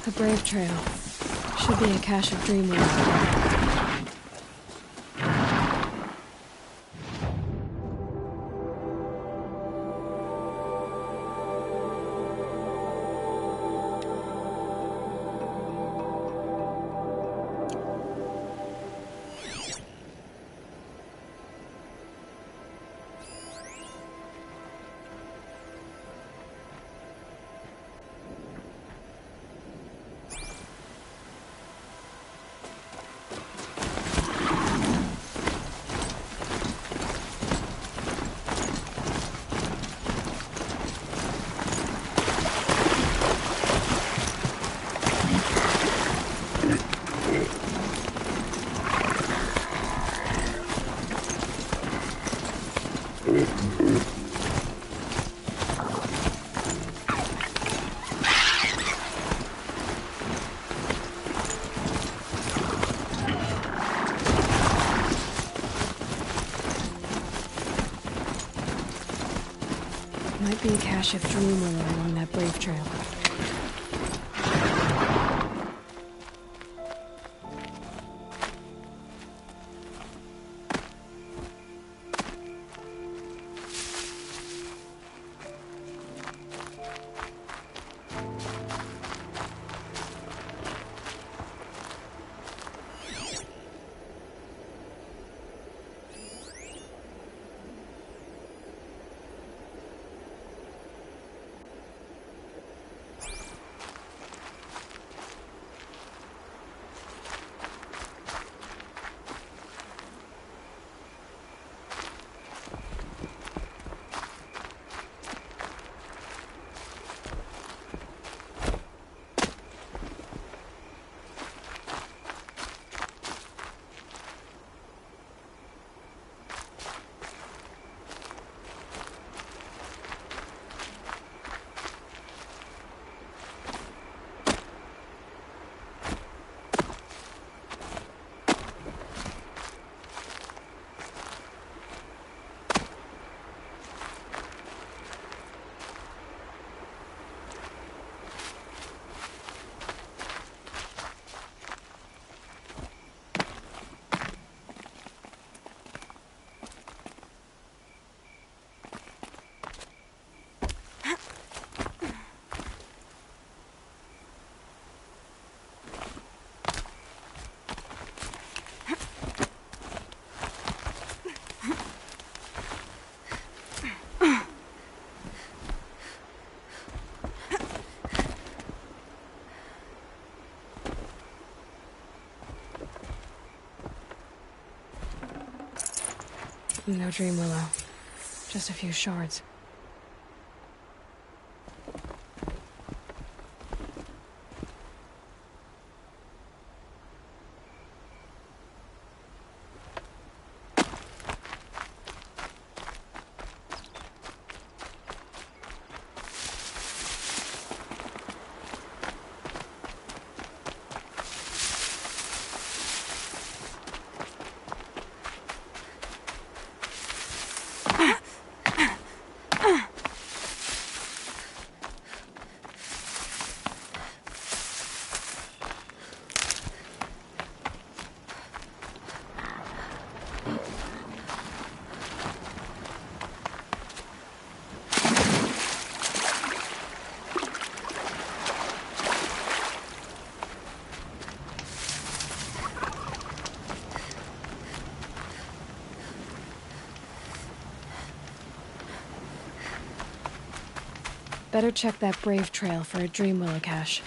The Brave Trail. Should be a cache of dream wheels. Might be a cache of dream willow along that Brave Trail. No dream willow. Just a few shards. Better check that Brave Trail for a dream willow cache.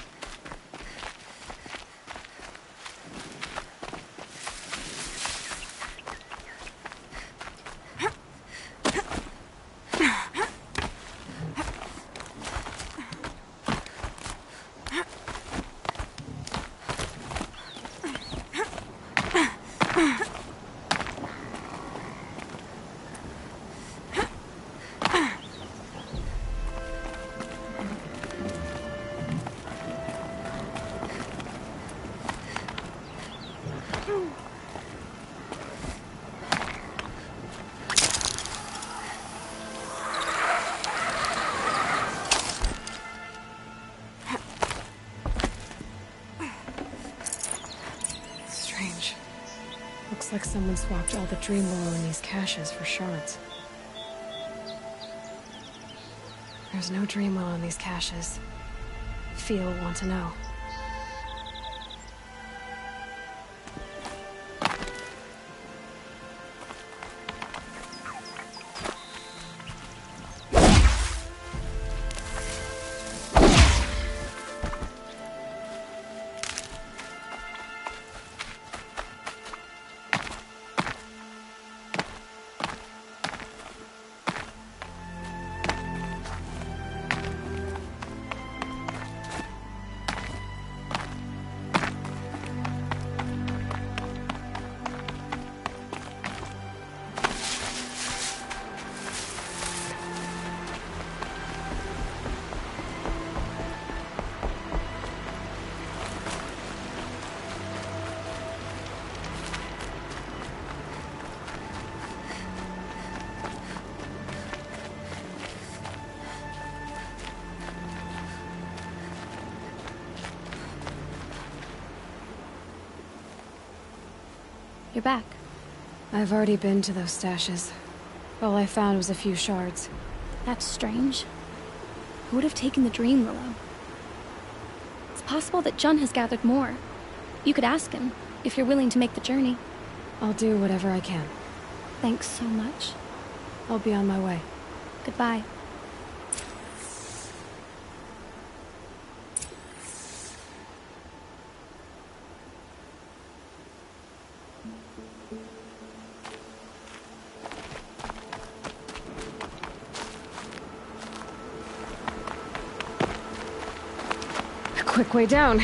Looks like someone swapped all the dream willow in these caches for shards. There's no dream willow in these caches. Feel want to know. You're back. I've already been to those stashes. All I found was a few shards. That's strange. Who would have taken the dream willow? It's possible that Jun has gathered more. You could ask him, if you're willing to make the journey. I'll do whatever I can. Thanks so much. I'll be on my way. Goodbye. Quick way down.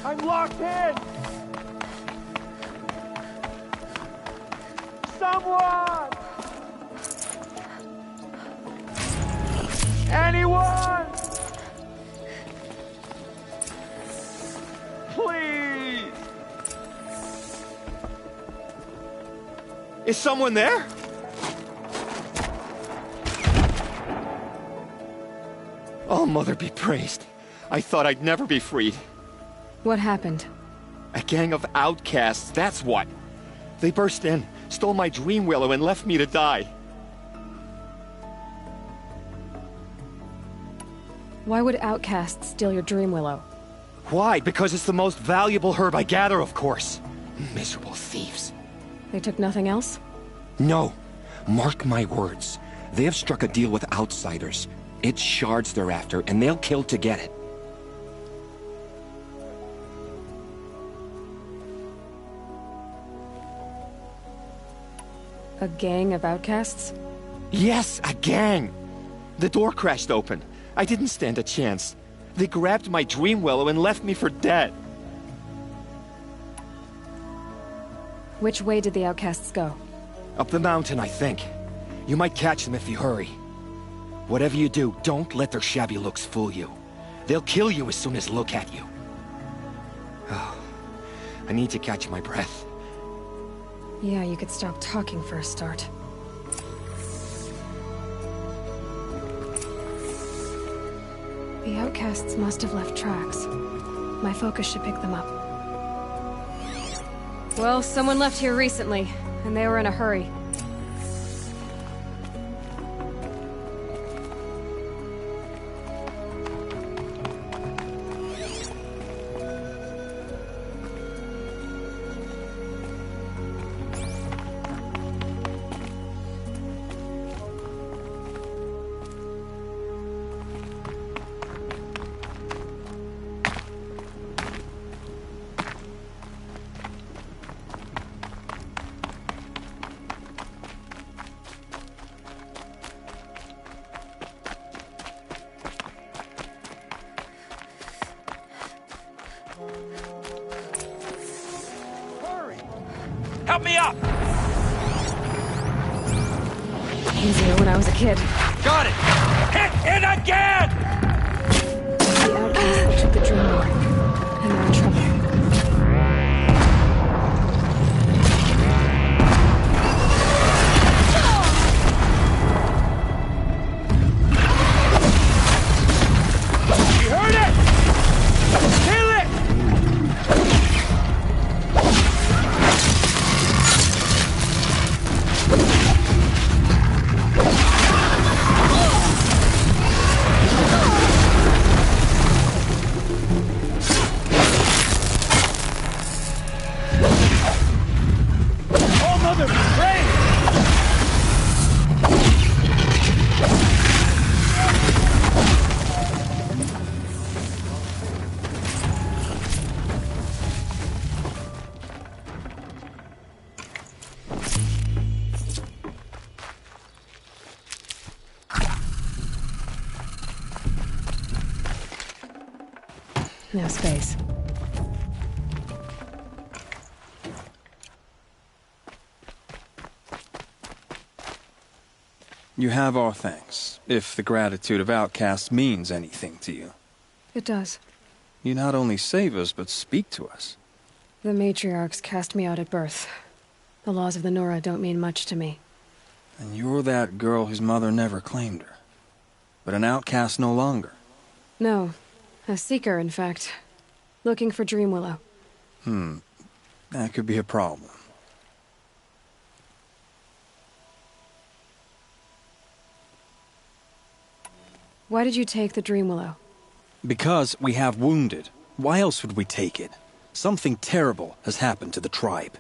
I'm locked in! Someone! Anyone! Please! Is someone there? Oh, Mother be praised. I thought I'd never be freed. What happened? A gang of outcasts, that's what. They burst in, stole my dream willow, and left me to die. Why would outcasts steal your dream willow? Why? Because it's the most valuable herb I gather, of course. Miserable thieves. They took nothing else? No. Mark my words. They have struck a deal with outsiders. It's shards they're after, and they'll kill to get it. A gang of outcasts? Yes, a gang! The door crashed open. I didn't stand a chance. They grabbed my dream willow and left me for dead. Which way did the outcasts go? Up the mountain, I think. You might catch them if you hurry. Whatever you do, don't let their shabby looks fool you. They'll kill you as soon as look at you. Oh, I need to catch my breath. Yeah, you could stop talking for a start. The outcasts must have left tracks. My focus should pick them up. Well, someone left here recently, and they were in a hurry. Help me up! Easier when I was a kid. Got it! Hit it again! The outcasts that took the dream willow, and they're in trouble. You heard it! Kill it! Oh, Mother be praised! No space. You have our thanks, if the gratitude of outcasts means anything to you. It does. You not only save us, but speak to us. The matriarchs cast me out at birth. The laws of the Nora don't mean much to me. And you're that girl whose mother never claimed her. But an outcast no longer. No. A seeker, in fact. Looking for Dream Willow. That could be a problem. Why did you take the Dream Willow? Because we have wounded. Why else would we take it? Something terrible has happened to the tribe.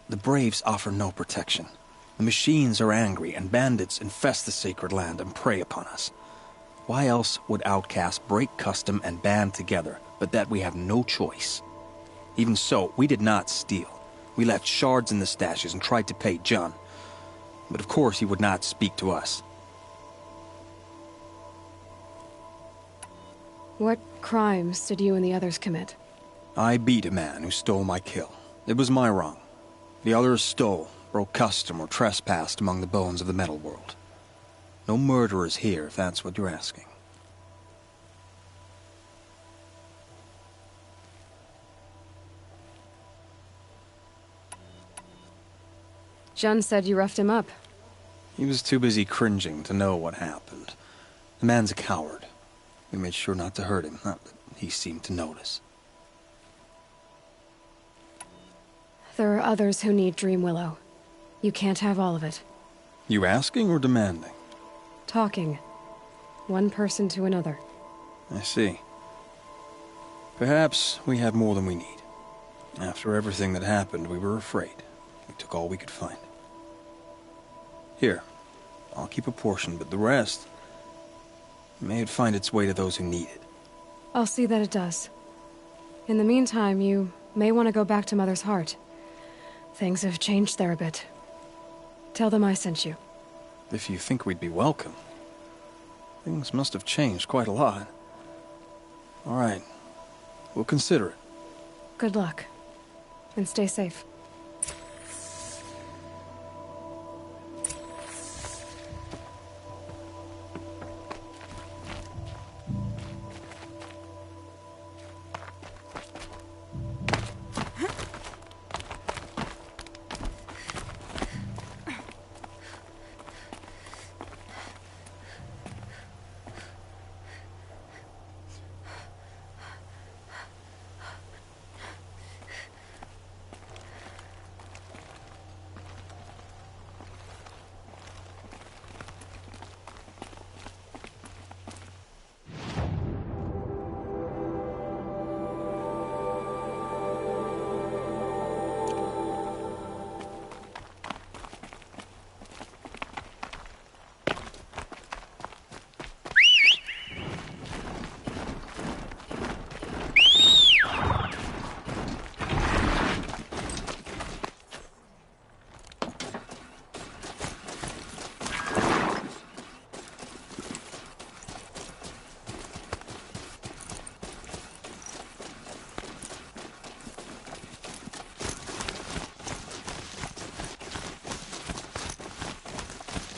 The Braves offer no protection. The machines are angry, and bandits infest the sacred land and prey upon us. Why else would outcasts break custom and band together, but that we have no choice? Even so, we did not steal. We left shards in the stashes and tried to pay John. But of course he would not speak to us. What crimes did you and the others commit? I beat a man who stole my kill. It was my wrong. The others stole, broke custom, or trespassed among the bones of the metal world. No murderers here, if that's what you're asking. Jun said you roughed him up. He was too busy cringing to know what happened. The man's a coward. We made sure not to hurt him, not that he seemed to notice. There are others who need Dream Willow. You can't have all of it. You asking or demanding? Talking. One person to another. I see. Perhaps we have more than we need. After everything that happened, we were afraid. We took all we could find. Here, I'll keep a portion, but the rest may it find its way to those who need it. I'll see that it does. In the meantime, you may want to go back to Mother's Heart. Things have changed there a bit. Tell them I sent you. If you think we'd be welcome. Things must have changed quite a lot. All right, we'll consider it. Good luck. And stay safe.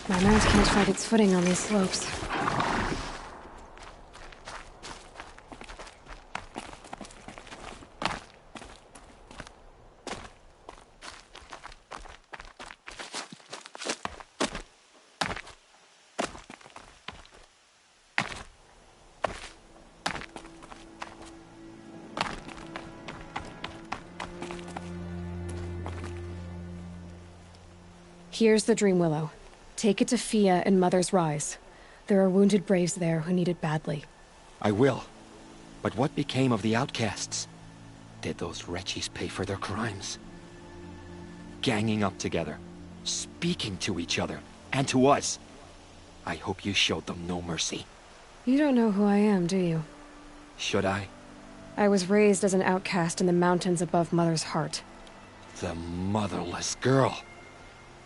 My mount can't find its footing on these slopes. Here's the Dream Willow. Take it to Fia and Mother's Rise. There are wounded braves there who need it badly. I will. But what became of the outcasts? Did those wretches pay for their crimes? Ganging up together, speaking to each other, and to us. I hope you showed them no mercy. You don't know who I am, do you? Should I? I was raised as an outcast in the mountains above Mother's Heart. The motherless girl.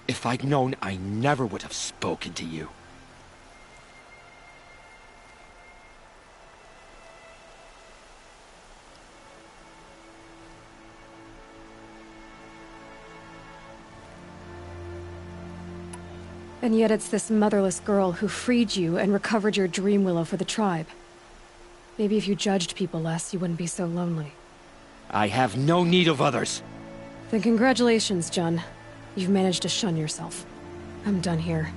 If I'd known, I never would have spoken to you. And yet it's this motherless girl who freed you and recovered your Dream Willow for the tribe. Maybe if you judged people less, you wouldn't be so lonely. I have no need of others. Then congratulations, Jun. You've managed to shun yourself. I'm done here.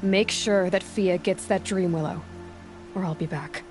Make sure that Fia gets that Dream Willow, or I'll be back.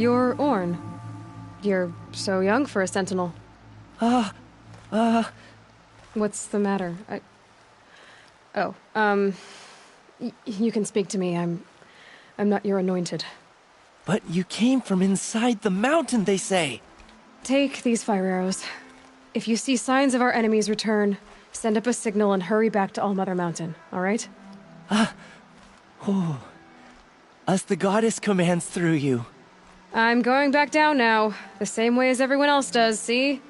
You're Orn. You're so young for a sentinel. What's the matter? You can speak to me. I'm not your anointed. But you came from inside the mountain, they say. Take these fire arrows. If you see signs of our enemy's return, send up a signal and hurry back to Allmother Mountain, all right? As the goddess commands through you. I'm going back down now, the same way as everyone else does, see?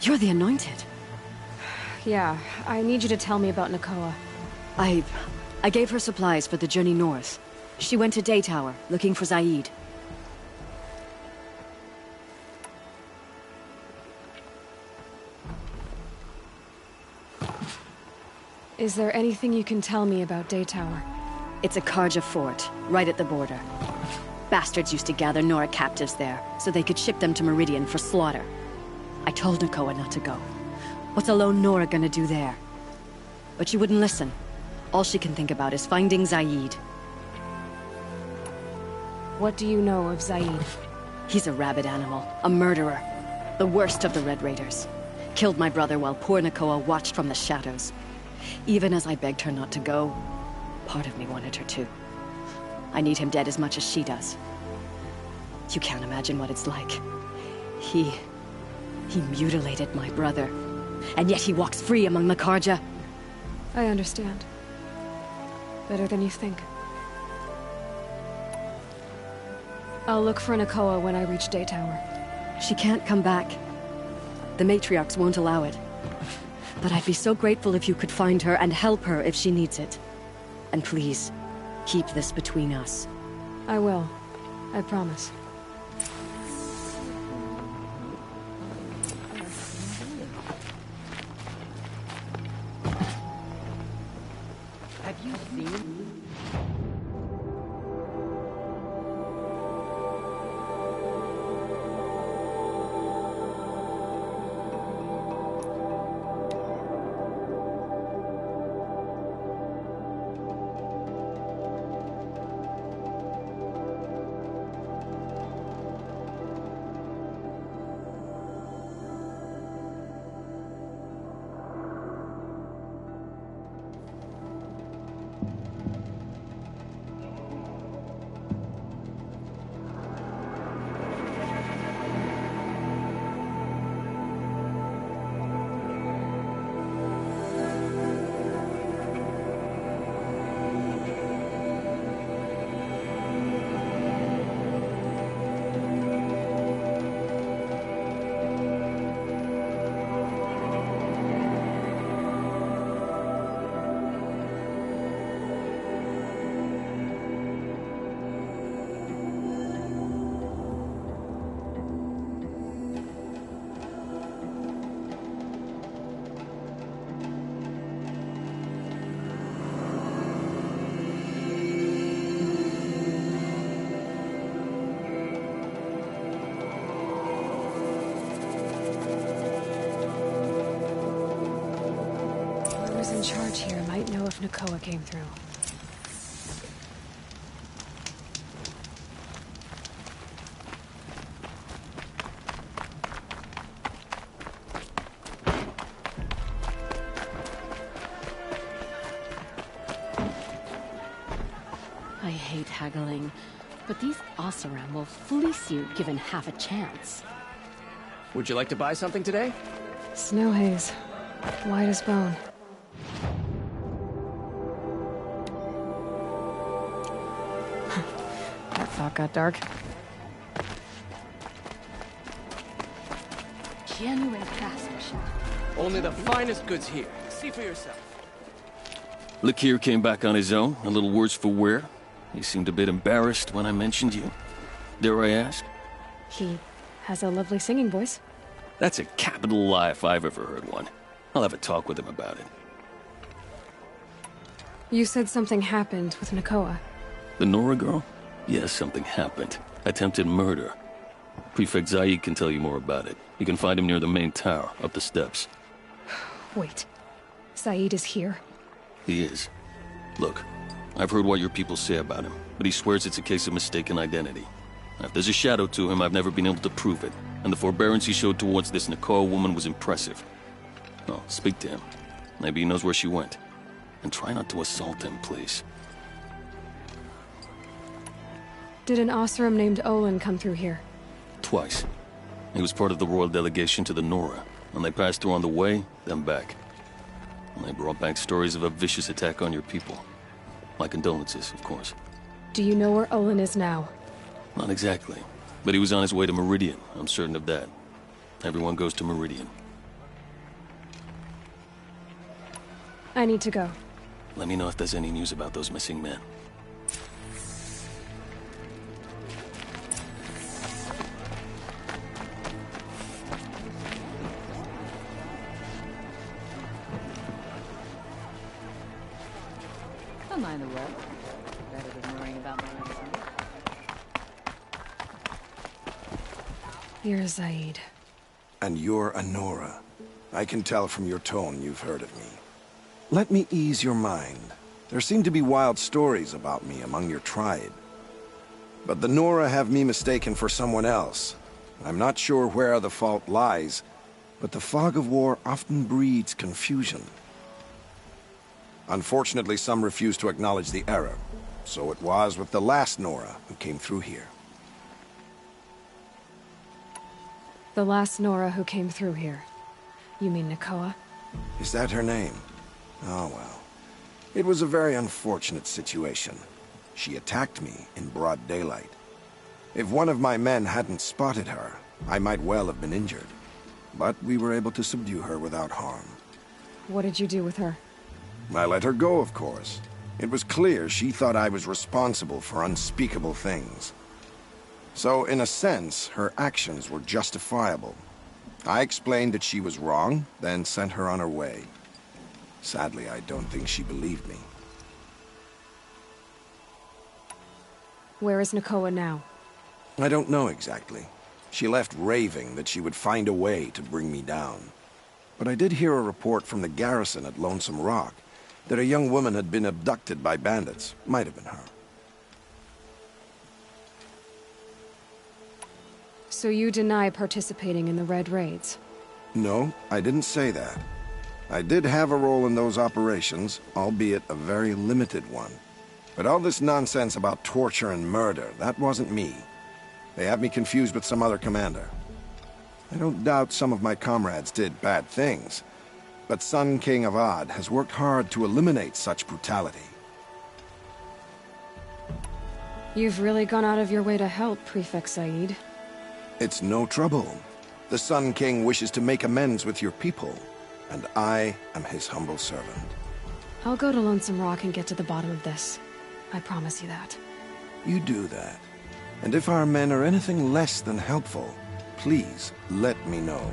You're the Anointed. Yeah, I need you to tell me about Nakoa. I gave her supplies for the journey north. She went to Day Tower, looking for Zaid. Is there anything you can tell me about Day Tower? It's a Karja fort, right at the border. Bastards used to gather Nora captives there, so they could ship them to Meridian for slaughter. I told Nakoa not to go. What's a lone Nora gonna do there? But she wouldn't listen. All she can think about is finding Zaid. What do you know of Zaid? He's a rabid animal, a murderer. The worst of the Red Raiders. Killed my brother while poor Nakoa watched from the shadows. Even as I begged her not to go, part of me wanted her to. I need him dead as much as she does. You can't imagine what it's like. He mutilated my brother. And yet he walks free among the Karja. I understand. Better than you think. I'll look for Nakoa when I reach Day Tower. She can't come back. The matriarchs won't allow it. But I'd be so grateful if you could find her and help her if she needs it. And please, keep this between us. I will. I promise. Have you seen? Whoever's in charge here might know if Nakoa came through. I hate haggling, but these Oseram will fleece you given half a chance. Would you like to buy something today? Snow haze. White as bone. That thought got dark. Genuine craftsmanship. Only the finest goods here. See for yourself. Lakir came back on his own, a little worse for wear. He seemed a bit embarrassed when I mentioned you. Dare I ask? He has a lovely singing voice. That's a capital lie if I've ever heard one. I'll have a talk with him about it. You said something happened with Nakoa. The Nora girl? Yes, something happened. Attempted murder. Prefect Zaid can tell you more about it. You can find him near the main tower, up the steps. Wait. Saeed is here? He is. Look, I've heard what your people say about him, but he swears it's a case of mistaken identity. If there's a shadow to him, I've never been able to prove it, and the forbearance he showed towards this Nakoa woman was impressive. Oh, speak to him. Maybe he knows where she went. And try not to assault him, please. Did an Oseram named Olin come through here? Twice. He was part of the royal delegation to the Nora, and they passed through on the way, then back. And they brought back stories of a vicious attack on your people. My condolences, of course. Do you know where Olin is now? Not exactly. But he was on his way to Meridian, I'm certain of that. Everyone goes to Meridian. I need to go. Let me know if there's any news about those missing men. Don't mind the web. Better than worrying about my own. You're Zaid. And you're Anora. I can tell from your tone you've heard of me. Let me ease your mind. There seem to be wild stories about me among your tribe. But the Nora have me mistaken for someone else. I'm not sure where the fault lies, but the fog of war often breeds confusion. Unfortunately, some refuse to acknowledge the error. So it was with the last Nora who came through here. The last Nora who came through here. You mean Nakoa? Is that her name? Oh well. It was a very unfortunate situation. She attacked me in broad daylight. If one of my men hadn't spotted her, I might well have been injured. But we were able to subdue her without harm. What did you do with her? I let her go, of course. It was clear she thought I was responsible for unspeakable things. So, in a sense, her actions were justifiable. I explained that she was wrong, then sent her on her way. Sadly, I don't think she believed me. Where is Nakoa now? I don't know exactly. She left raving that she would find a way to bring me down. But I did hear a report from the garrison at Lonesome Rock that a young woman had been abducted by bandits. Might have been her. So you deny participating in the Red Raids? No, I didn't say that. I did have a role in those operations, albeit a very limited one. But all this nonsense about torture and murder, that wasn't me. They have me confused with some other commander. I don't doubt some of my comrades did bad things, but Sun King Avad has worked hard to eliminate such brutality. You've really gone out of your way to help, Prefect Said. It's no trouble. The Sun King wishes to make amends with your people, and I am his humble servant. I'll go to Lonesome Rock and get to the bottom of this. I promise you that. You do that. And if our men are anything less than helpful, please let me know.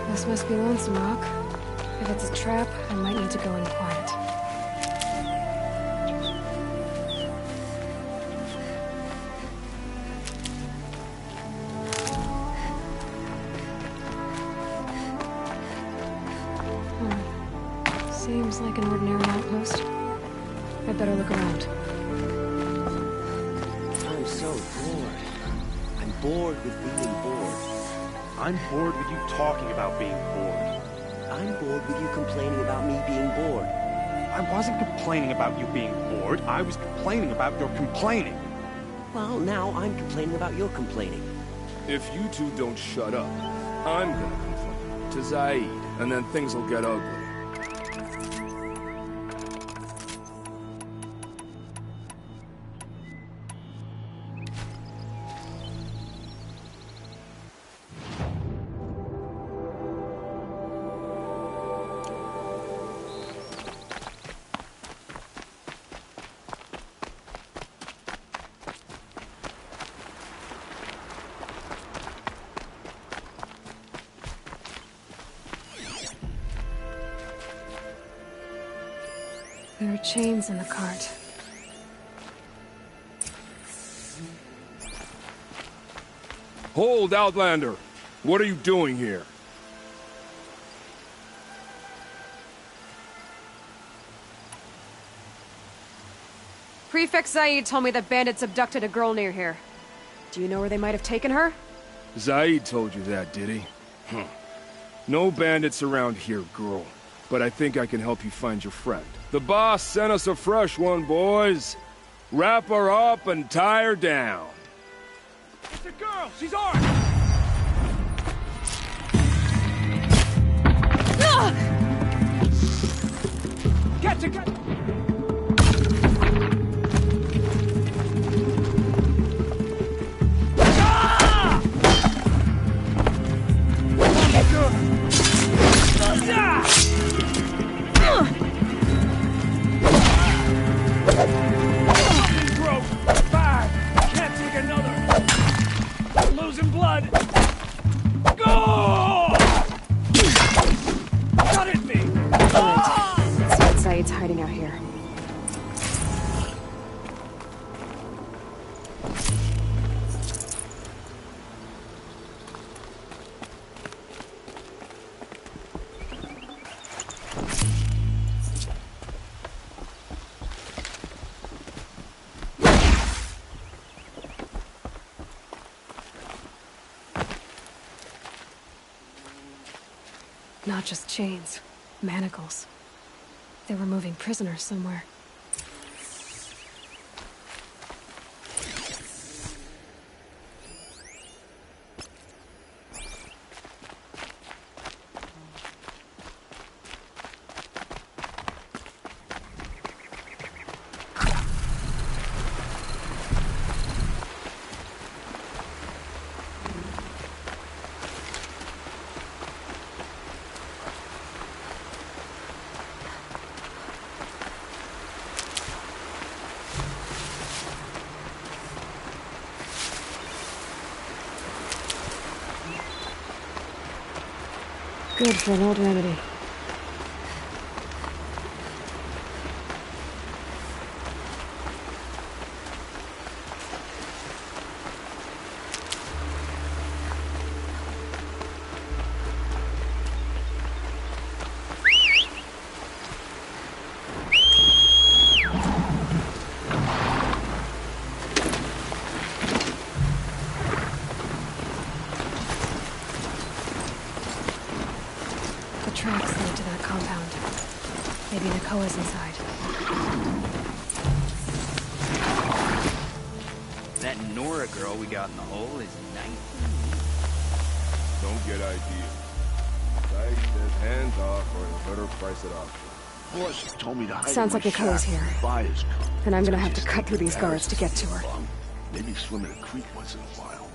This must be Lonesome Rock. If it's a trap, I might need to go in quiet. Seems like an ordinary outpost. I'd better look around. I'm so bored. I'm bored with being bored. I'm bored with you talking about being bored. I'm bored with you complaining about me being bored. I wasn't complaining about you being bored. I was complaining about your complaining. Well, now I'm complaining about your complaining. If you two don't shut up, I'm gonna complain to Zaid, and then things will get ugly. There are chains in the cart. Hold, Outlander! What are you doing here? Prefect Zaid told me that bandits abducted a girl near here. Do you know where they might have taken her? Zaid told you that, did he? No bandits around here, girl. But I think I can help you find your friend. The boss sent us a fresh one, boys. Wrap her up and tie her down. It's a girl! She's armed! Get to get... Losing blood! Go! Got it, me! Let's see what Zaid's hiding out here. Not just chains, manacles. They were moving prisoners somewhere. Good for an old remedy. Tracks lead to that compound. Maybe Nakoa's inside. That Nora girl we got in the hole is nice. Don't get ideas. Zaid says hands off or he'll better price it off. Boss told me to hide Sounds in like my Nakoa's shack here. when fires come. And I'm gonna have to cut through these guards to get to her. Maybe swim in a creek once in a while.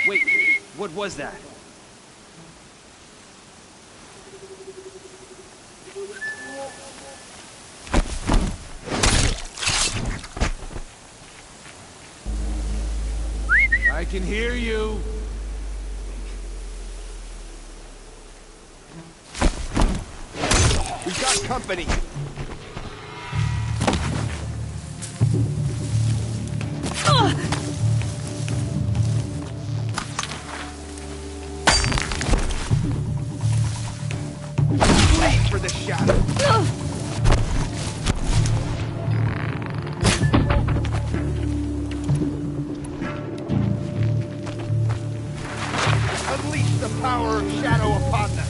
Wait, what was that? I can hear you. We've got company. Wait for the shadow. Unleash the power of shadow upon them.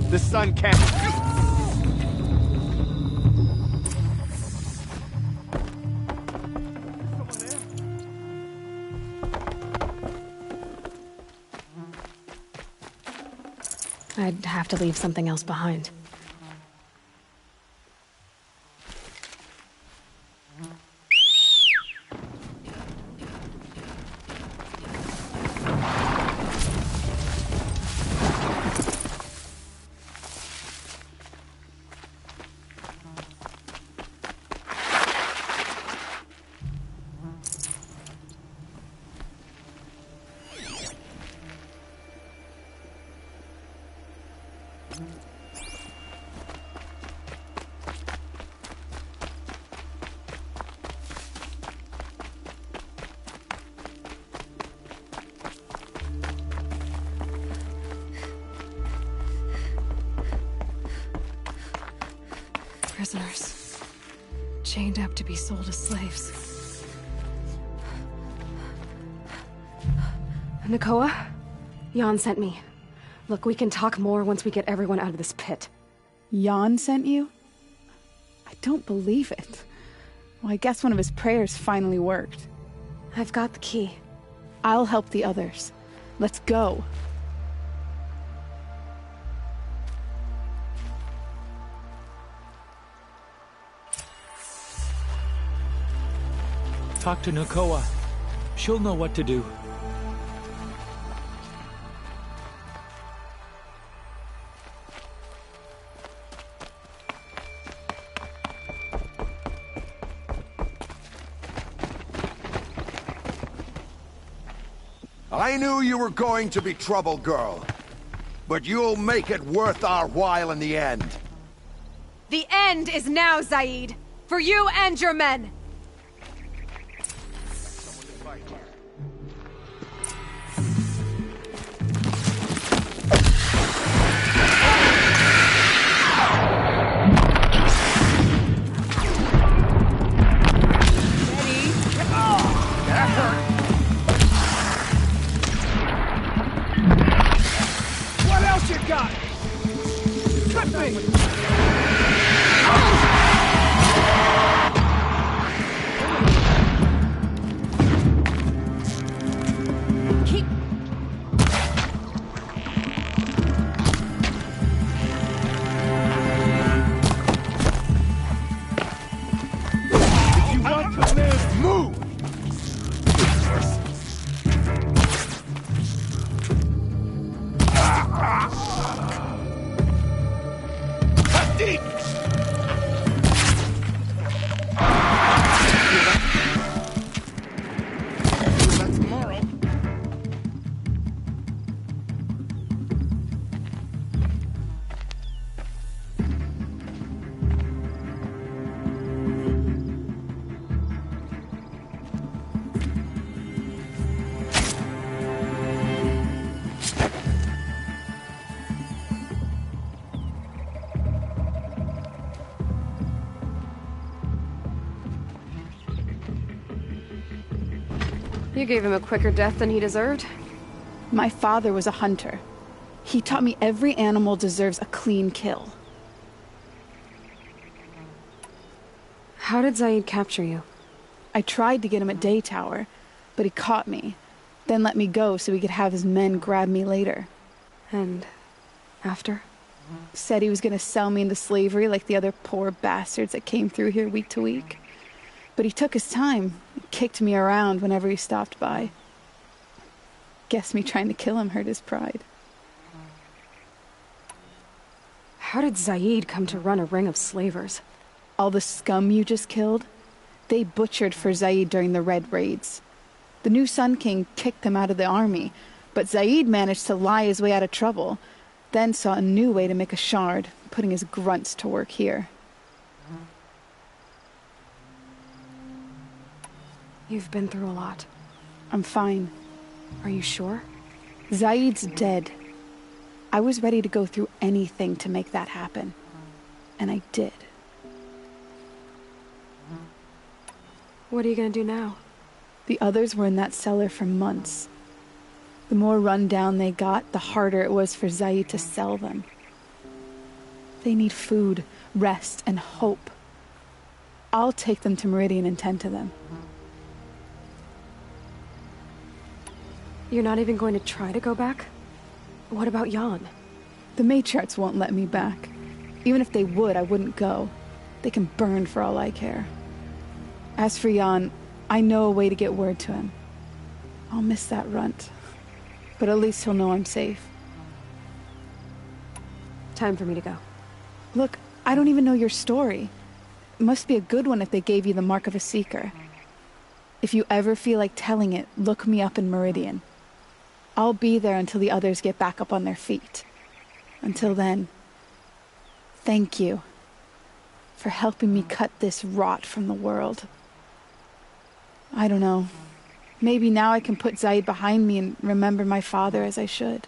The sun can't... I'd have to leave something else behind. Prisoners. Chained up to be sold as slaves. Nakoa? Jan sent me. Look, we can talk more once we get everyone out of this pit. Jan sent you? I don't believe it. Well, I guess one of his prayers finally worked. I've got the key. I'll help the others. Let's go. Talk to Nakoa. She'll know what to do. I knew you were going to be trouble, girl. But you'll make it worth our while in the end. The end is now, Zaid! For you and your men! You gave him a quicker death than he deserved. My father was a hunter. He taught me every animal deserves a clean kill. How did Zaid capture you? I tried to get him at Day Tower, but he caught me, then let me go so he could have his men grab me later. And after? Said he was gonna sell me into slavery like the other poor bastards that came through here week to week. But he took his time, and kicked me around whenever he stopped by. Guess me trying to kill him hurt his pride. How did Zaid come to run a ring of slavers? All the scum you just killed, they butchered for Zaid during the Red Raids. The new Sun King kicked them out of the army, but Zaid managed to lie his way out of trouble, then saw a new way to make a shard, putting his grunts to work here. You've been through a lot. I'm fine. Are you sure? Zaid's dead. I was ready to go through anything to make that happen. And I did. What are you gonna do now? The others were in that cellar for months. The more run down they got, the harder it was for Zaid to sell them. They need food, rest, and hope. I'll take them to Meridian and tend to them. You're not even going to try to go back? What about Jan? The matriarchs won't let me back. Even if they would, I wouldn't go. They can burn for all I care. As for Jan, I know a way to get word to him. I'll miss that runt. But at least he'll know I'm safe. Time for me to go. Look, I don't even know your story. It must be a good one if they gave you the mark of a seeker. If you ever feel like telling it, look me up in Meridian. I'll be there until the others get back up on their feet. Until then, thank you for helping me cut this rot from the world. I don't know. Maybe now I can put Zaid behind me and remember my father as I should.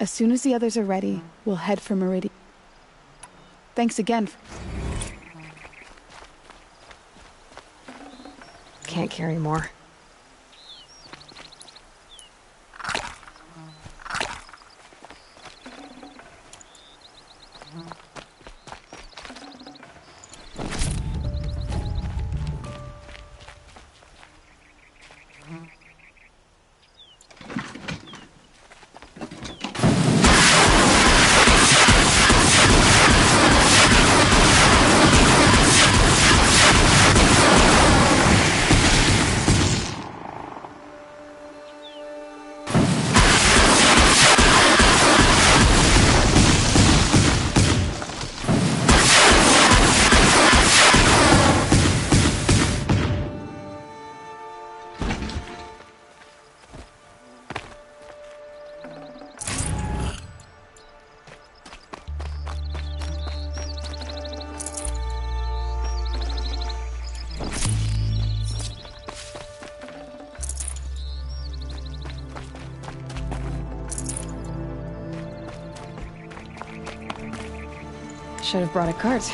As soon as the others are ready, we'll head for Meridian. Thanks again. Can't carry more. Should have brought a cart.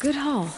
good haul.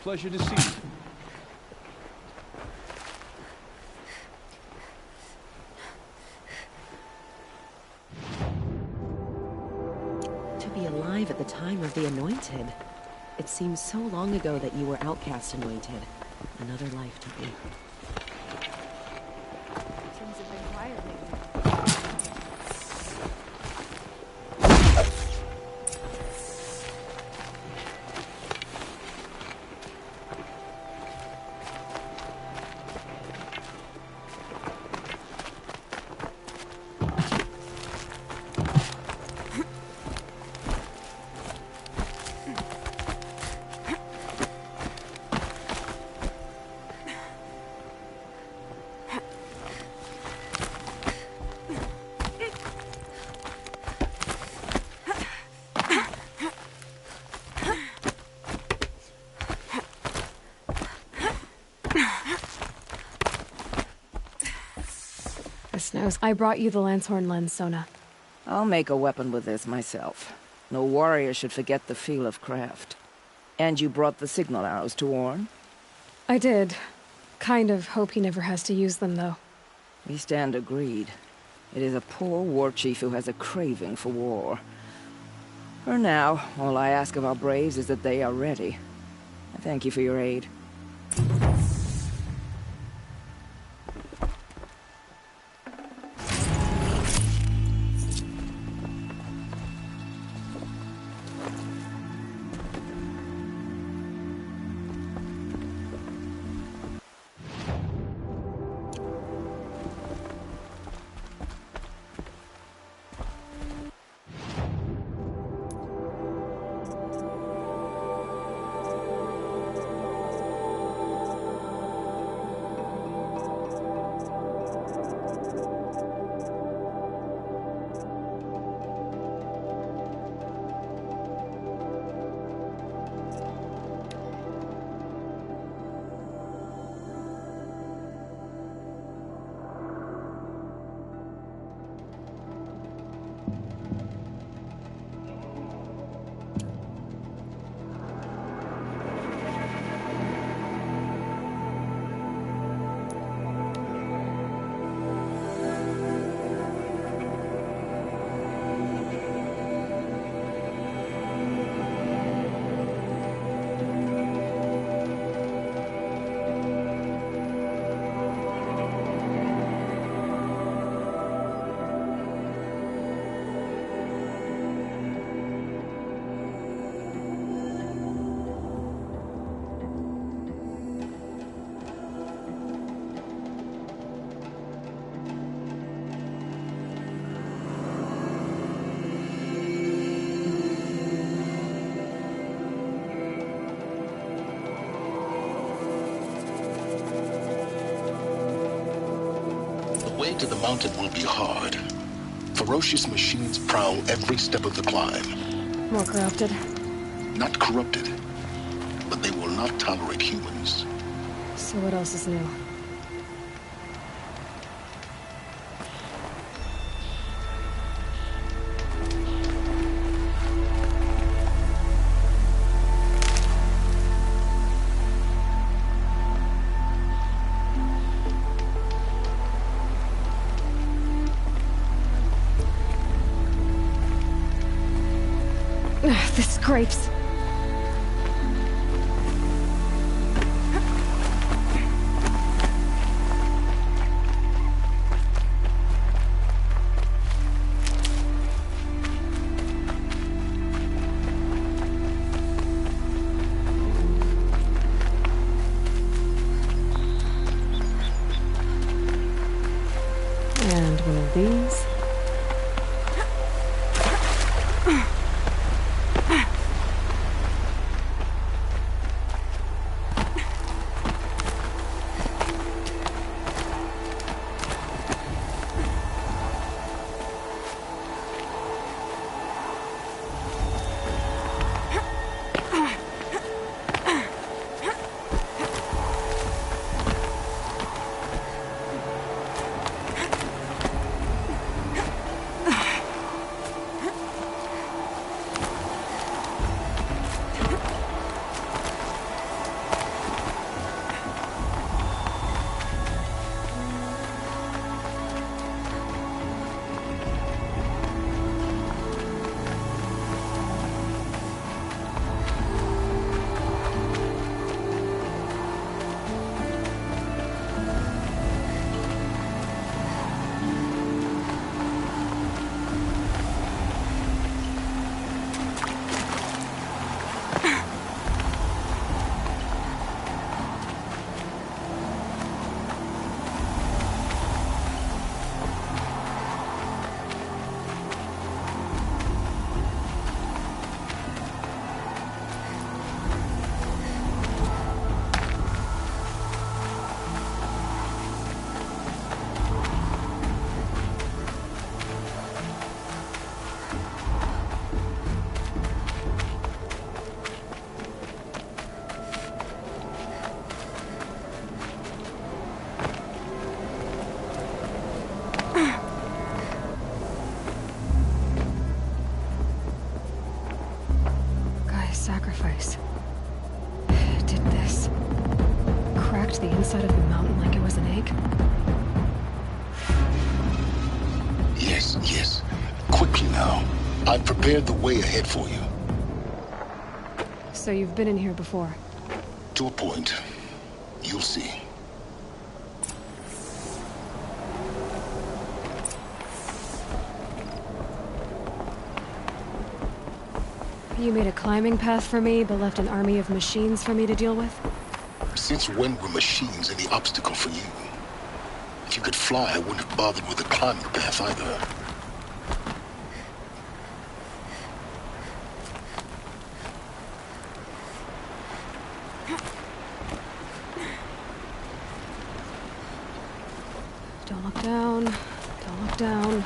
Pleasure to see you. To be alive at the time of the Anointed. It seems so long ago that you were outcast anointed. Another life to be. Things have been quiet lately. I brought you the Lancehorn lens, Sona. I'll make a weapon with this myself. No warrior should forget the feel of craft. And you brought the signal arrows to Orn? I did. Kind of hope he never has to use them, though. We stand agreed. It is a poor war chief who has a craving for war. For now, all I ask of our braves is that they are ready. I thank you for your aid. The way to the mountain will be hard. Ferocious machines prowl every step of the climb. More corrupted? Not corrupted, but they will not tolerate humans. So what else is new? The scrapes. And one of these. Sacrifice. Did this. Cracked the inside of the mountain like it was an egg? Yes, yes. Quickly now. I've prepared the way ahead for you. So you've been in here before? To a point. You'll see. You made a climbing path for me, but left an army of machines for me to deal with? Since when were machines any obstacle for you? If you could fly, I wouldn't have bothered with a climbing path either. Don't look down. Don't look down.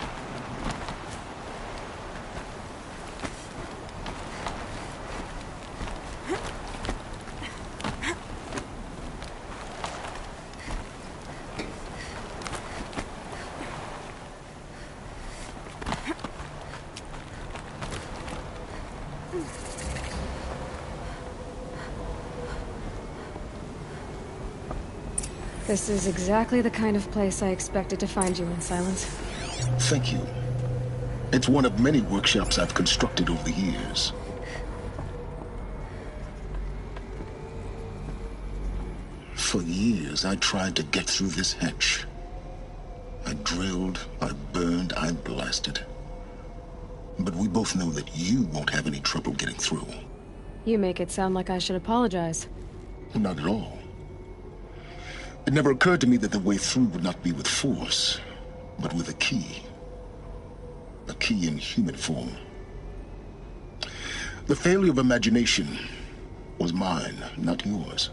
This is exactly the kind of place I expected to find you in, Silence. Thank you. It's one of many workshops I've constructed over the years. For years, I tried to get through this hatch. I drilled, I burned, I blasted. But we both know that you won't have any trouble getting through. You make it sound like I should apologize. Not at all. It never occurred to me that the way through would not be with force, but with a key. A key in human form. The failure of imagination was mine, not yours.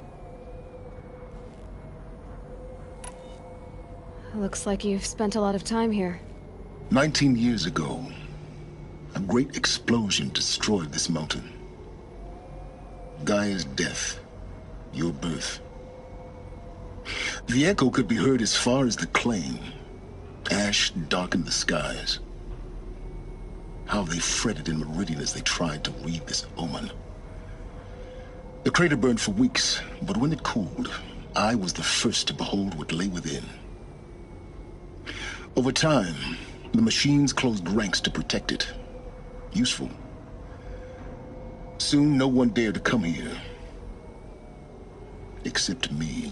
Looks like you've spent a lot of time here. 19 years ago, a great explosion destroyed this mountain. Gaia's death, your birth. The echo could be heard as far as the claim. Ash darkened the skies. How they fretted in Meridian as they tried to read this omen. The crater burned for weeks, but when it cooled, I was the first to behold what lay within. Over time, the machines closed ranks to protect it. Useful. Soon no one dared to come here. Except me.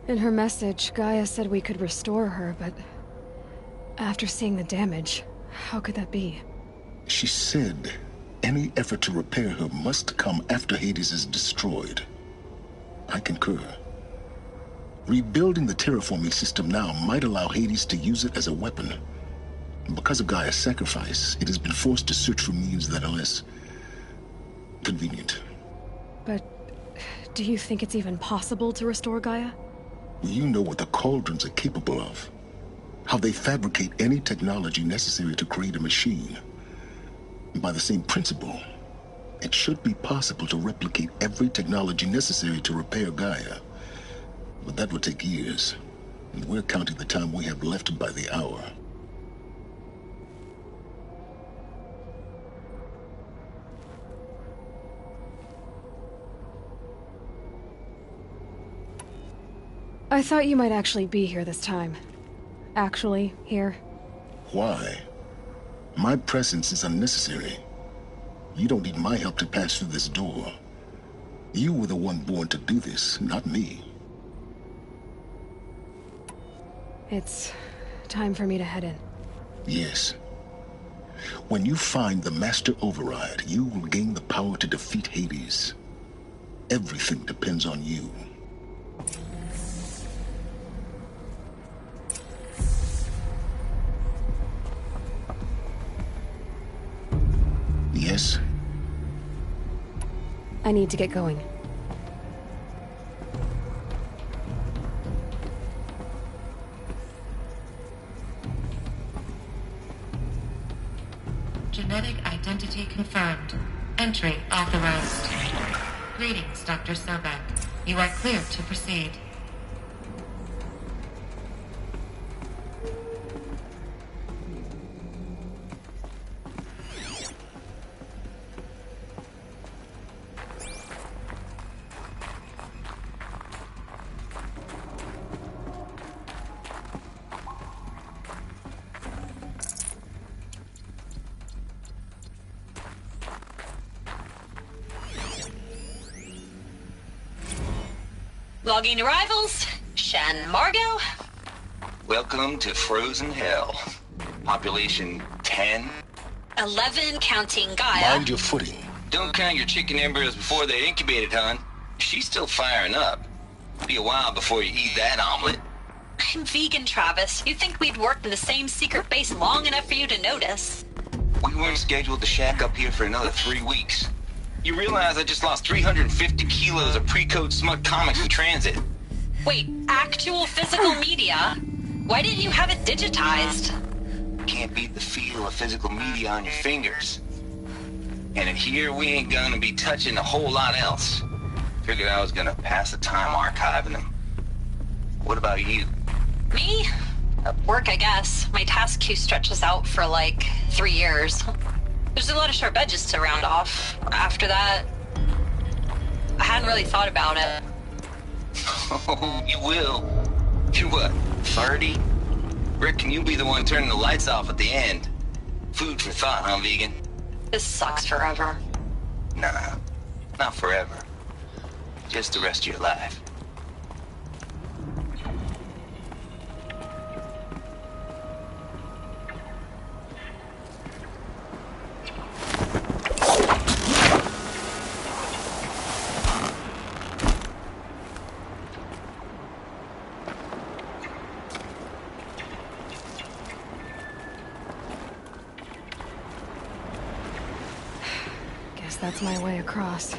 In her message, Gaia said we could restore her, but after seeing the damage, how could that be? She said any effort to repair her must come after Hades is destroyed. I concur. Rebuilding the terraforming system now might allow Hades to use it as a weapon. Because of Gaia's sacrifice, it has been forced to search for means that are less convenient. But do you think it's even possible to restore Gaia? You know what the Cauldrons are capable of. How they fabricate any technology necessary to create a machine. By the same principle, it should be possible to replicate every technology necessary to repair Gaia. But that would take years, and we're counting the time we have left by the hour. I thought you might actually be here this time. Actually, here. Why? My presence is unnecessary. You don't need my help to pass through this door. You were the one born to do this, not me. It's time for me to head in. Yes. When you find the Master Override, you will gain the power to defeat Hades. Everything depends on you. Yes? I need to get going. Genetic identity confirmed. Entry authorized. Greetings, Dr. Sobek. You are cleared to proceed. Logging arrivals. Shen Margot. Welcome to Frozen Hell. Population 10. 11 counting Gaia. Mind your footing. Don't count your chicken embryos before they're incubated, hon. She's still firing up. Be a while before you eat that omelet. I'm vegan, Travis. You'd think we'd worked in the same secret base long enough for you to notice. We weren't scheduled to shack up here for another 3 weeks. You realize I just lost 350 kilos of pre-code smut comics in transit. Wait, actual physical media? Why didn't you have it digitized? Can't beat the feel of physical media on your fingers. And in here, we ain't gonna be touching a whole lot else. Figured I was gonna pass the time archiving them. What about you? Me? Work, I guess. My task queue stretches out for like 3 years. There's a lot of sharp edges to round off. After that, I hadn't really thought about it. Oh, you will. You're what, 30? Reckon you'll be the one turning the lights off at the end. Food for thought, huh, vegan? This sucks forever. Nah, not forever. Just the rest of your life. That's my way across.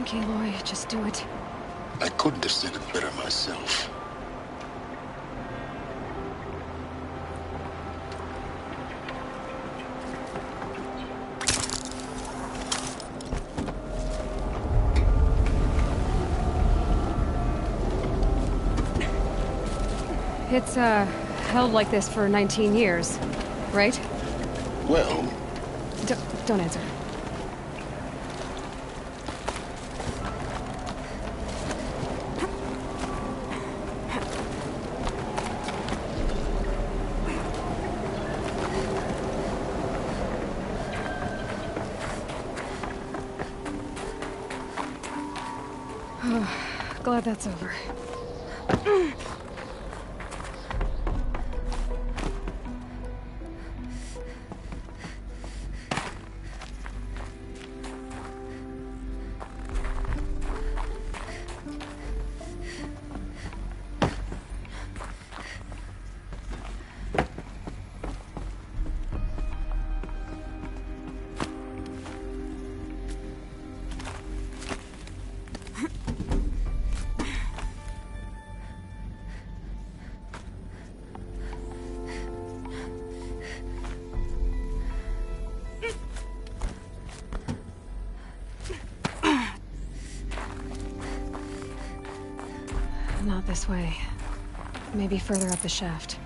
Okay, Aloy, just do it. I couldn't have said it better myself. It's, held like this for 19 years, right? Well... Don't answer. Glad that's over. Not this way. Maybe further up the shaft.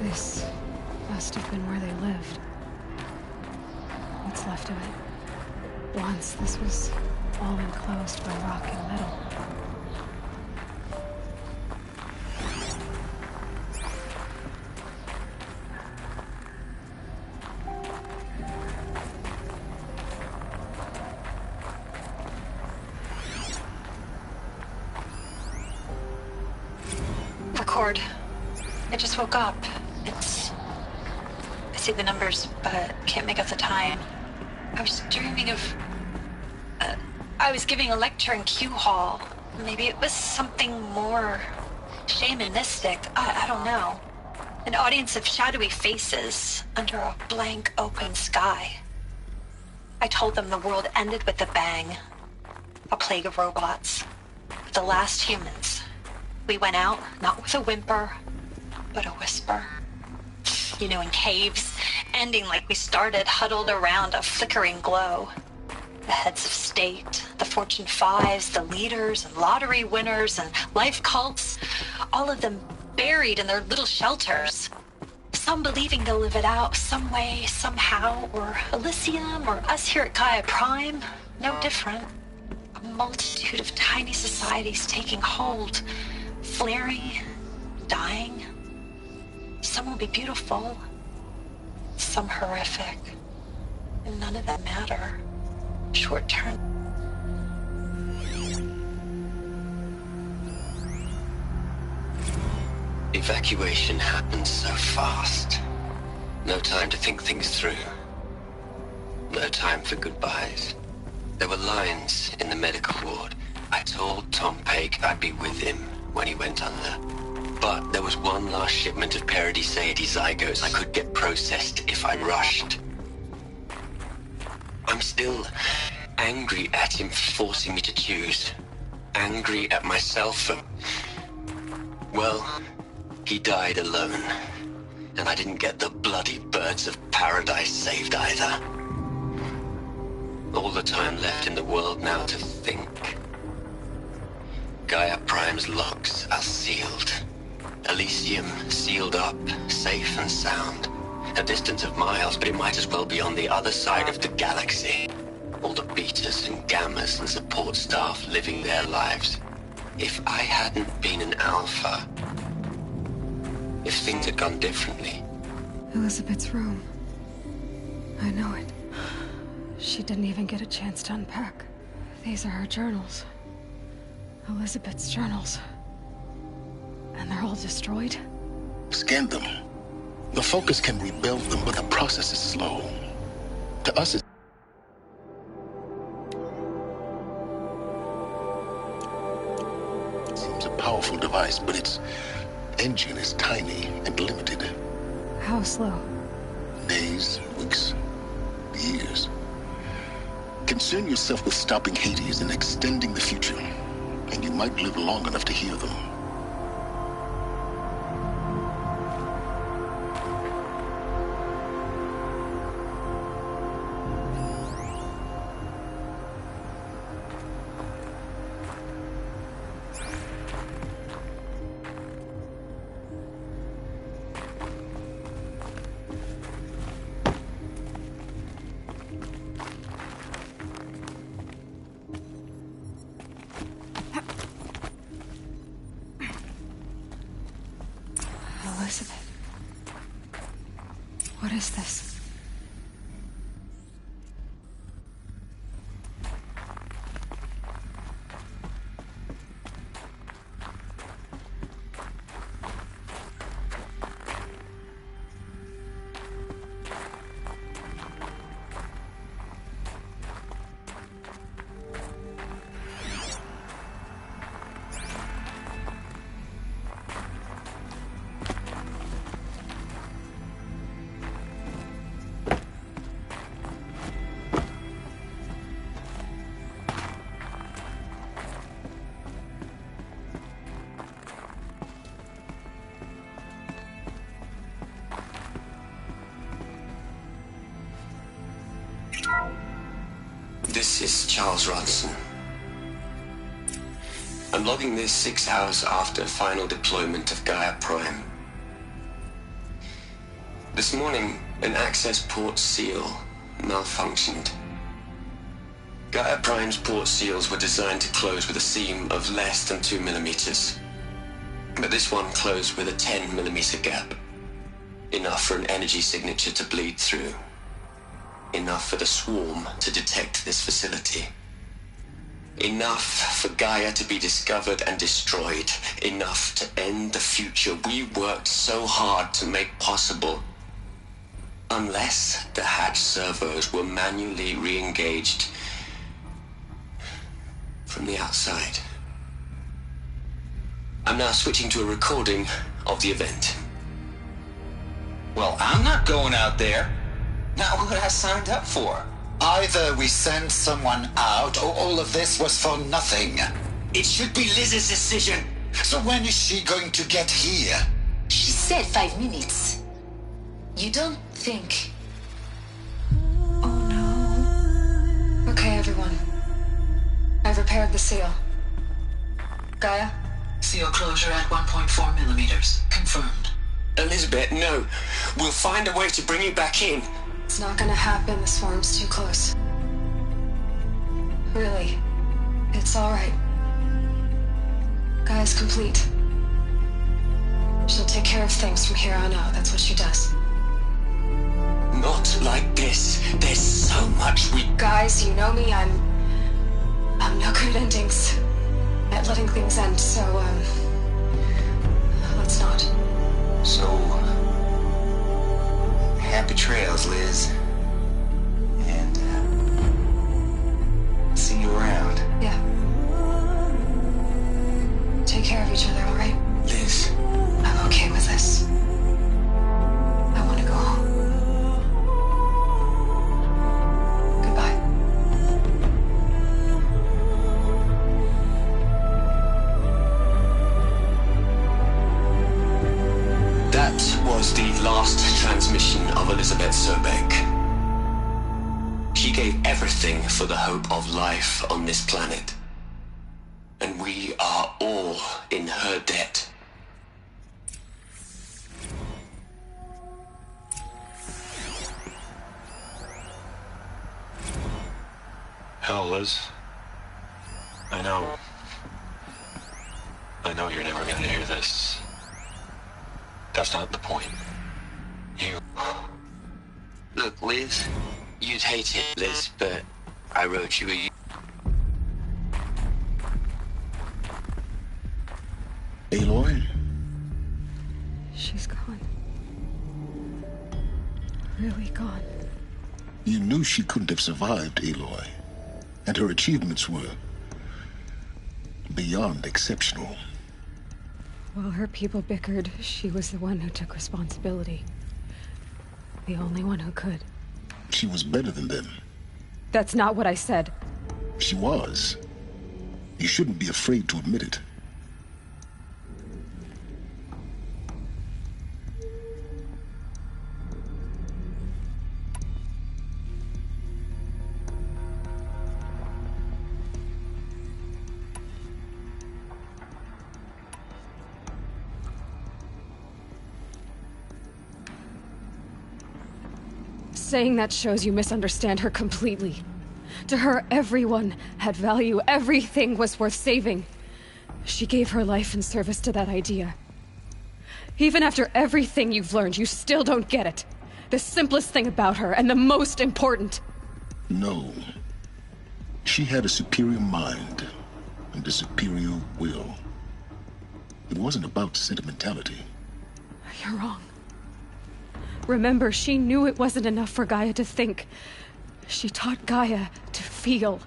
This must have been where they lived. What's left of it. Once, this was all enclosed by rock and metal. Record. I just woke up. I see the numbers, but can't make out the time. I was dreaming of... I was giving a lecture in Q Hall. Maybe it was something more shamanistic. I don't know. An audience of shadowy faces under a blank open sky. I told them the world ended with a bang. A plague of robots. The last humans. We went out, not with a whimper, but a whisper. You know, in caves, ending like we started, huddled around a flickering glow. The heads of state, the Fortune 5s, the leaders and lottery winners and life cults, all of them buried in their little shelters. Some believing they'll live it out some way, somehow, or Elysium, or us here at Gaia Prime, no different. A multitude of tiny societies taking hold, flaring, dying. Some will be beautiful, some horrific, and none of them matter. Short term. Evacuation happened so fast. No time to think things through. No time for goodbyes. There were lines in the medical ward. I told Tom Pake I'd be with him when he went under. But there was one last shipment of Paradiseidae zygotes I could get processed if I rushed. I'm still angry at him for forcing me to choose. Angry at myself for... Well, he died alone. And I didn't get the bloody birds of paradise saved either. All the time left in the world now to think. Gaia Prime's locks are sealed. Elysium sealed up, safe and sound. A distance of miles, but it might as well be on the other side of the galaxy. All the betas and gammas and support staff living their lives. If I hadn't been an alpha, if things had gone differently. Elizabeth's room. I know it. She didn't even get a chance to unpack. These are her journals. Elizabeth's journals. And they're all destroyed? Scan them. The Focus can rebuild them, but the process is slow. To us, it's a powerful device, but its engine is tiny and limited. How slow? Days, weeks, years. Concern yourself with stopping Hades and extending the future, and you might live long enough to hear them. Elizabeth. What is this? This is Charles Ronson. I'm logging this 6 hours after final deployment of Gaia Prime. This morning, an access port seal malfunctioned. Gaia Prime's port seals were designed to close with a seam of less than 2 millimeters. But this one closed with a 10 millimeter gap. Enough for an energy signature to bleed through. Enough for the swarm to detect this facility. Enough for Gaia to be discovered and destroyed. Enough to end the future we worked so hard to make possible. Unless the hatch servos were manually re-engaged from the outside. I'm now switching to a recording of the event. Well, I'm not going out there. Not what I signed up for. Either we send someone out, or all of this was for nothing. It should be Liz's decision. So when is she going to get here? She said 5 minutes. You don't think... Oh no. Okay, everyone. I've repaired the seal. Gaia? Seal closure at 1.4 millimeters. Confirmed. Elizabeth, no. We'll find a way to bring you back in. It's not gonna happen. The swarm's too close. Really. It's alright. Gaia's complete. She'll take care of things from here on out. That's what she does. Not like this. There's so much we... Guys, you know me. I'm no good endings at letting things end, so, let's not. So... happy trails, Liz. And, see you around. Yeah. Take care of each other, alright? Liz. I'm okay with this. I want to go home. Goodbye. That was the last transmission of Elizabeth Sobek. life on this planet. And we are all in her debt. Hell, Liz. I know you're never gonna hear this. That's not the point. You... Look, Liz, you'd hate it, Liz, but I wrote you a... Aloy? She's gone. Really gone. You knew she couldn't have survived, Aloy. And her achievements were beyond exceptional. While her people bickered, she was the one who took responsibility. The only one who could. She was better than them. That's not what I said. She was. You shouldn't be afraid to admit it. Saying that shows you misunderstand her completely. To her, everyone had value. Everything was worth saving. She gave her life in service to that idea. Even after everything you've learned, you still don't get it. The simplest thing about her, and the most important. No. She had a superior mind and a superior will. It wasn't about sentimentality. You're wrong. Remember, she knew it wasn't enough for Gaia to think. She taught Gaia to feel.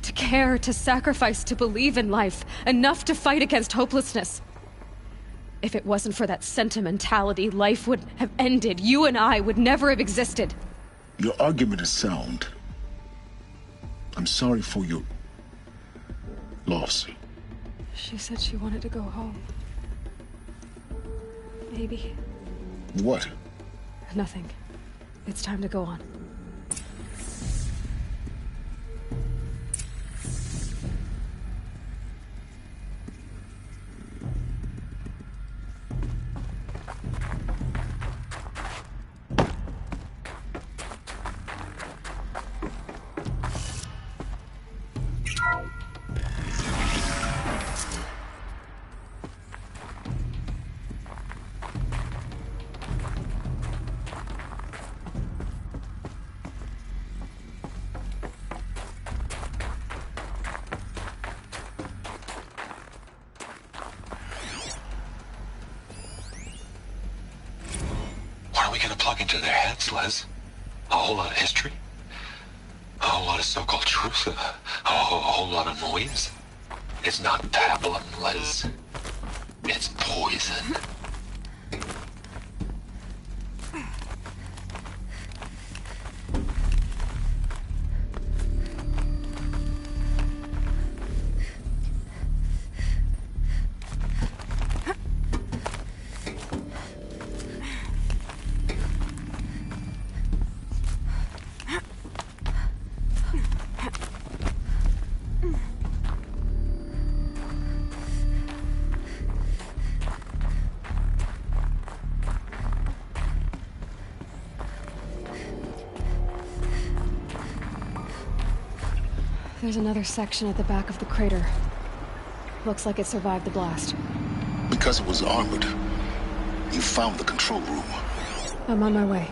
To care, to sacrifice, to believe in life. Enough to fight against hopelessness. If it wasn't for that sentimentality, life would have ended. You and I would never have existed. Your argument is sound. I'm sorry for your loss. She said she wanted to go home. Maybe. What? Nothing. It's time to go on. Into their heads, Les. A whole lot of history. A whole lot of so-called truth. A whole lot of noise. It's not pablum, Les. It's poison. There's another section at the back of the crater. Looks like it survived the blast. Because it was armored, you found the control room. I'm on my way.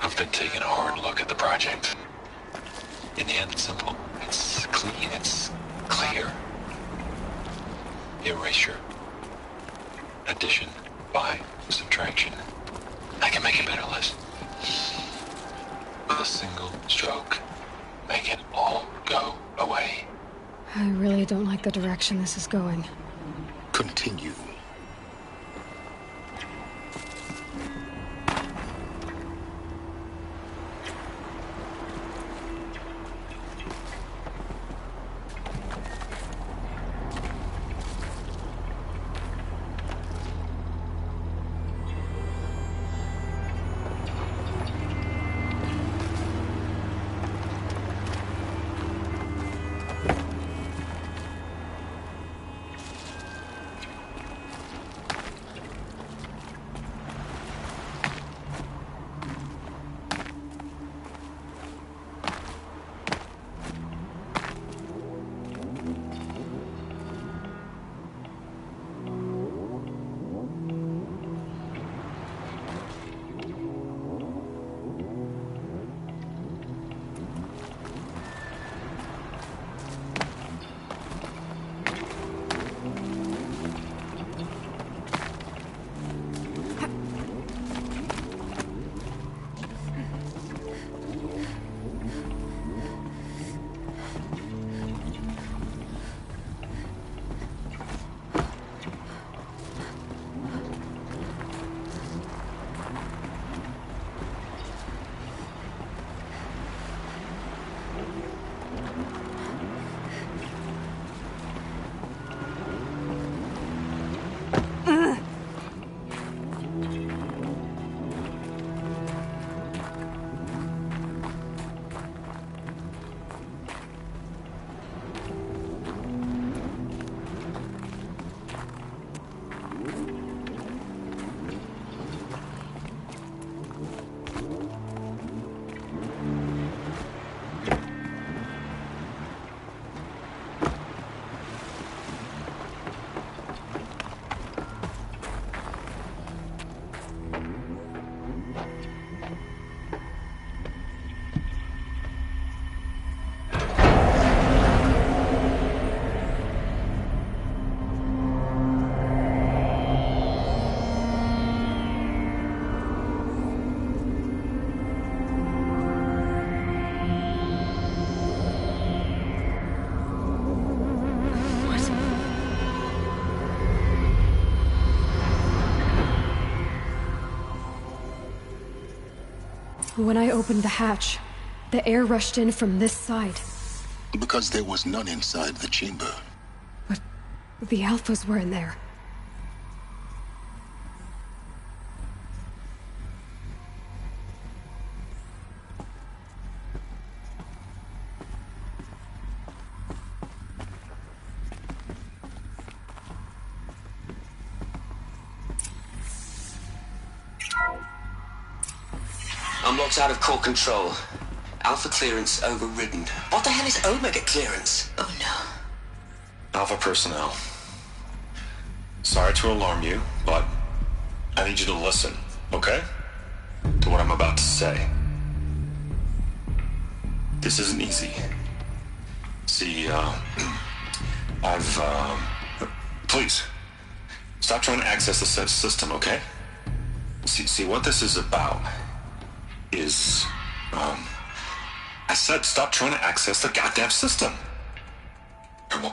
I've been taking a hard look at the project. In the end, it's simple. It's clean. It's clear. Erasure. addition by subtraction. I can make it better, Liz. With a single stroke, make it all go away. I really don't like the direction this is going. Continue. When I opened the hatch, the air rushed in from this side. Because there was none inside the chamber. But the Alphas were in there. Unlocked out of core control. Alpha clearance overridden. What the hell is Omega clearance? Oh no. Alpha personnel. Sorry to alarm you, but I need you to listen, okay? To what I'm about to say. This isn't easy. See, please, stop trying to access the system, okay? See, what this is about is, I said stop trying to access the goddamn system.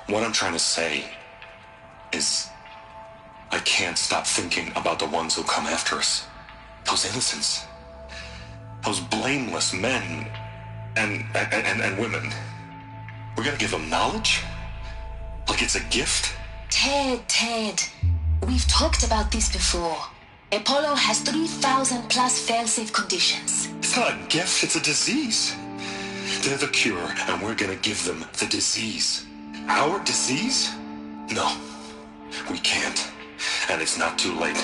What I'm trying to say is I can't stop thinking about the ones who come after us. Those innocents. Those blameless men and women. We're gonna give them knowledge? Like it's a gift? Ted. We've talked about this before. Apollo has 3,000 plus fail-safe conditions. It's not a gift, it's a disease. They're the cure, and we're gonna give them the disease. Our disease? No, we can't. And it's not too late.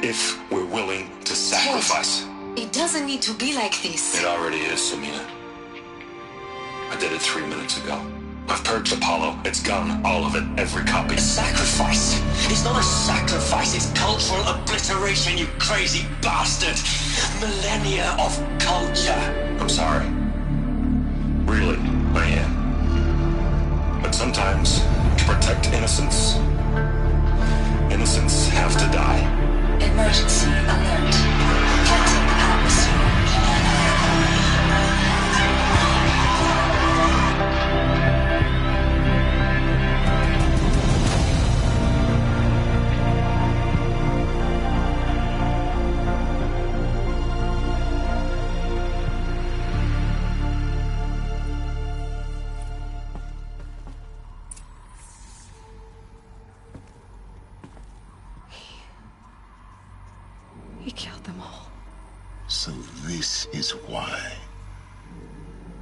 If we're willing to sacrifice. Ted, it doesn't need to be like this. It already is, Samina. I did it 3 minutes ago. I've purged Apollo. It's gone. All of it. Every copy. A sacrifice? It's not a sacrifice. It's cultural obliteration, you crazy bastard. Millennia of culture. I'm sorry. Really, I am. But sometimes, to protect innocence, innocents have to die? Emergency alert. Detecting atmosphere. He killed them all. So this is why.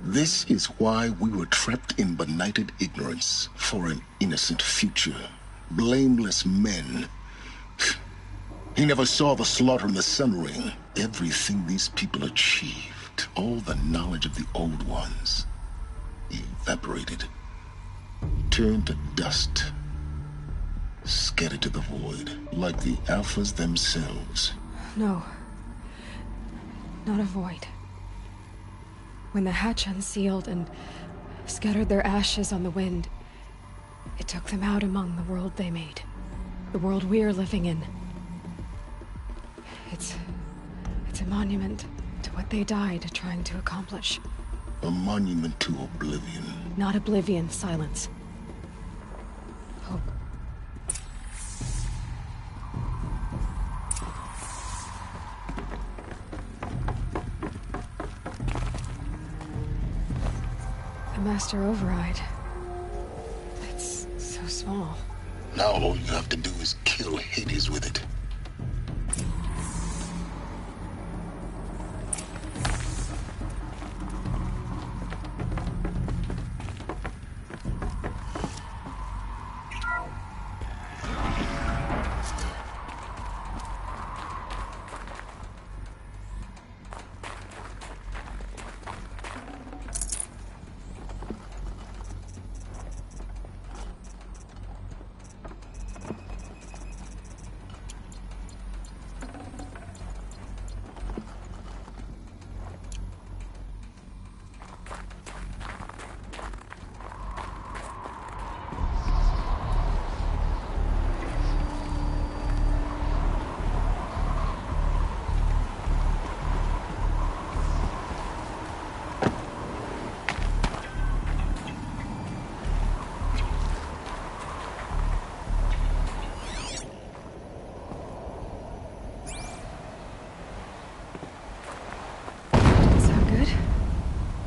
This is why we were trapped in benighted ignorance for an innocent future. Blameless men. He never saw the slaughter in the Sun Ring. Everything these people achieved, all the knowledge of the old ones, evaporated, turned to dust, scattered to the void, like the Alphas themselves. No. Not a void. When the hatch unsealed and scattered their ashes on the wind, it took them out among the world they made. The world we're living in. It's a monument to what they died trying to accomplish. A monument to oblivion. Not oblivion, silence. Hope. The Master Override. It's so small. Now all you have to do is kill Hades with it.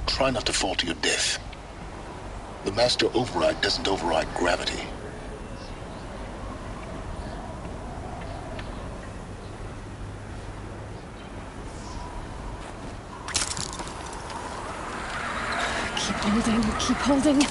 Try not to fall to your death. The Master Override doesn't override gravity. Keep holding, keep holding.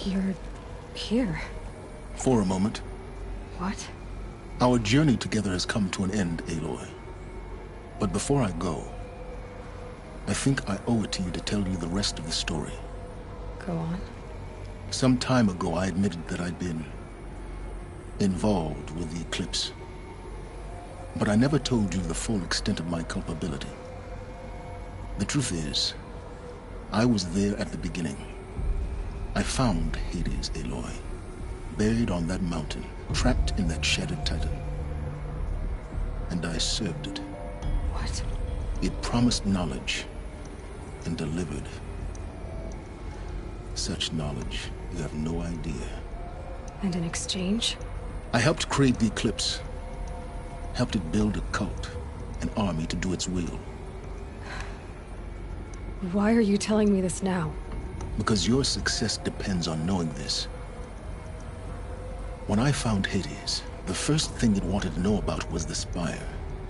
You're here. For a moment. What? Our journey together has come to an end, Aloy. But before I go, I think I owe it to you to tell you the rest of the story. Go on. Some time ago, I admitted that I'd been involved with the eclipse. But I never told you the full extent of my culpability. The truth is, I was there at the beginning. I found Hades, Aloy. Buried on that mountain, trapped in that shattered titan. And I served it. What? It promised knowledge, and delivered. Such knowledge, you have no idea. And in exchange? I helped create the Eclipse. Helped it build a cult, an army to do its will. Why are you telling me this now? Because your success depends on knowing this. When I found Hades, the first thing it wanted to know about was the Spire.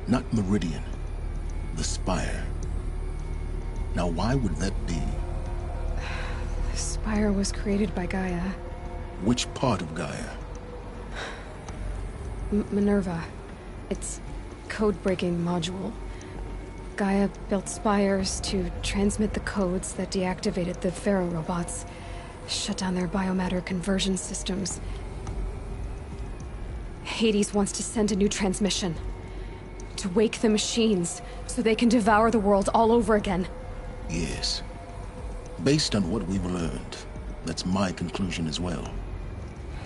Not Meridian. The Spire. Now why would that be? The Spire was created by Gaia. Which part of Gaia? Minerva. It's code-breaking module. Gaia built spires to transmit the codes that deactivated the Pharaoh robots, shut down their biomatter conversion systems. Hades wants to send a new transmission. To wake the machines, so they can devour the world all over again. Yes. Based on what we've learned, that's my conclusion as well.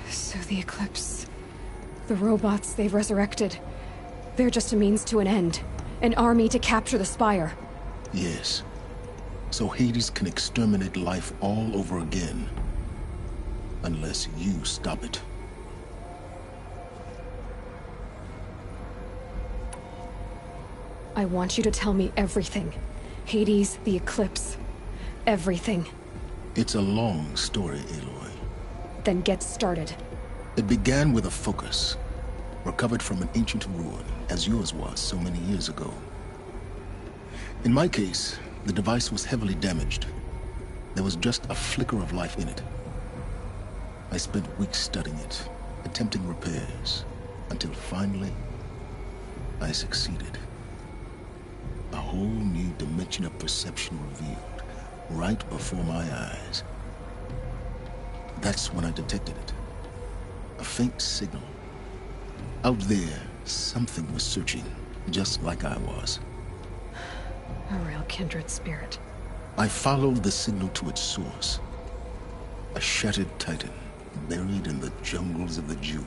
So the Eclipse... the robots they've resurrected... they're just a means to an end. An army to capture the Spire. Yes. So Hades can exterminate life all over again. Unless you stop it. I want you to tell me everything. Hades, the Eclipse. Everything. It's a long story, Aloy. Then get started. It began with a focus. Recovered from an ancient ruin, as yours was so many years ago. In my case, the device was heavily damaged. There was just a flicker of life in it. I spent weeks studying it, attempting repairs, until finally, I succeeded. A whole new dimension of perception revealed, right before my eyes. That's when I detected it. A faint signal. Out there, something was searching, just like I was. A real kindred spirit. I followed the signal to its source. A shattered titan, buried in the jungles of the Jewel.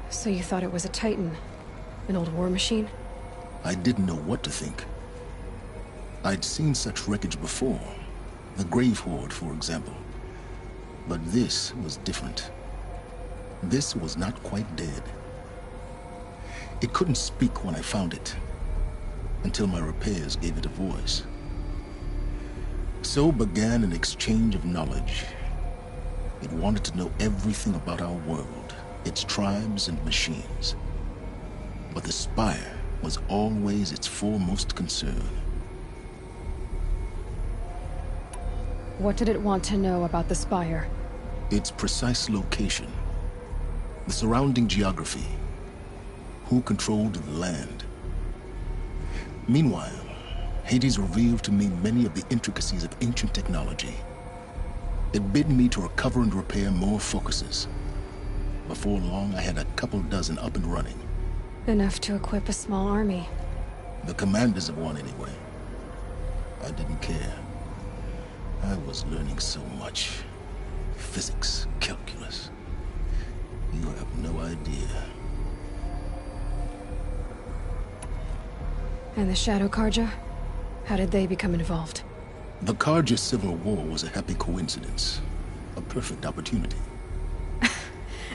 So you thought it was a titan? An old war machine? I didn't know what to think. I'd seen such wreckage before. The Grave Horde, for example. But this was different. This was not quite dead. It couldn't speak when I found it, until my repairs gave it a voice. So began an exchange of knowledge. It wanted to know everything about our world, its tribes and machines. But the Spire was always its foremost concern. What did it want to know about the Spire? Its precise location, the surrounding geography, who controlled the land. Meanwhile, Hades revealed to me many of the intricacies of ancient technology. It bid me to recover and repair more focuses. Before long, I had a couple dozen up and running. Enough to equip a small army. The commanders of one, anyway. I didn't care. I was learning so much. Physics, calculus. You have no idea. And the Shadow Karja? How did they become involved? The Karja Civil War was a happy coincidence. A perfect opportunity.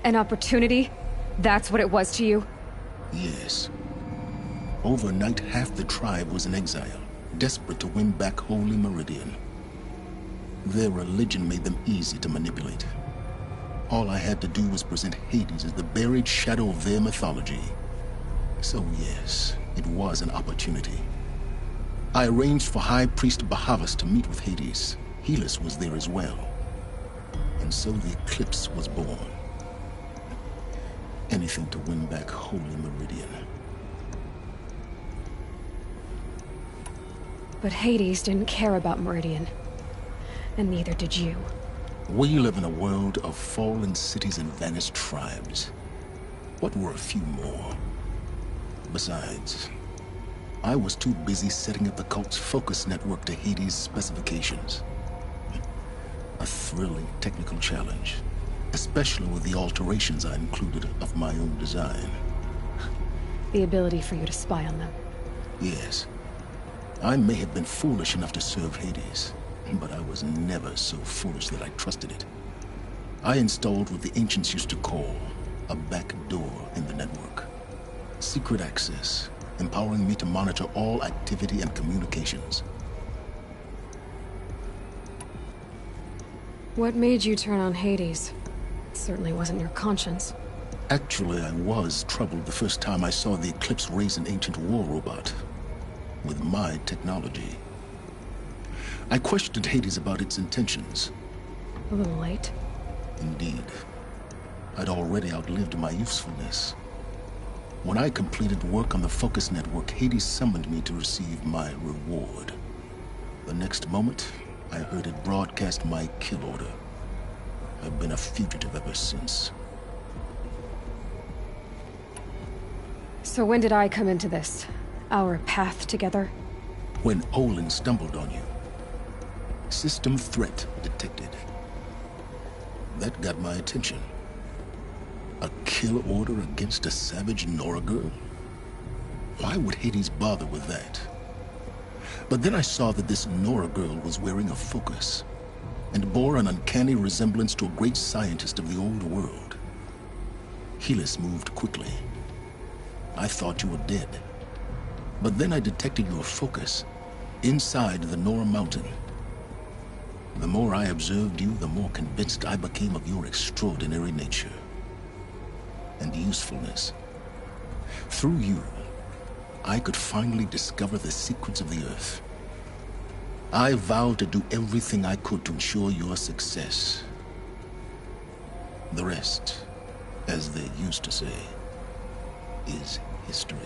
An opportunity? That's what it was to you? Yes. Overnight, half the tribe was in exile, desperate to win back Holy Meridian. Their religion made them easy to manipulate. All I had to do was present Hades as the buried shadow of their mythology. So yes, it was an opportunity. I arranged for High Priest Bahavas to meet with Hades. Helis was there as well. And so the Eclipse was born. Anything to win back Holy Meridian. But Hades didn't care about Meridian. And neither did you. We live in a world of fallen cities and vanished tribes. What were a few more? Besides, I was too busy setting up the cult's focus network to Hades' specifications. A thrilling technical challenge, especially with the alterations I included of my own design. The ability for you to spy on them. Yes. I may have been foolish enough to serve Hades, but I was never so foolish that I trusted it. I installed what the ancients used to call a back door in the network. Secret access, empowering me to monitor all activity and communications. What made you turn on Hades? It certainly wasn't your conscience. Actually, I was troubled the first time I saw the Eclipse raise an ancient war robot with my technology. I questioned Hades about its intentions. A little late. Indeed. I'd already outlived my usefulness. When I completed work on the Focus Network, Hades summoned me to receive my reward. The next moment, I heard it broadcast my kill order. I've been a fugitive ever since. So when did I come into this? Our path together? When Olin stumbled on you. System threat detected. That got my attention. A kill order against a savage Nora girl? Why would Hades bother with that? But then I saw that this Nora girl was wearing a focus, and bore an uncanny resemblance to a great scientist of the old world. Helis moved quickly. I thought you were dead. But then I detected your focus inside the Nora mountain. The more I observed you, the more convinced I became of your extraordinary nature and usefulness. Through you, I could finally discover the secrets of the Earth. I vowed to do everything I could to ensure your success. The rest, as they used to say, is history.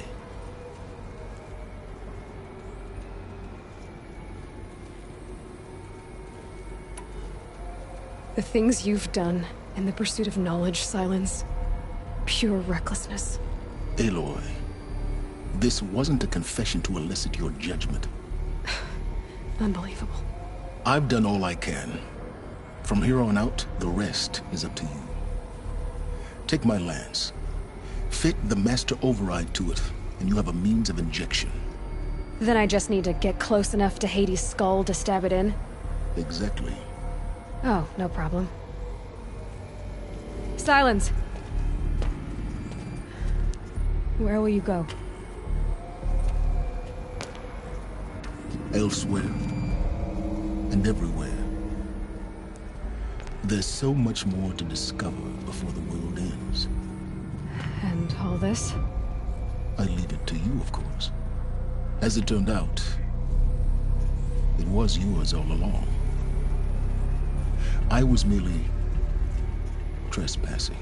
The things you've done in the pursuit of knowledge, Silence. Pure recklessness. Aloy, this wasn't a confession to elicit your judgment. Unbelievable. I've done all I can. From here on out, the rest is up to you. Take my lance. Fit the master override to it, and you have a means of injection. Then I just need to get close enough to Hades' skull to stab it in? Exactly. Oh, no problem. Silence! Where will you go? Elsewhere. And everywhere. There's so much more to discover before the world ends. And all this? I leave it to you, of course. As it turned out, it was yours all along. I was merely trespassing.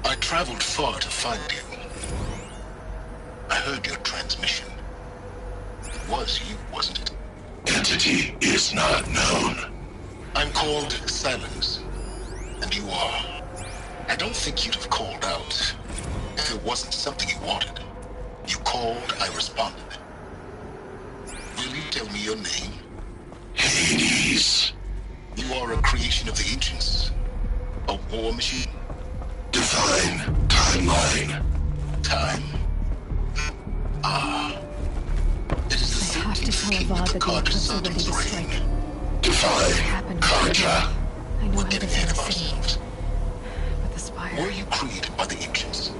I traveled far to find you. I heard your transmission. It was you, wasn't it? Entity is not known. I'm called Silence, and you are. I don't think you'd have called out if it wasn't something you wanted. You called, I responded. Will you tell me your name? Hades. You are a creation of the ancients. A war machine. Divine timeline. Time. Ah. It is the I have to tell Avad that the Eclipse are ready to strike. Divine Contra. I know how to get a city, but the spire. Were you created by the ancients?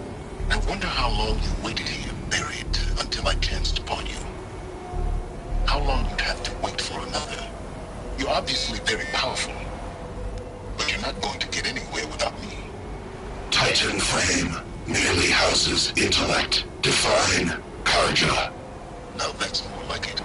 I wonder how long you waited here, buried, until I chanced upon you. How long you'd have to wait for another. You're obviously very powerful, but you're not going to get anywhere without me. Titan Flame merely houses intellect. Define Karja. Now that's more like it.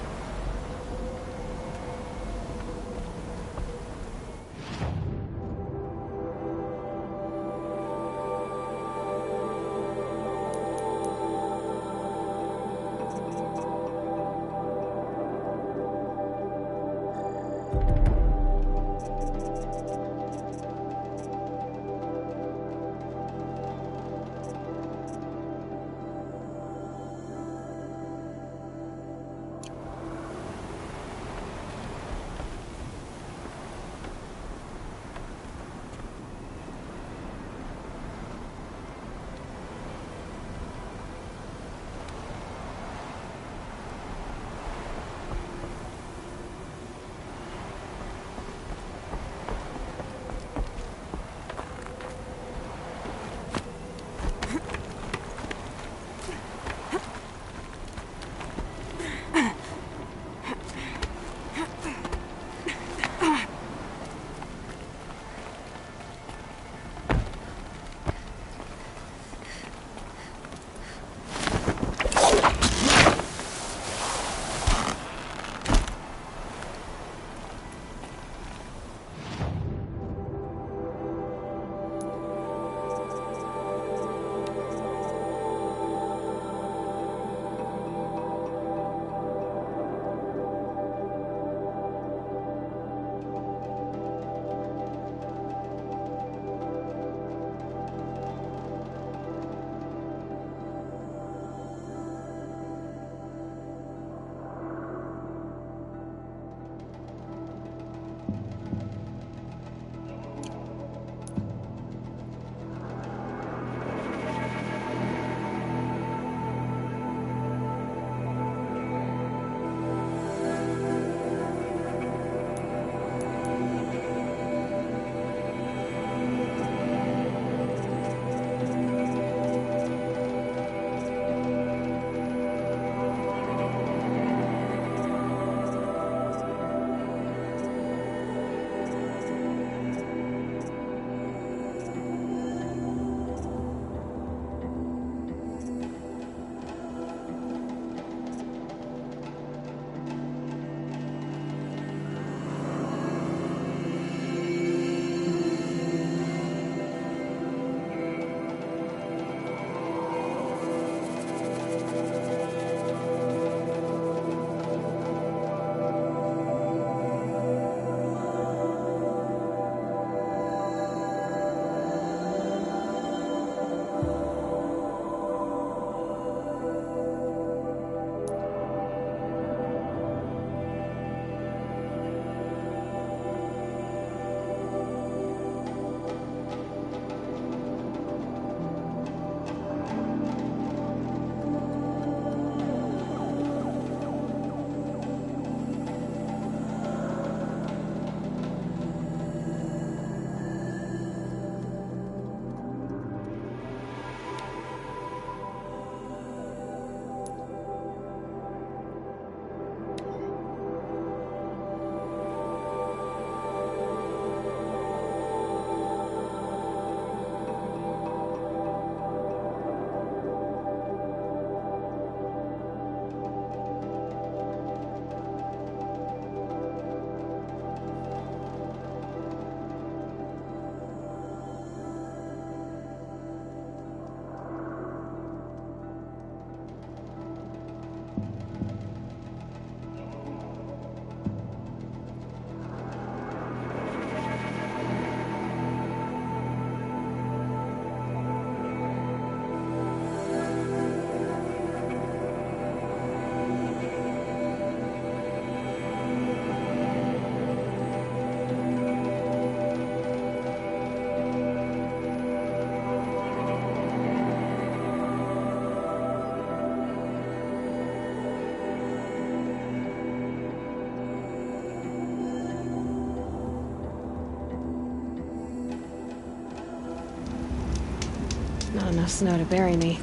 Not enough snow to bury me.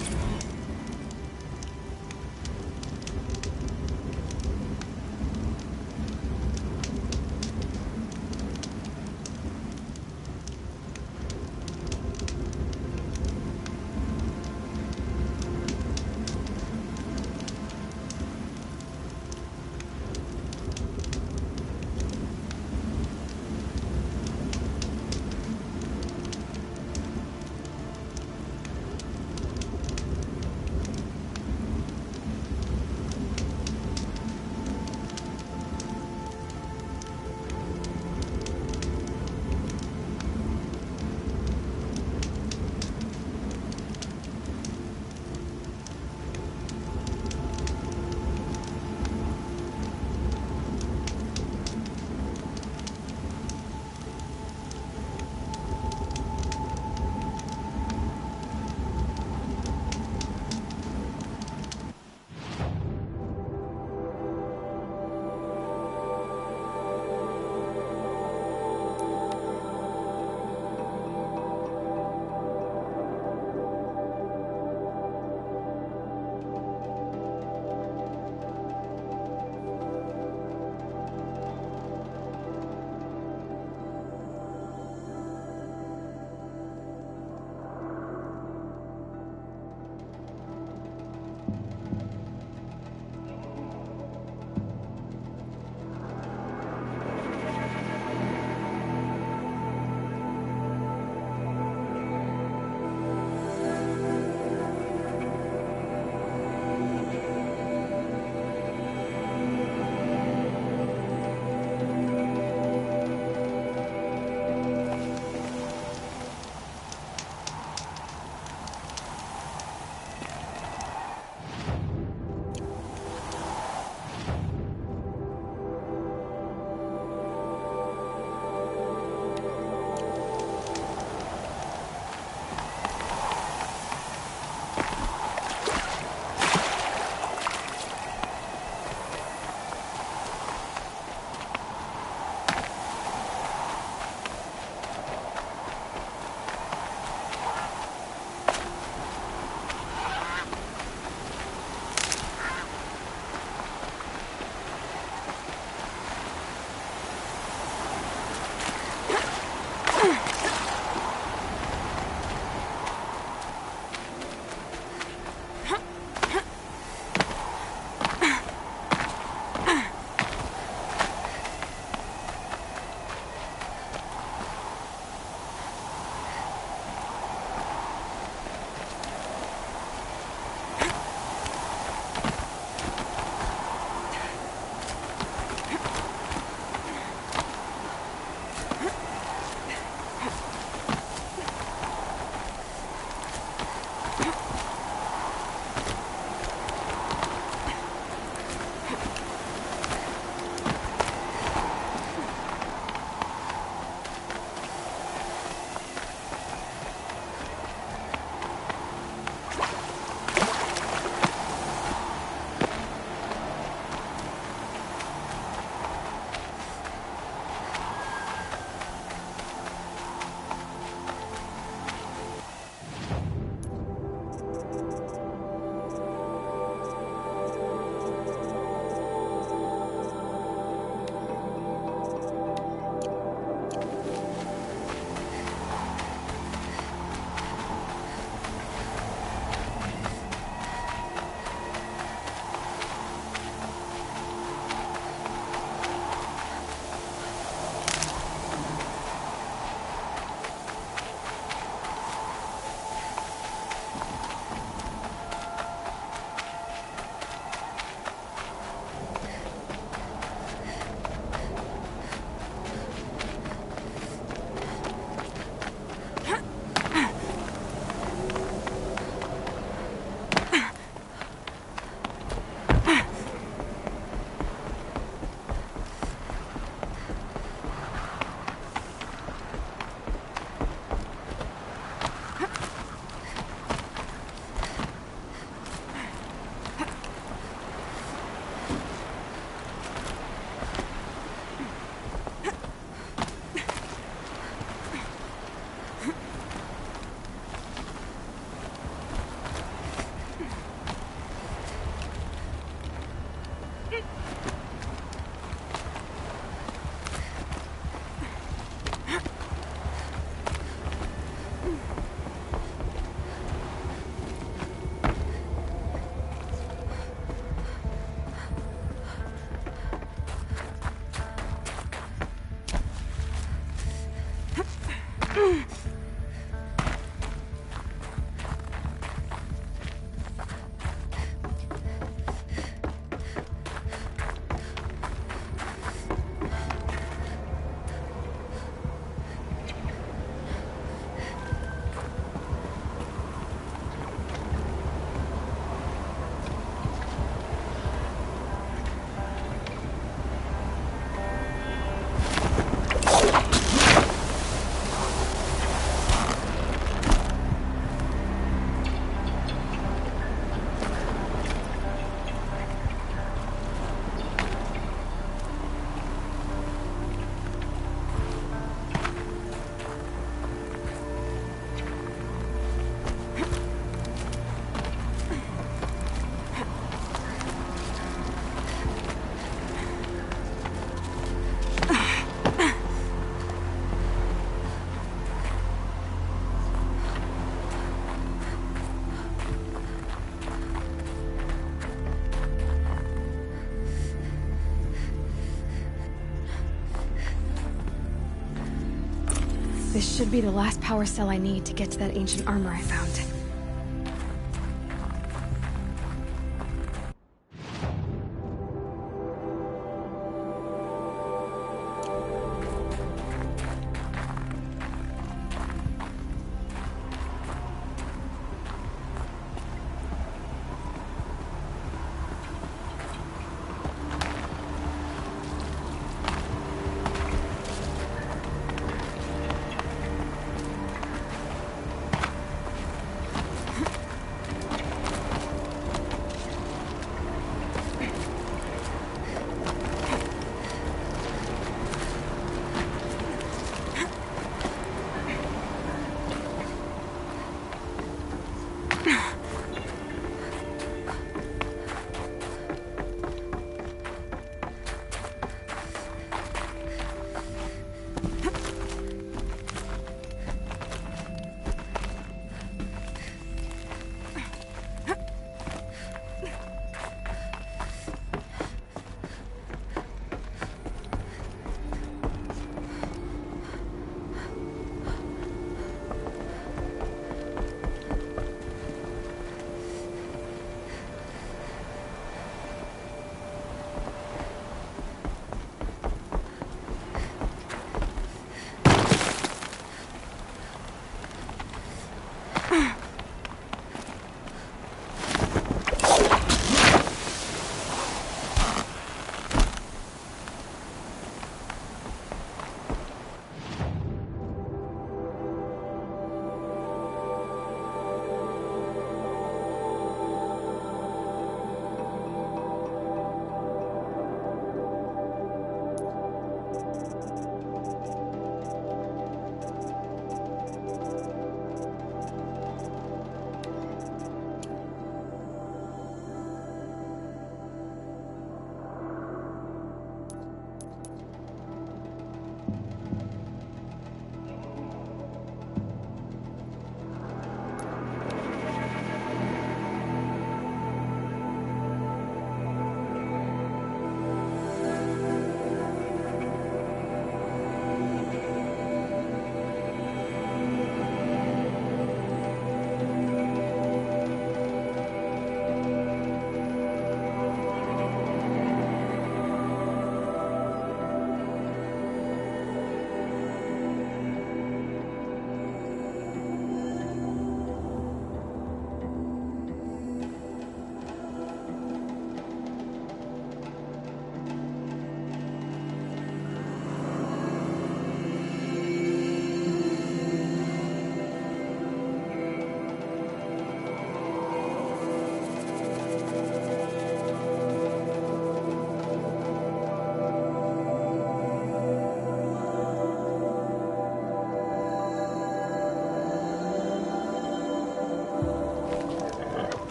This should be the last power cell I need to get to that ancient armor I found.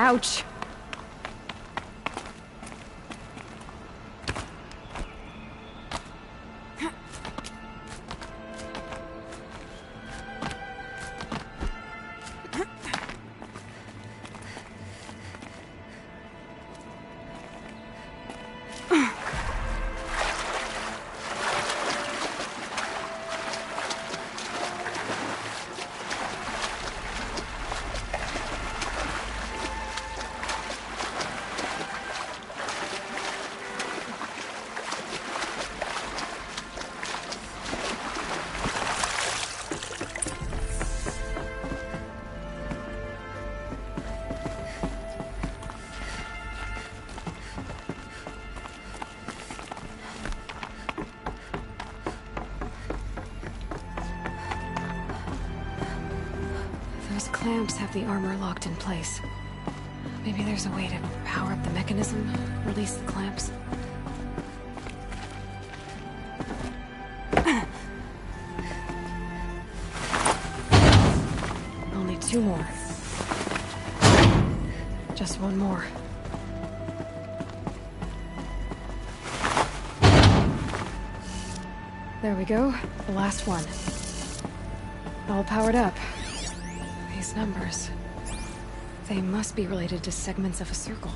Ouch. clamps have the armor locked in place. Maybe there's a way to power up the mechanism, release the clamps. Only 2 more. Just 1 more. There we go. The last one. All powered up. These numbers... they must be related to segments of a circle.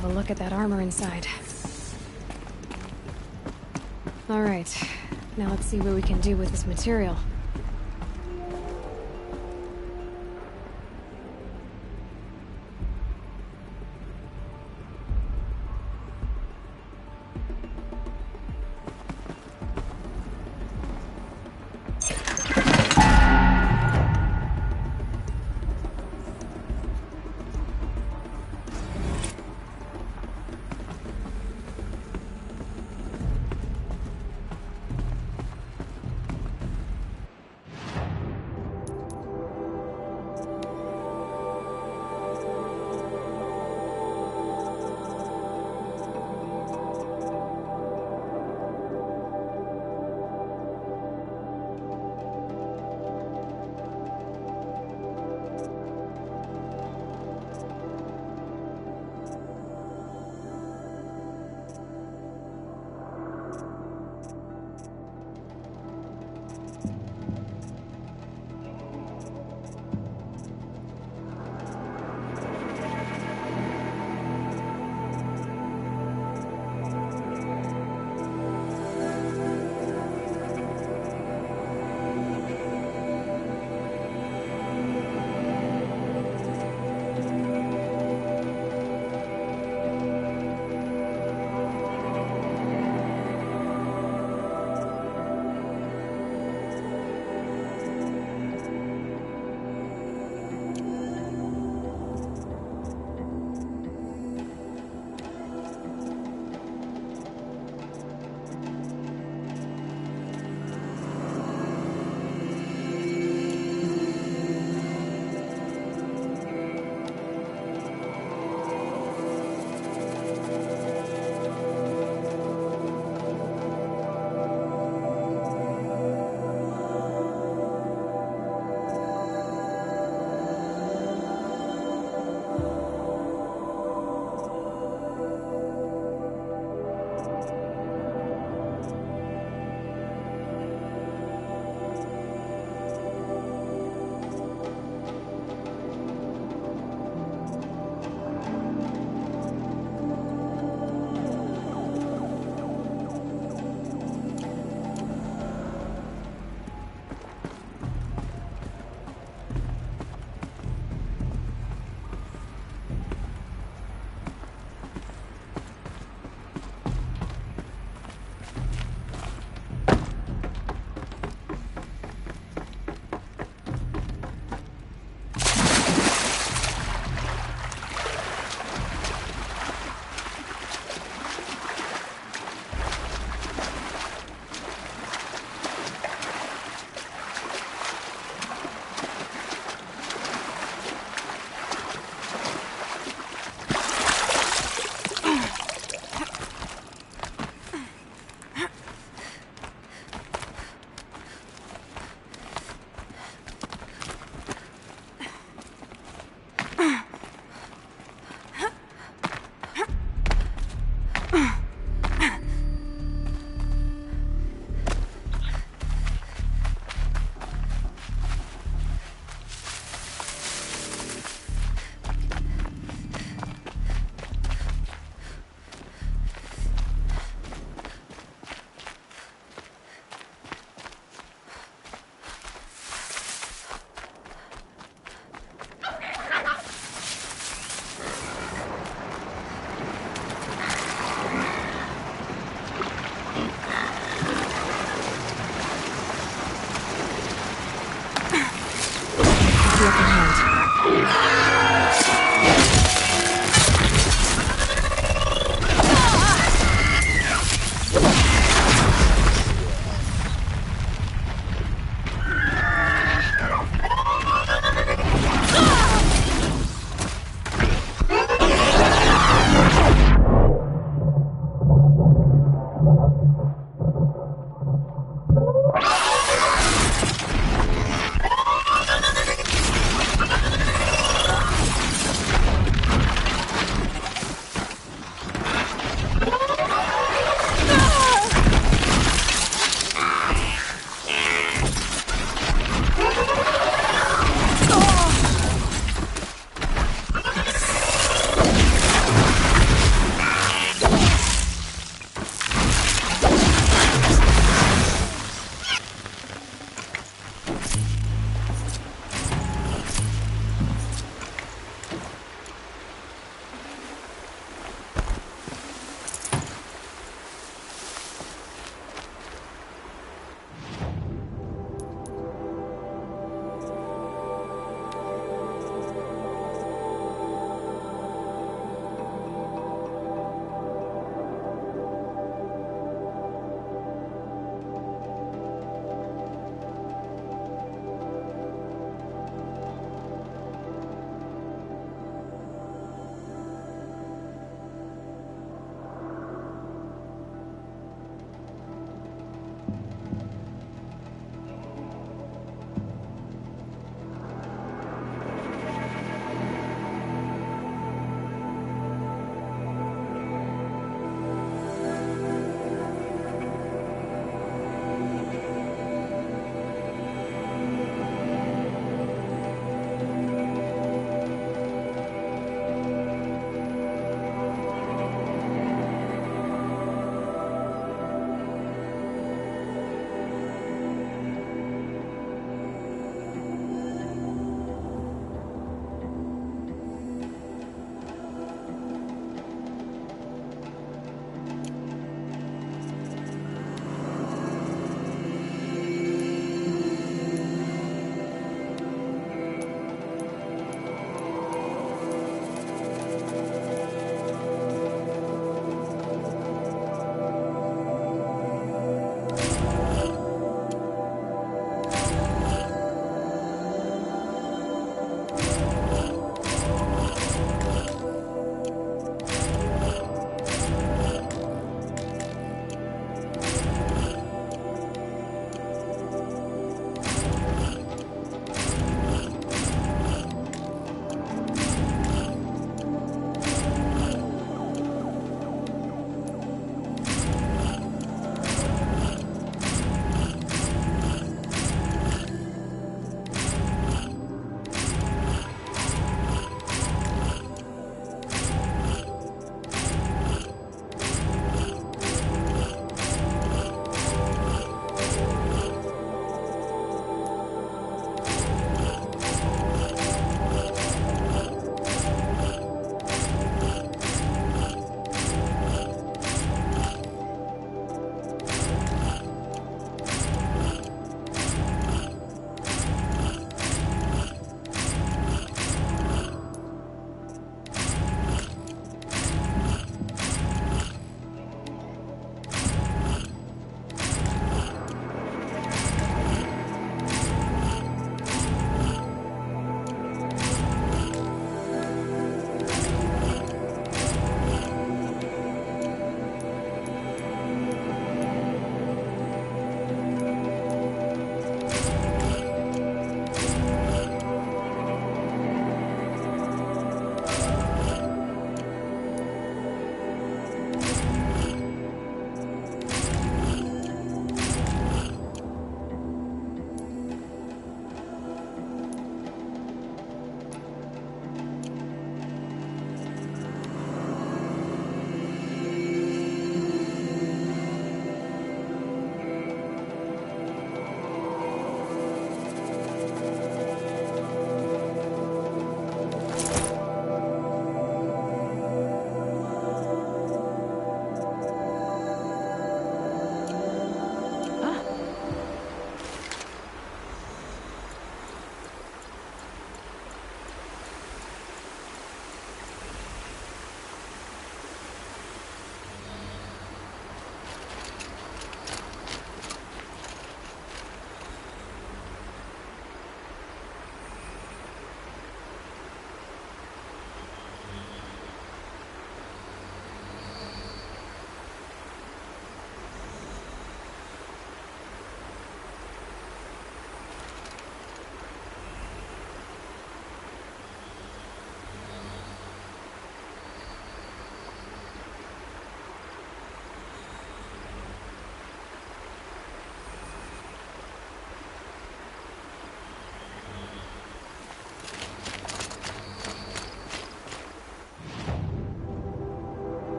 have a look at that armor inside. Alright, now let's see what we can do with this material.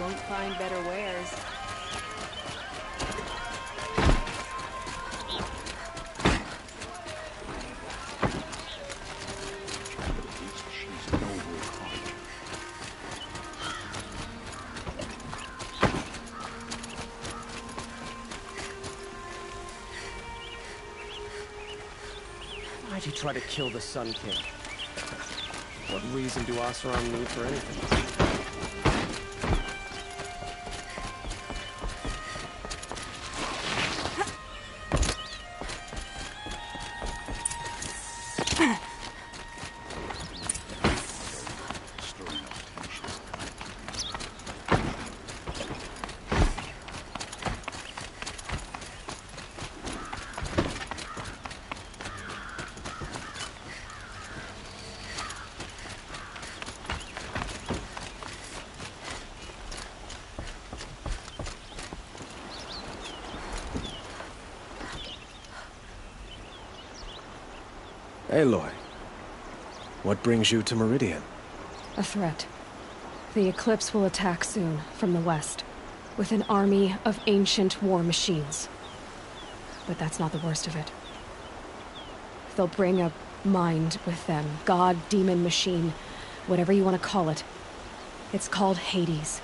Won't find better wares. Why'd you try to kill the Sun King? What reason do Oseram need for anything? Aloy, what brings you to Meridian? A threat. The Eclipse will attack soon, from the west, with an army of ancient war machines. But that's not the worst of it. They'll bring a mind with them, god, demon, machine, whatever you want to call it. It's called Hades.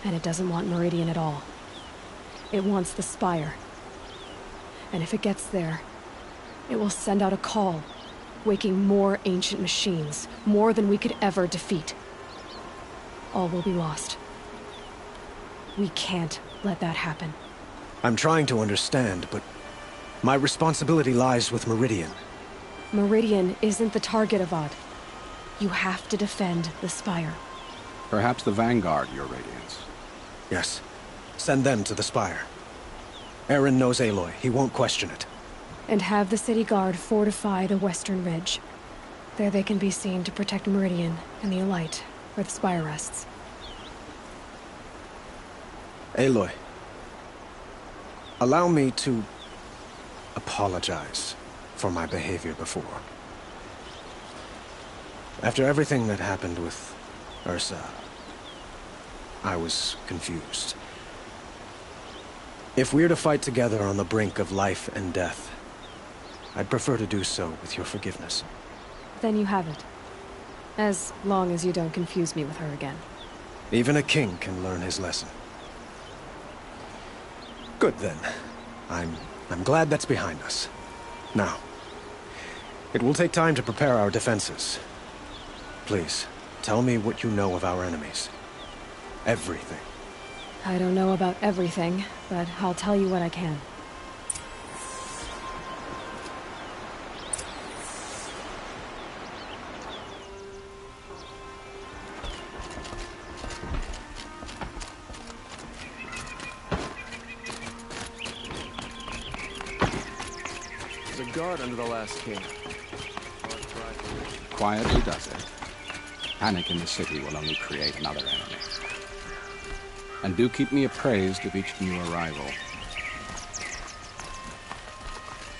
And it doesn't want Meridian at all. It wants the Spire. And if it gets there, it will send out a call, waking more ancient machines, more than we could ever defeat. All will be lost. We can't let that happen. I'm trying to understand, but my responsibility lies with Meridian. Meridian isn't the target, Avad. You have to defend the Spire. Perhaps the Vanguard, Your Radiance. Yes. Send them to the Spire. Aaron knows Aloy. He won't question it. And have the city guard fortify the western ridge. There they can be seen to protect Meridian and the Elite, where the Spire rests. Aloy, allow me to apologize for my behavior before. After everything that happened with Ursa, I was confused. If we're to fight together on the brink of life and death, I'd prefer to do so with your forgiveness. Then you have it. As long as you don't confuse me with her again. Even a king can learn his lesson. Good then. I'm glad that's behind us. Now, it will take time to prepare our defenses. Please, tell me what you know of our enemies. Everything. I don't know about everything, but I'll tell you what I can. There's a guard under the last king. Quietly does it. Panic in the city will only create another enemy. And do keep me appraised of each new arrival.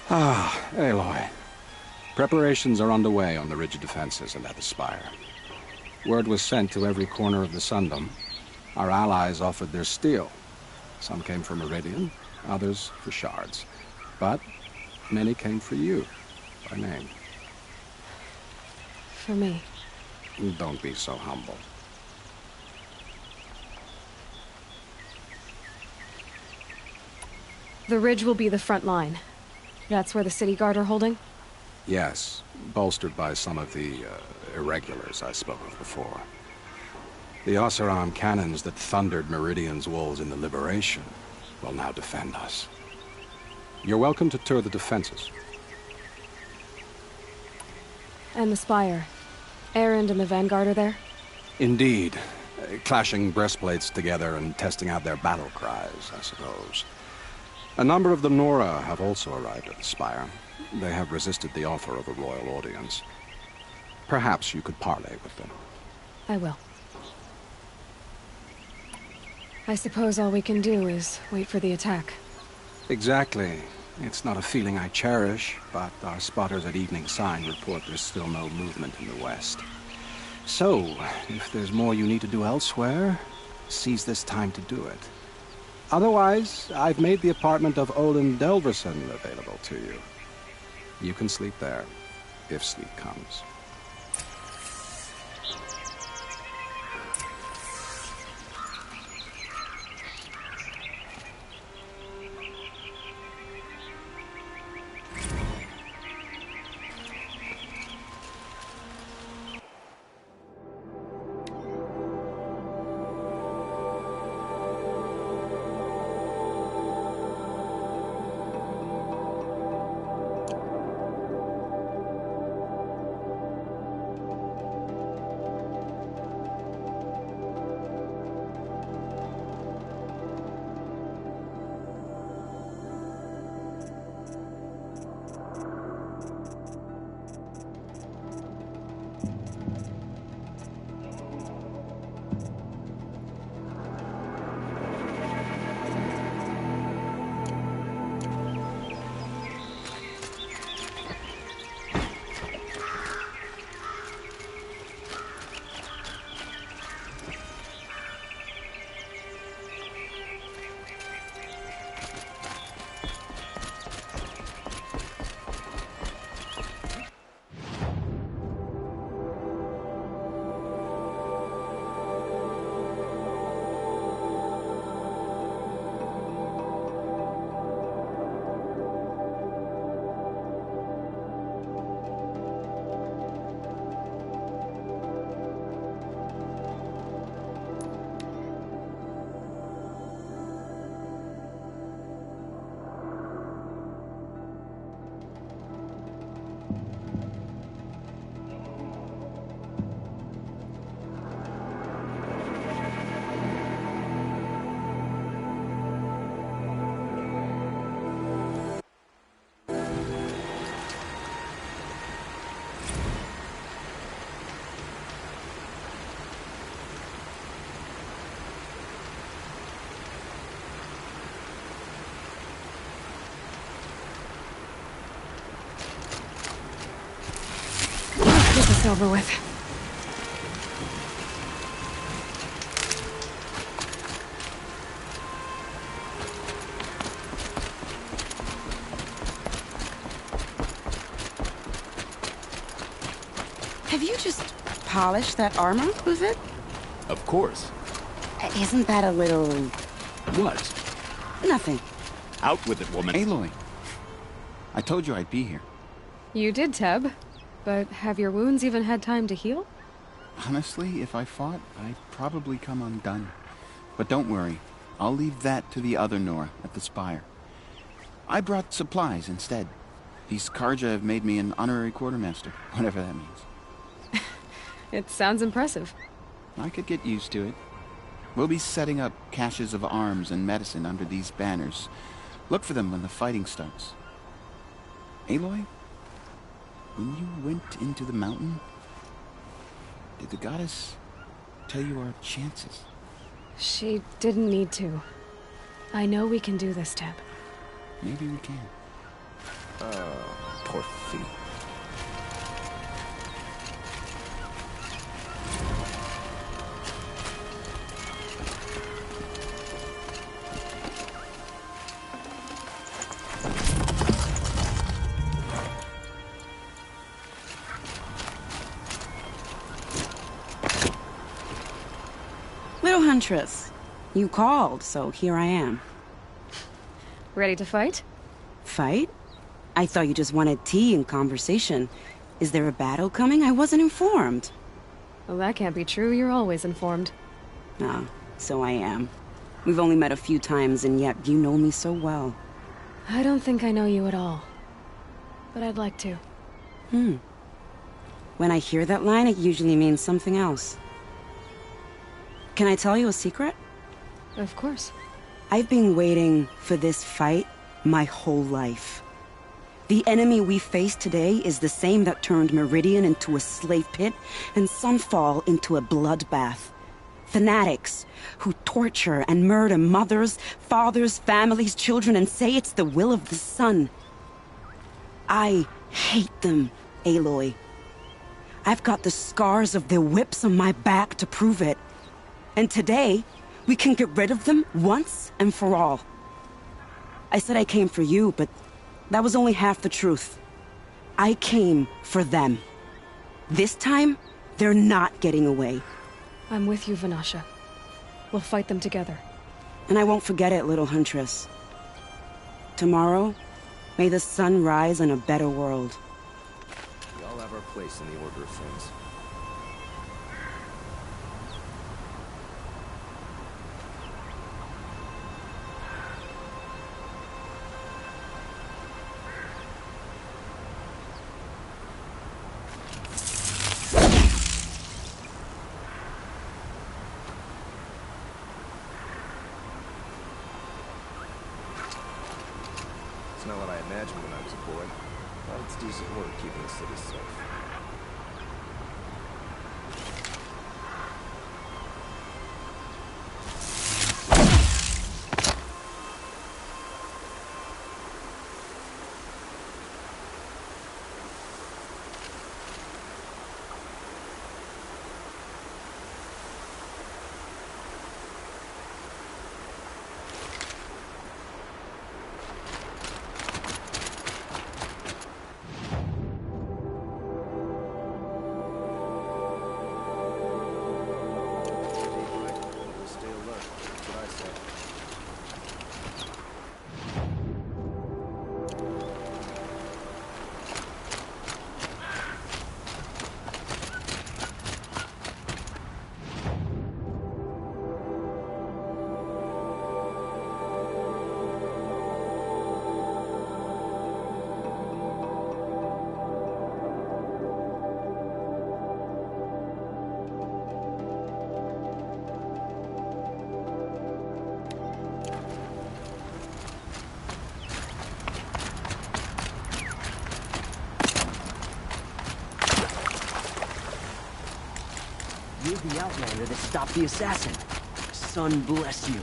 Ah, Aloy. Preparations are underway on the ridge defenses and at the Spire. Word was sent to every corner of the Sundom. Our allies offered their steel. Some came for Meridian, others for shards. But many came for you, by name. For me. Don't be so humble. The ridge will be the front line. That's where the city guard are holding? Yes, bolstered by some of the irregulars I spoke of before. The Oseram cannons that thundered Meridian's walls in the Liberation will now defend us. You're welcome to tour the defenses. And the Spire. Erend and the Vanguard are there? Indeed. Clashing breastplates together and testing out their battle cries, I suppose. A number of the Nora have also arrived at the Spire. They have resisted the offer of a royal audience. Perhaps you could parley with them. I will. I suppose all we can do is wait for the attack. Exactly. It's not a feeling I cherish, but our spotters at Evening Sign report there's still no movement in the west. So, if there's more you need to do elsewhere, seize this time to do it. Otherwise, I've made the apartment of Olin Delverson available to you. You can sleep there, if sleep comes. Get this over with. Have you just polished that armor, was it? Of course. Isn't that a little... What? Nothing. Out with it, woman. Aloy. I told you I'd be here. You did, Teb. But have your wounds even had time to heal? Honestly, if I fought, I'd probably come undone. But don't worry. I'll leave that to the other Nora at the Spire. I brought supplies instead. These Karja have made me an honorary quartermaster, whatever that means. It sounds impressive. I could get used to it. We'll be setting up caches of arms and medicine under these banners. Look for them when the fighting starts. Aloy, when you went into the mountain, did the goddess tell you our chances? She didn't need to. I know we can do this, Teb. Maybe we can. Poor feet. Little Huntress, you called, so here I am. Ready to fight? Fight? I thought you just wanted tea and conversation. Is there a battle coming? I wasn't informed. Well, that can't be true. You're always informed. Ah, so I am. We've only met a few times, and yet you know me so well. I don't think I know you at all. But I'd like to. When I hear that line, it usually means something else. Can I tell you a secret? Of course. I've been waiting for this fight my whole life. The enemy we face today is the same that turned Meridian into a slave pit and Sunfall into a bloodbath. Fanatics who torture and murder mothers, fathers, families, children, and say it's the will of the sun. I hate them, Aloy. I've got the scars of their whips on my back to prove it. And today, We can get rid of them once and for all. I said I came for you, but that was only half the truth. I came for them. This time, they're not getting away. I'm with you, Vanasha. We'll fight them together. And I won't forget it, little huntress. Tomorrow, may the sun rise in a better world. We all have our place in the order of things. It's not what I imagined when I was a boy, but it's decent work keeping the city safe. You're the outlander that stopped the assassin. Sun bless you.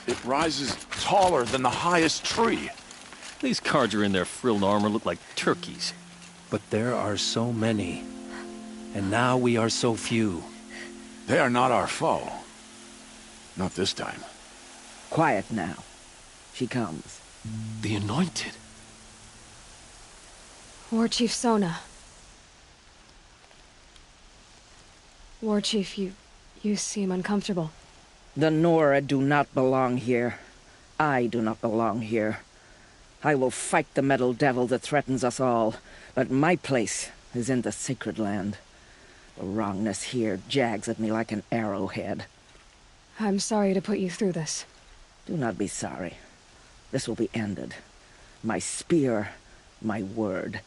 It rises taller than the highest tree. These Carja in their frilled armor look like turkeys. But there are so many. And now we are so few. They are not our foe. Not this time. Quiet now. She comes. The Anointed. War Chief Sona. War Chief, you seem uncomfortable. The Nora do not belong here. I do not belong here. I will fight the metal devil that threatens us all, but my place is in the sacred land. The wrongness here jags at me like an arrowhead. I'm sorry to put you through this. Do not be sorry. This will be ended. My spear, my word.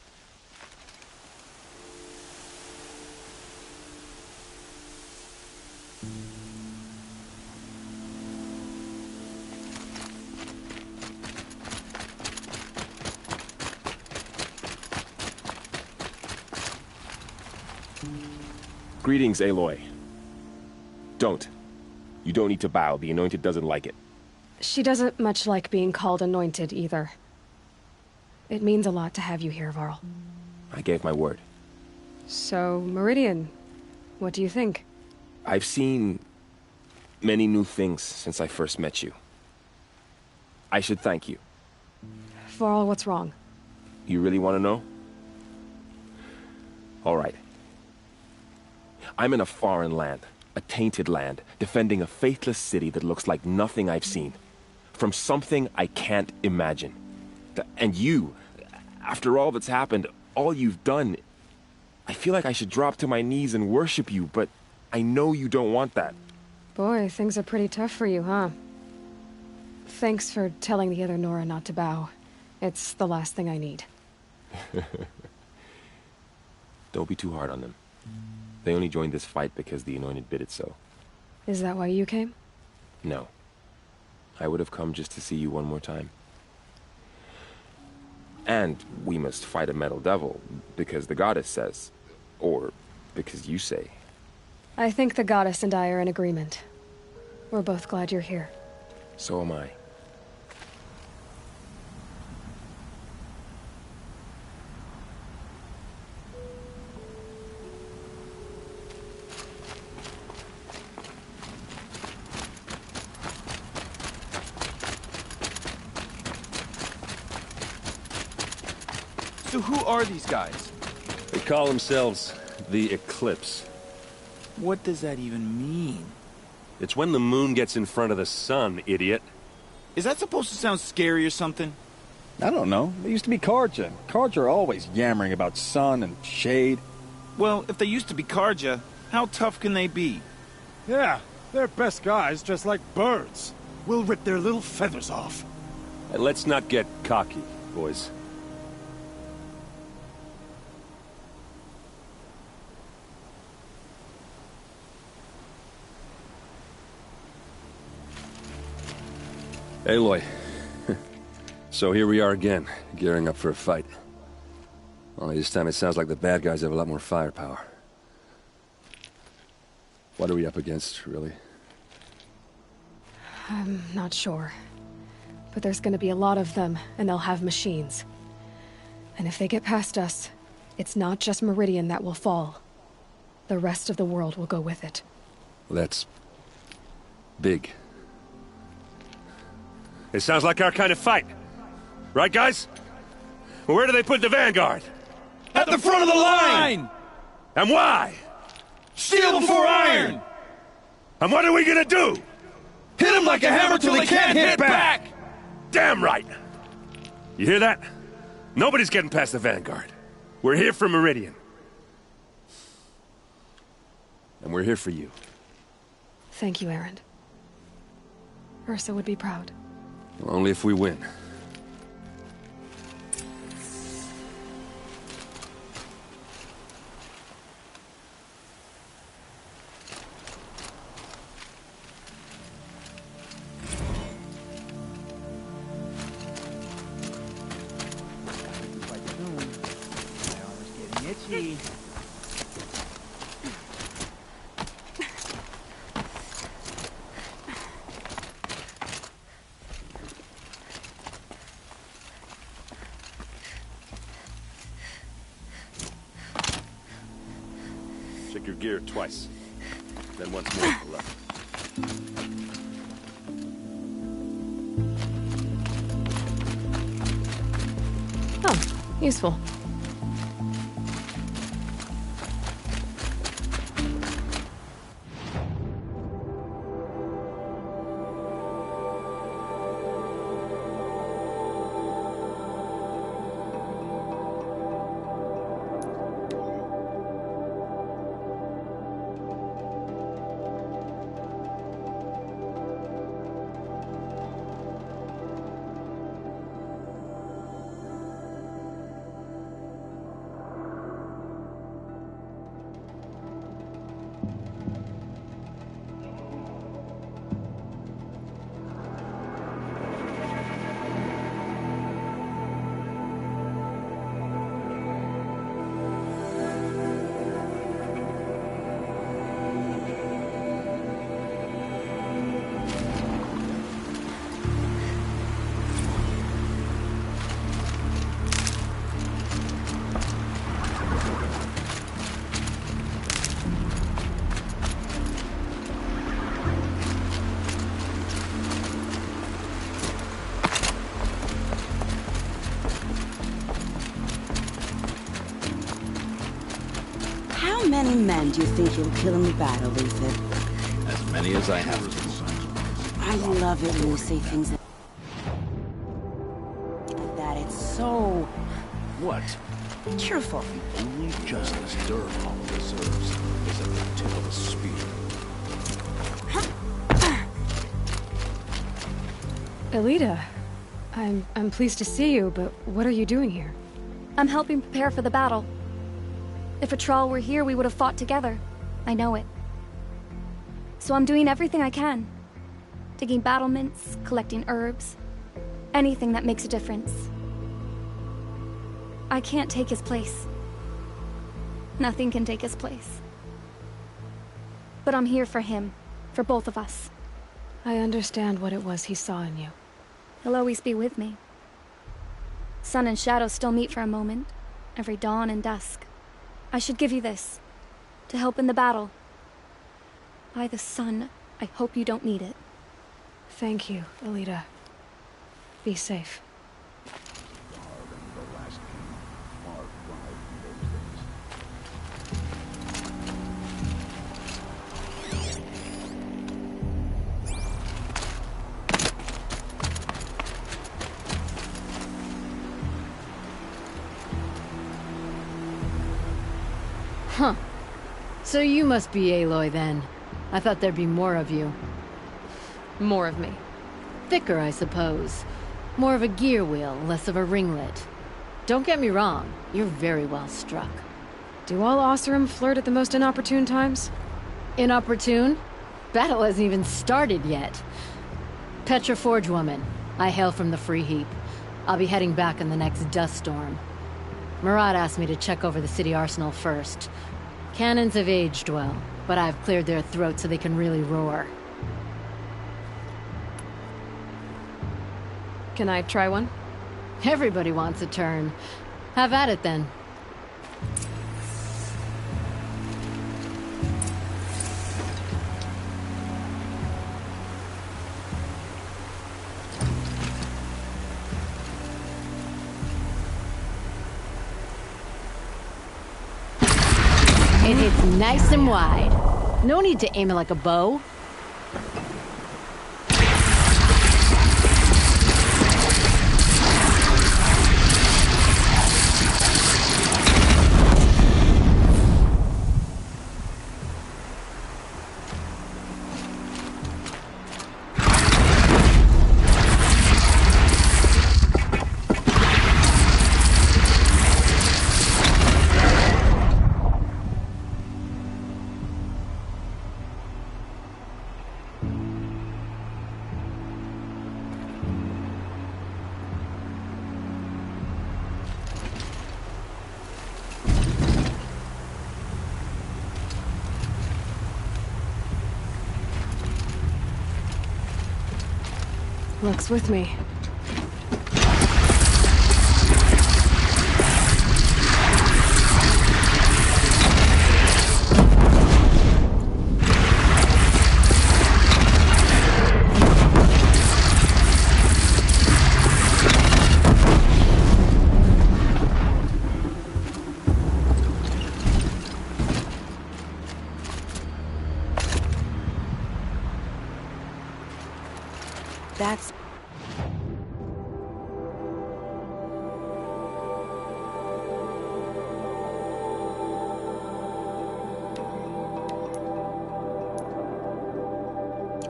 Greetings, Aloy. Don't. You don't need to bow. The Anointed doesn't like it. She doesn't much like being called Anointed, either. It means a lot to have you here, Varl. I gave my word. So, Meridian, what do you think? I've seen many new things since I first met you. I should thank you. Varl, what's wrong? You really want to know? All right. I'm in a foreign land, a tainted land, defending a faithless city that looks like nothing I've seen. From something I can't imagine. And you, after all that's happened, all you've done, I feel like I should drop to my knees and worship you, but I know you don't want that. Boy, things are pretty tough for you, huh? Thanks for telling the other Nora not to bow. It's the last thing I need. Don't be too hard on them. They only joined this fight because the Anointed bid it so. Is that why you came? No. I would have come just to see you one more time. And we must fight a metal devil, because the goddess says. Or because you say. I think the goddess and I are in agreement. We're both glad you're here. So am I. So who are these guys? They call themselves the Eclipse. What does that even mean? It's when the moon gets in front of the sun, idiot. Is that supposed to sound scary or something? I don't know. They used to be Karja. Karja are always yammering about sun and shade. Well, if they used to be Karja, how tough can they be? Yeah, they're best guys just like birds. We'll rip their little feathers off. And let's not get cocky, boys. Aloy. So here we are again, gearing up for a fight. Only this time it sounds like the bad guys have a lot more firepower. What are we up against, really? I'm not sure. But there's gonna be a lot of them, and they'll have machines. And if they get past us, it's not just Meridian that will fall. The rest of the world will go with it. Well, that's big. It sounds like our kind of fight. Right, guys? Well, where do they put the Vanguard? At the front of the line! And why? Steel before iron! And what are we gonna do? Hit them like a hammer till they can't hit back! Damn right! You hear that? Nobody's getting past the Vanguard. We're here for Meridian. And we're here for you. Thank you, Erend. Ursa would be proud. Well, only if we win. Itchy. Check your gear twice. Then once more to the left. Oh, useful. And you think you'll kill in the battle, Ethan? As many as I have. I love it when you say things like that. It's so... What? cheerful. The only justice Durham deserves is at the tip of a spear. Elita, I'm pleased to see you, but what are you doing here? I'm helping prepare for the battle. If Atral were here, we would have fought together. I know it. So I'm doing everything I can. Digging battlements, collecting herbs. Anything that makes a difference. I can't take his place. Nothing can take his place. But I'm here for him. For both of us. I understand what it was he saw in you. He'll always be with me. Sun and shadow still meet for a moment. Every dawn and dusk. I should give you this. To help in the battle. By the sun, I hope you don't need it. Thank you, Elita. Be safe. Huh. So you must be Aloy then. I thought there'd be more of you. More of me. Thicker, I suppose. More of a gear wheel, less of a ringlet. Don't get me wrong, you're very well struck. Do all Oseram flirt at the most inopportune times? Inopportune? Battle hasn't even started yet. Petra Forge woman. I hail from the Free Heap. I'll be heading back in the next dust storm. Murad asked me to check over the city arsenal first. Cannons have aged well, but I've cleared their throats so they can really roar. Can I try one? Everybody wants a turn. Have at it then. It hits nice and wide. No need to aim it like a bow. Luck's with me. That's...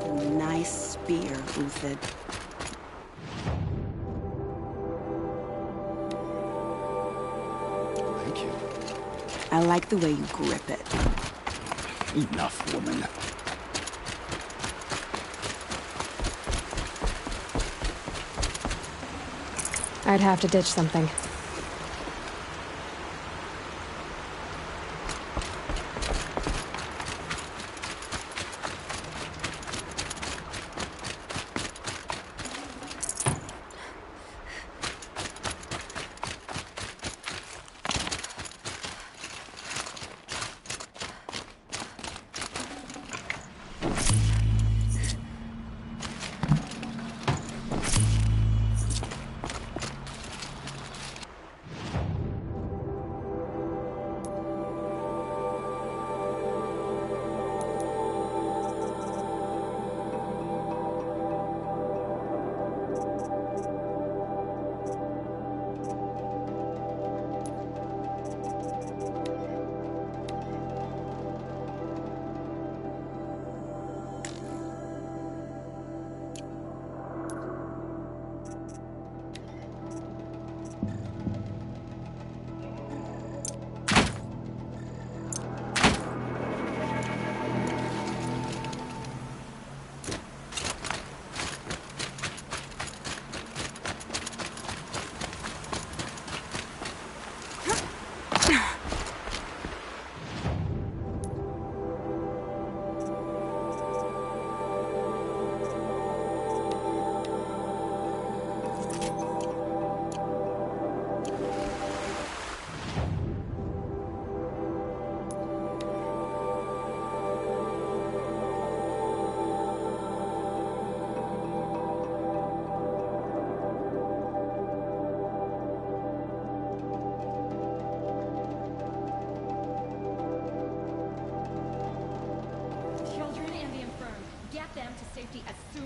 a nice spear, Uthid. Thank you. I like the way you grip it. Enough, woman. I'd have to ditch something.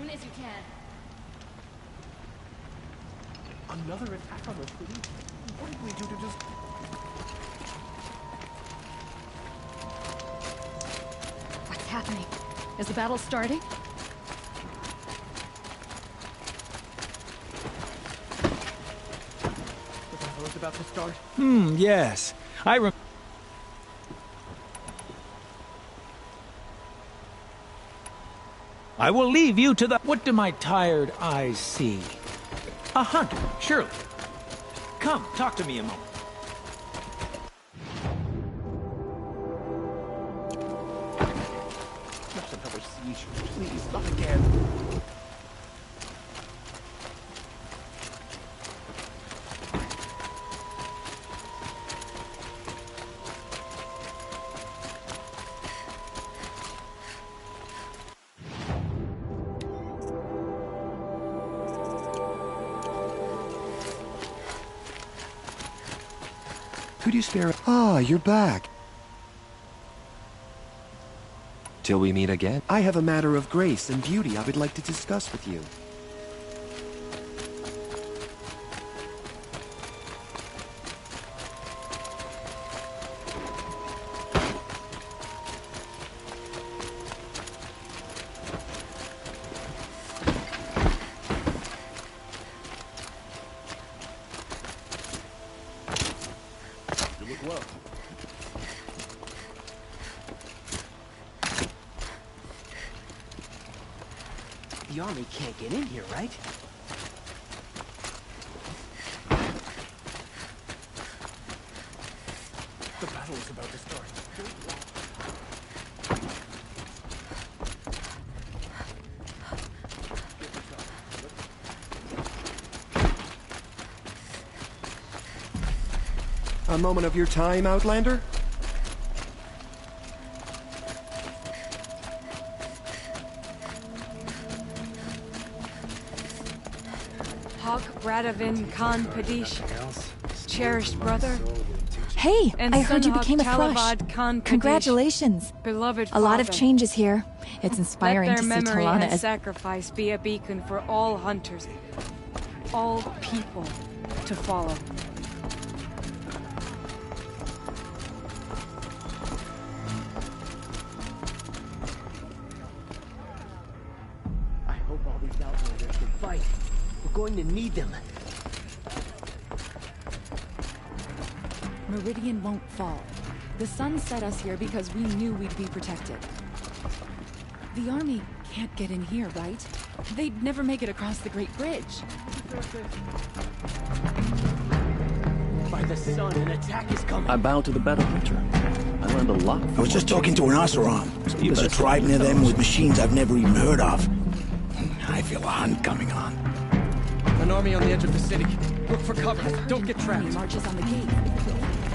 soon as you can. Another attack on the city? What did we do to just... What's happening? Is the battle starting? The battle is about to start. Yes. I will leave you to the... What do my tired eyes see? A hunter, surely. Come, talk to me a moment. Not another siege. Please, not again. Could you spare... Ah, you're back. Till we meet again. I have a matter of grace and beauty I would like to discuss with you. You look well. The army can't get in here, right? The battle is about to start. A moment of your time, Outlander? Hog Radavin Khan Padish, cherished brother. Hey, And I heard you Sunhog became a thrush. Talabad Khan Padish, Congratulations. beloved A lot of father. changes here. It's inspiring Let to their see memory Talana and as... sacrifice be a beacon for all hunters, all people to follow. I hope all these outlanders can fight. We're going to need them. Meridian won't fall. The sun set us here because we knew we'd be protected. The army can't get in here, right? They'd never make it across the Great Bridge. By the sun, an attack is coming. I bow to the better hunter. I learned a lot. I was just talking to an Oseram. There's a tribe near them with machines I've never even heard of. I feel a hunt coming on. An army on the edge of the city. Look for cover. Don't get trapped. Army marches on the gate.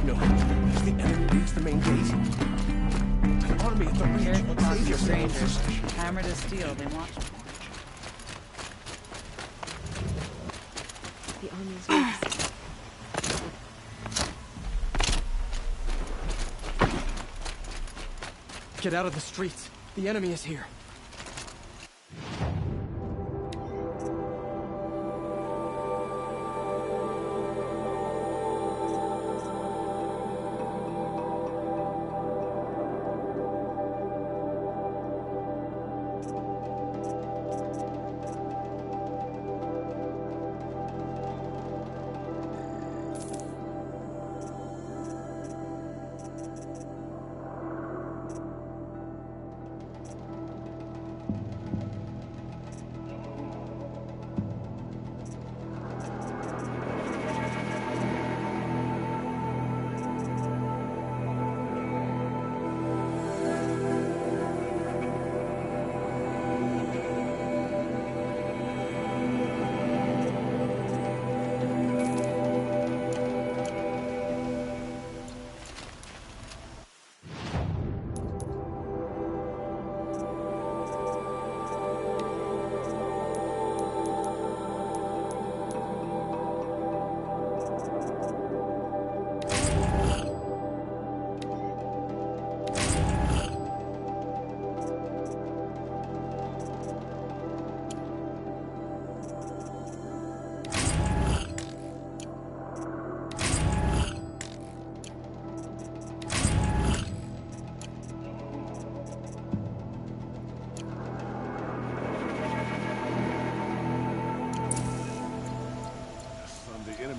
No. Has the enemy reached the main gate? An army at the reach. Careful talking to strangers. Hammer to steel, they want you. The army's weak. Get out of the streets. The enemy is here.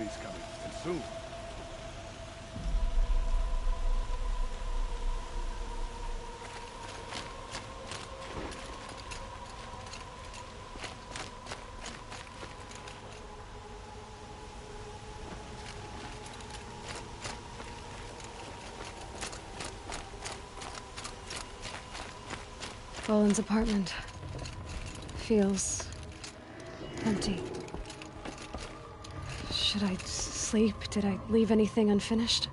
army's coming, and soon. Roland's apartment feels empty. Should I sleep? Did I leave anything unfinished?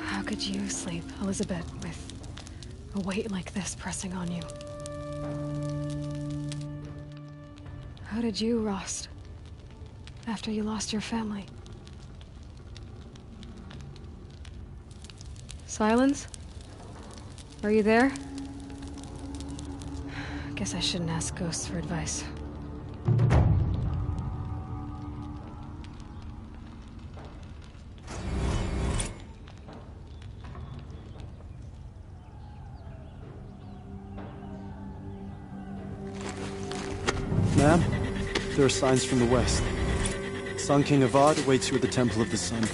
How could you sleep, Elizabeth, with a weight like this pressing on you? How did you, Rost, after you lost your family? Silence? Are you there? Guess I shouldn't ask ghosts for advice. Ma'am, there are signs from the west. Sun King Avad awaits you at the Temple of the Sun.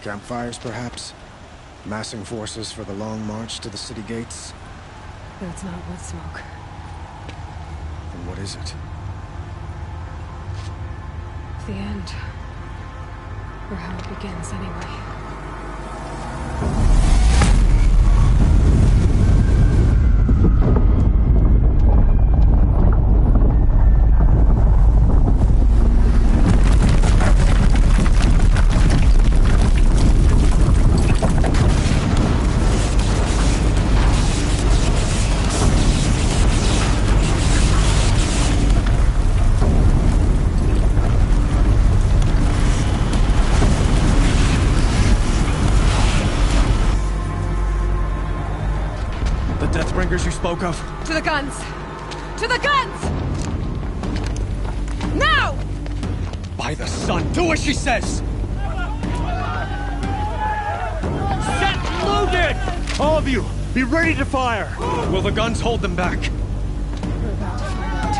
Campfires, perhaps? Massing forces for the long march to the city gates? That's not wood smoke. Then what is it? The end. Or how it begins, anyway. You spoke of? To the guns! To the guns! Now! By the sun, do as she says! Set loaded! All of you, be ready to fire! Will the guns hold them back? We're about to find out.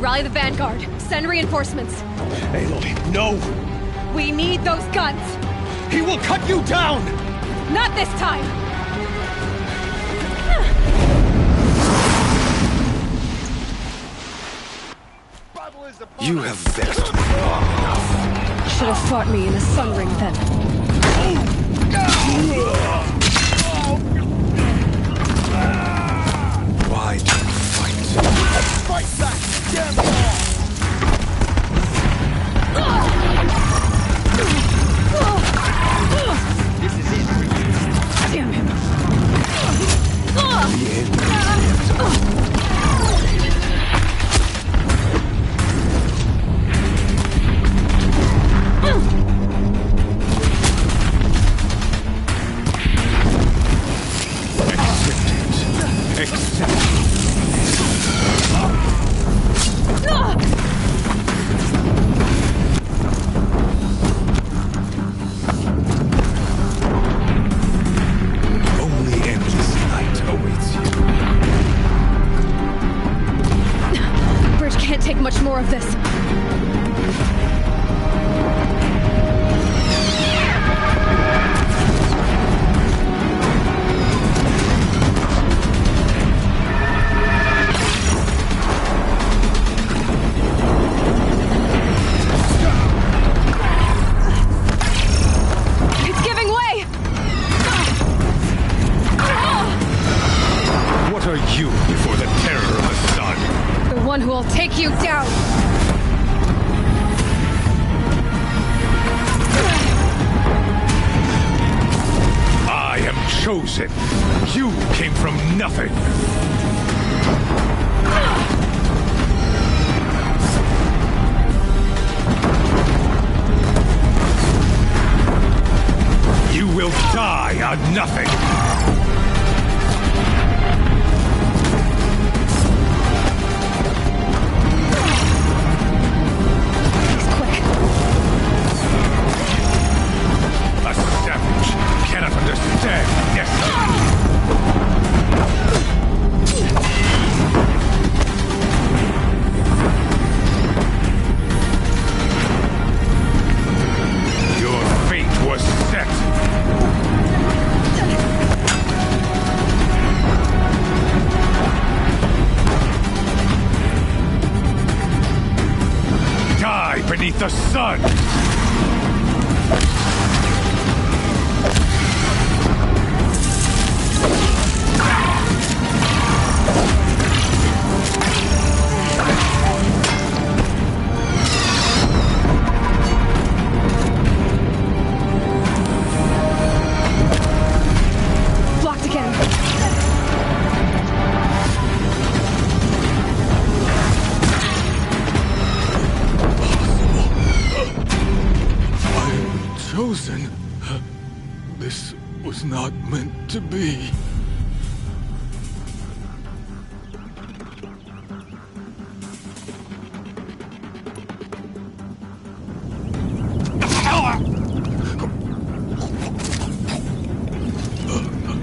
Rally the Vanguard. Send reinforcements. Aloy, no! We need those guns! He will cut you down! Not this time! You have vexed me long enough. Should have fought me in a sun ring then. Why do you fight? Fight back! Damn it all! This is it for you. Damn him. The end is inevitable. Much more of this. It's giving way! What are you before the terror of the sun? The one who will take you down! I am chosen. You came from nothing. You will die on nothing. Cannot understand destiny. Your fate was set. Die beneath the sun. Chosen. This was not meant to be.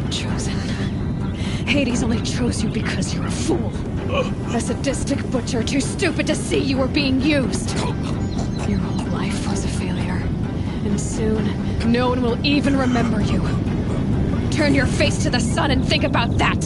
Chosen. Hades only chose you because you're a fool. A sadistic butcher too stupid to see you were being used. Your whole life was a failure. And soon, no one will even remember you. Turn your face to the sun and think about that!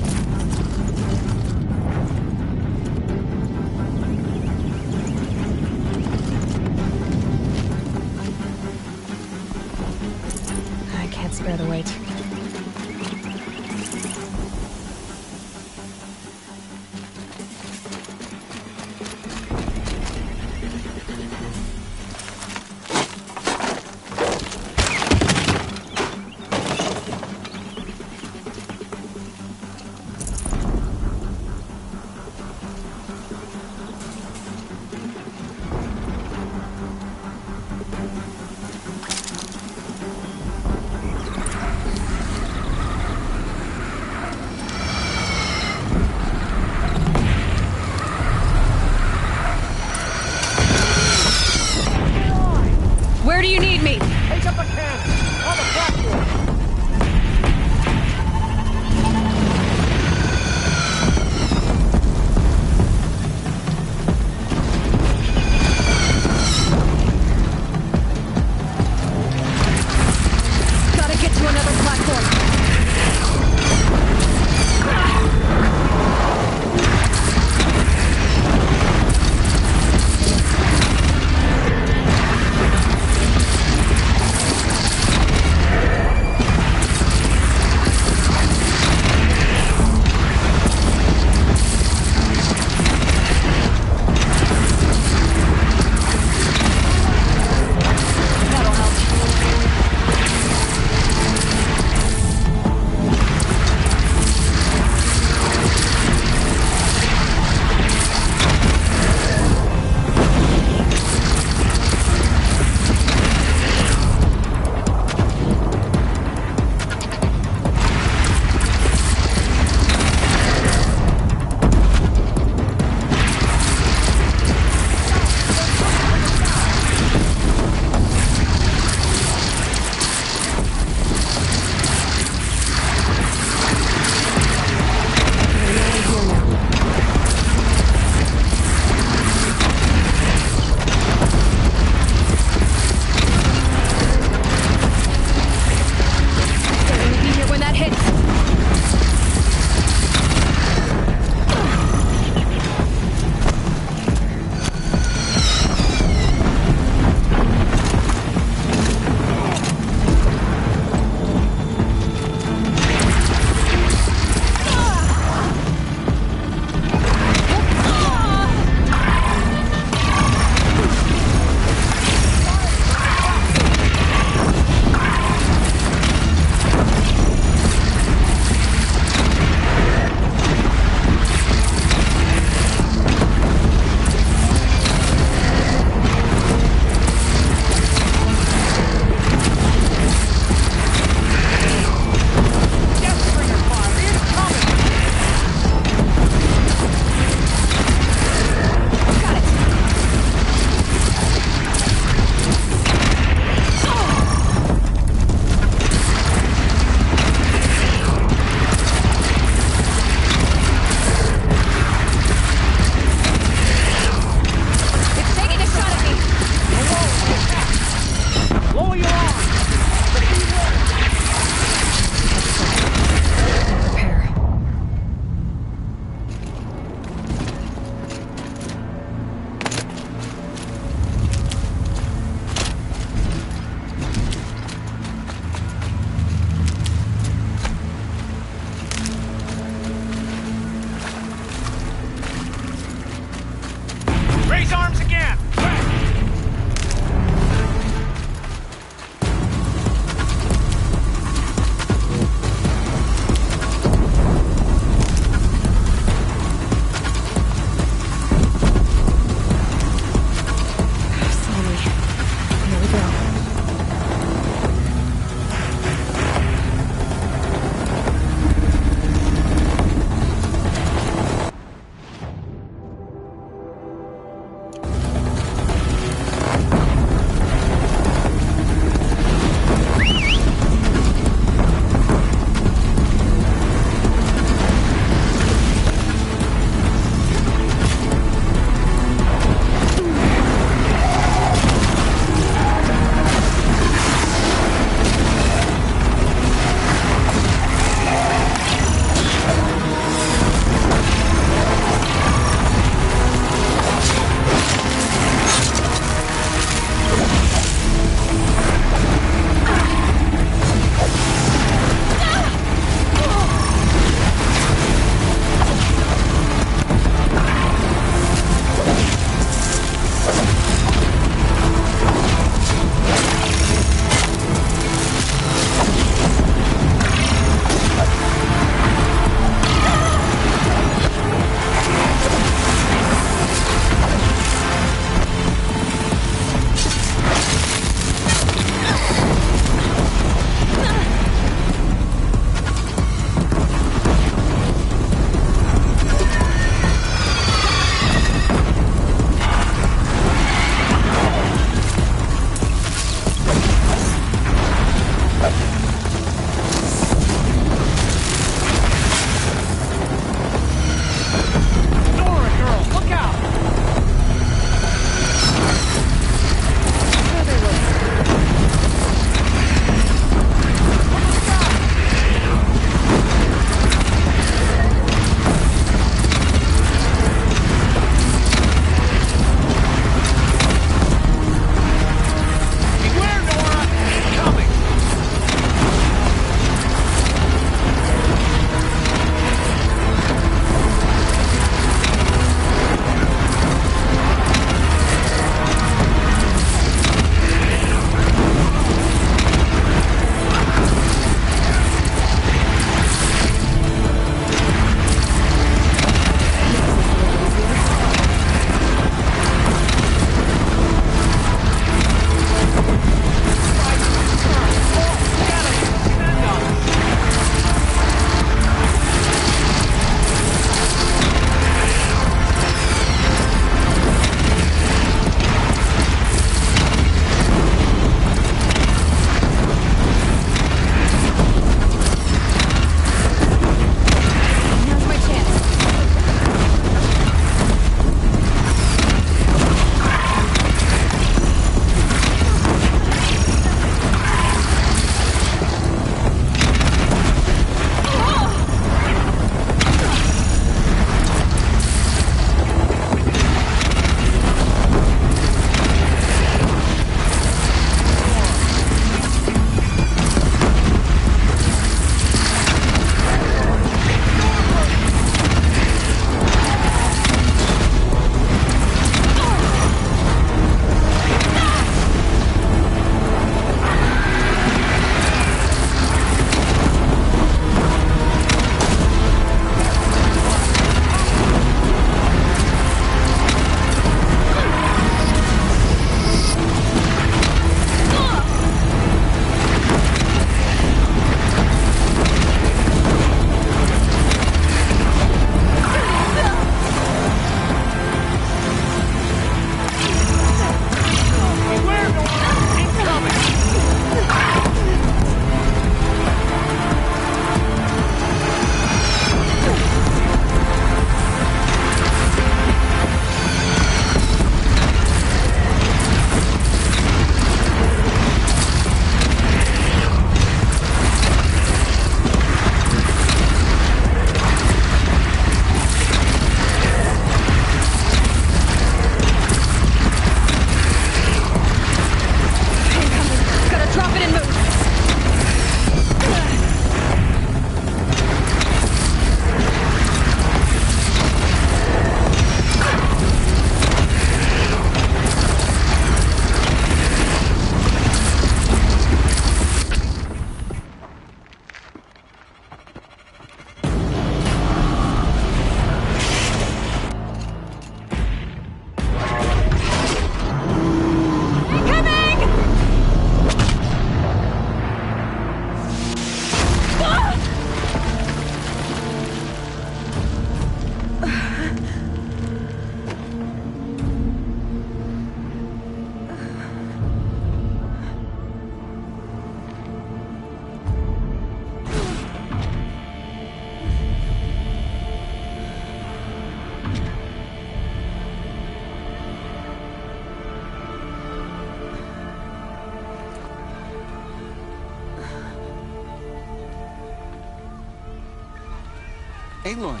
Aloy!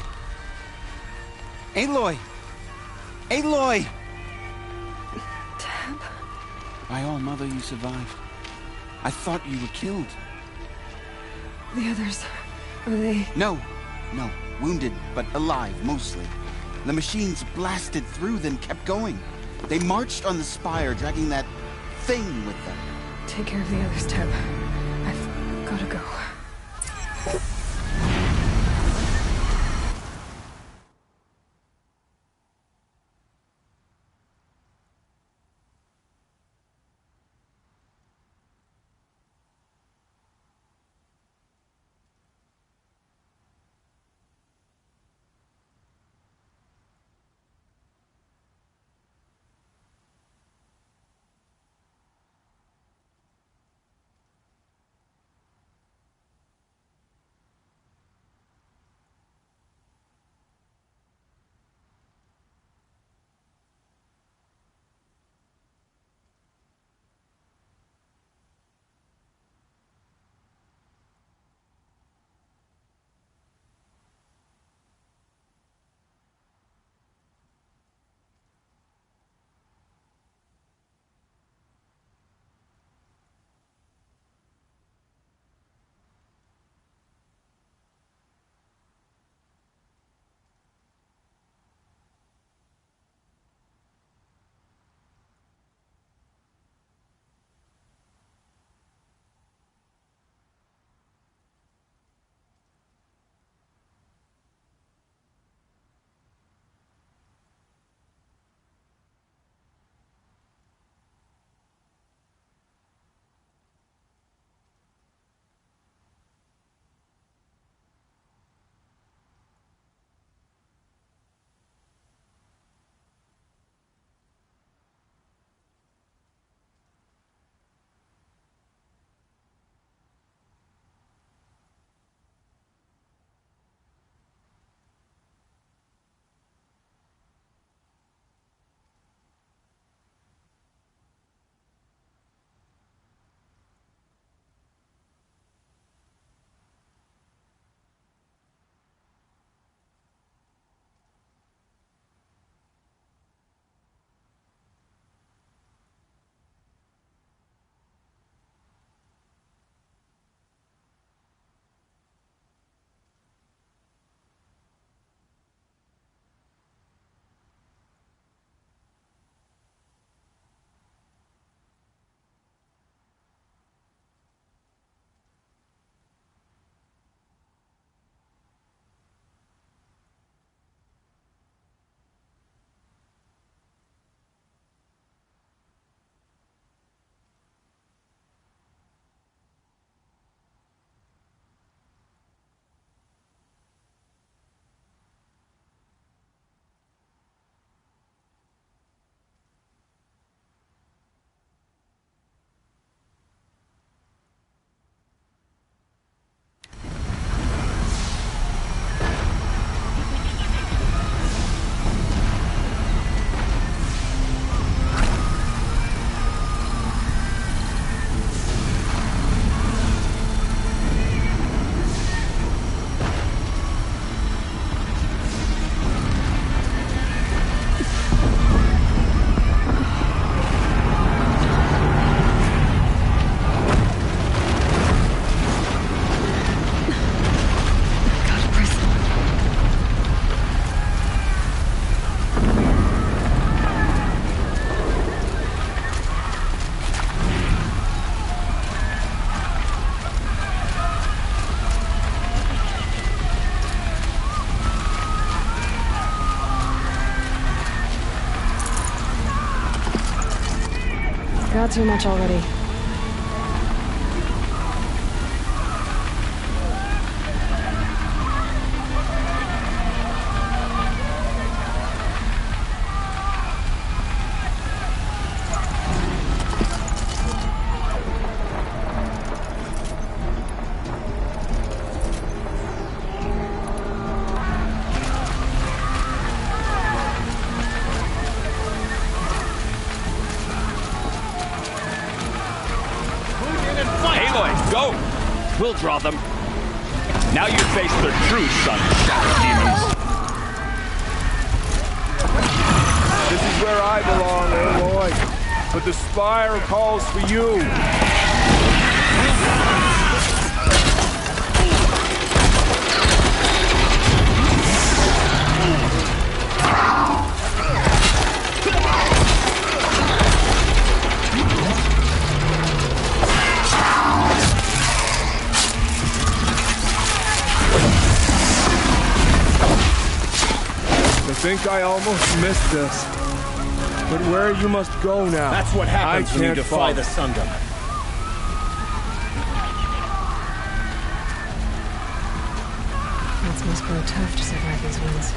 Aloy! Aloy! Tab? By all, Mother, you survived. I thought you were killed. The others, are they... No. Wounded, but alive, mostly. The machines blasted through, then kept going. They marched on the spire, dragging that thing with them. Take care of the others, Tab. I've gotta go. Got too much already. We'll draw them. Now you face the true son of Shadow Demons. This is where I belong, Aloy. But the Spire calls for you. I think I almost missed this. But where you must go now. That's what happens when you defy the Sundom. It must grow tough to survive these winds.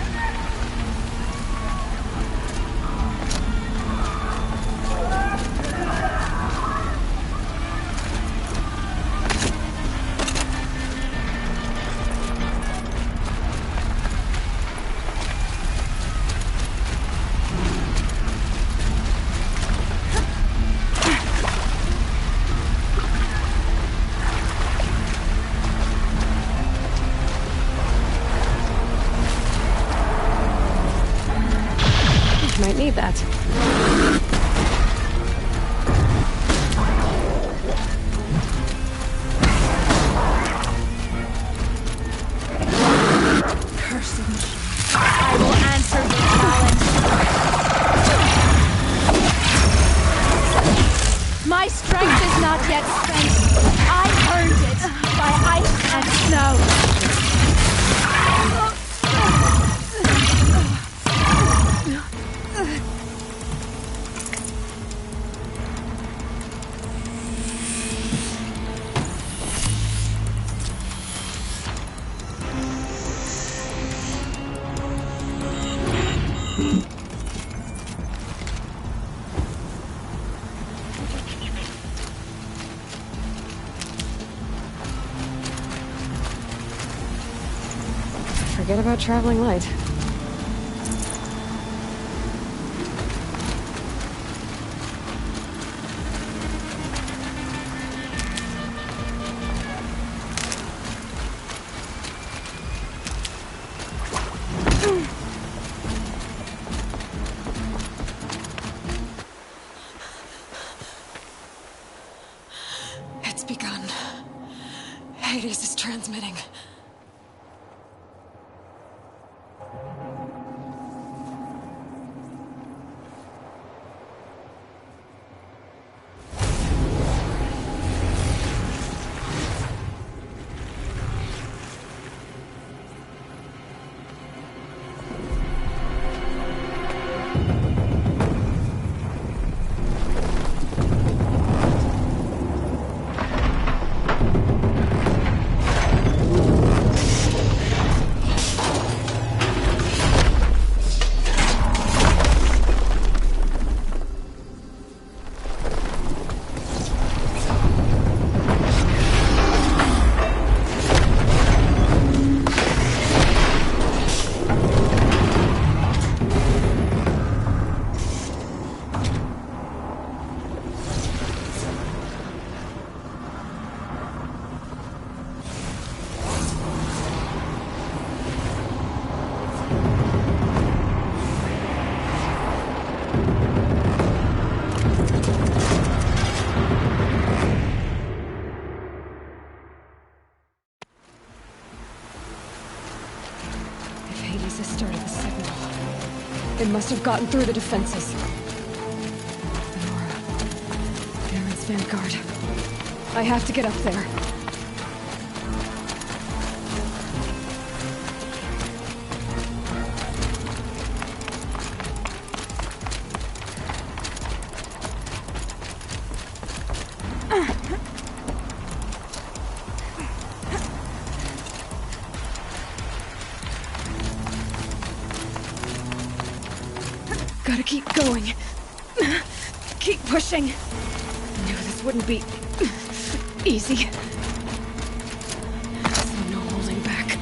Might need that. Cursed machine. I will answer your challenge. My strength is not yet spent. I earned it by ice and snow. Forget about traveling light. It's begun. Hades is transmitting. It must have gotten through the defenses. Nora. Aaron's vanguard. I have to get up there. Gotta keep going. Keep pushing. I knew this wouldn't be easy. So no holding back.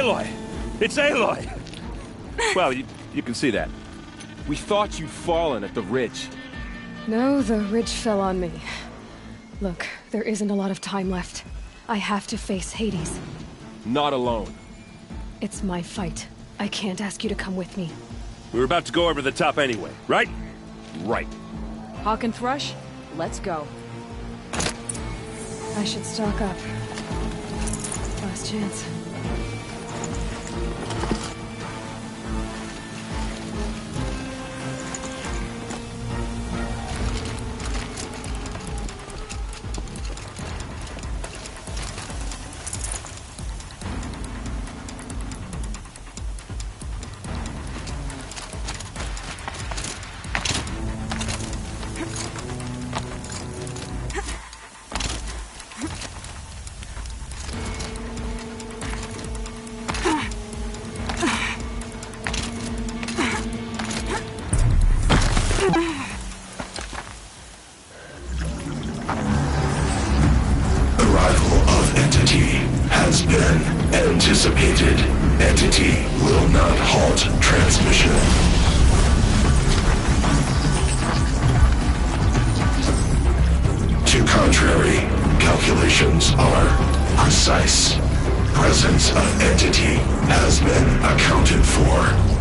Aloy! It's Aloy! Well, you can see that. We thought you'd fallen at the ridge. No, the ridge fell on me. Look, there isn't a lot of time left. I have to face Hades. Not alone. It's my fight. I can't ask you to come with me. We were about to go over the top anyway, right? Right. Hawk and Thrush, let's go. I should stock up. Last chance. Anticipated. Entity will not halt transmission. To contrary, calculations are precise. Presence of entity has been accounted for.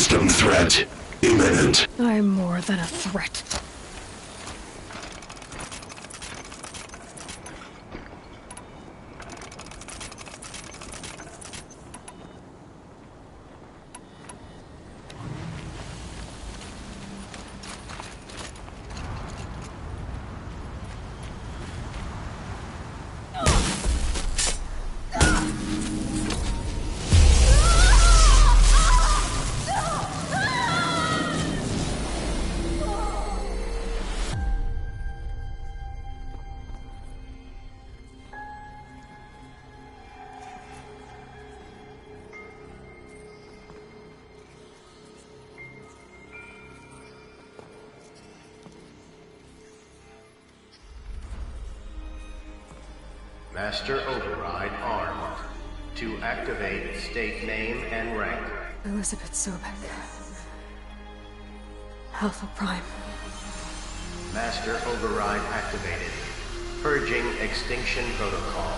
System threat imminent. I'm more than a threat. Master Override armed. To activate, state name and rank. Elizabeth Sobek. Alpha Prime. Master Override activated. Purging Extinction Protocol.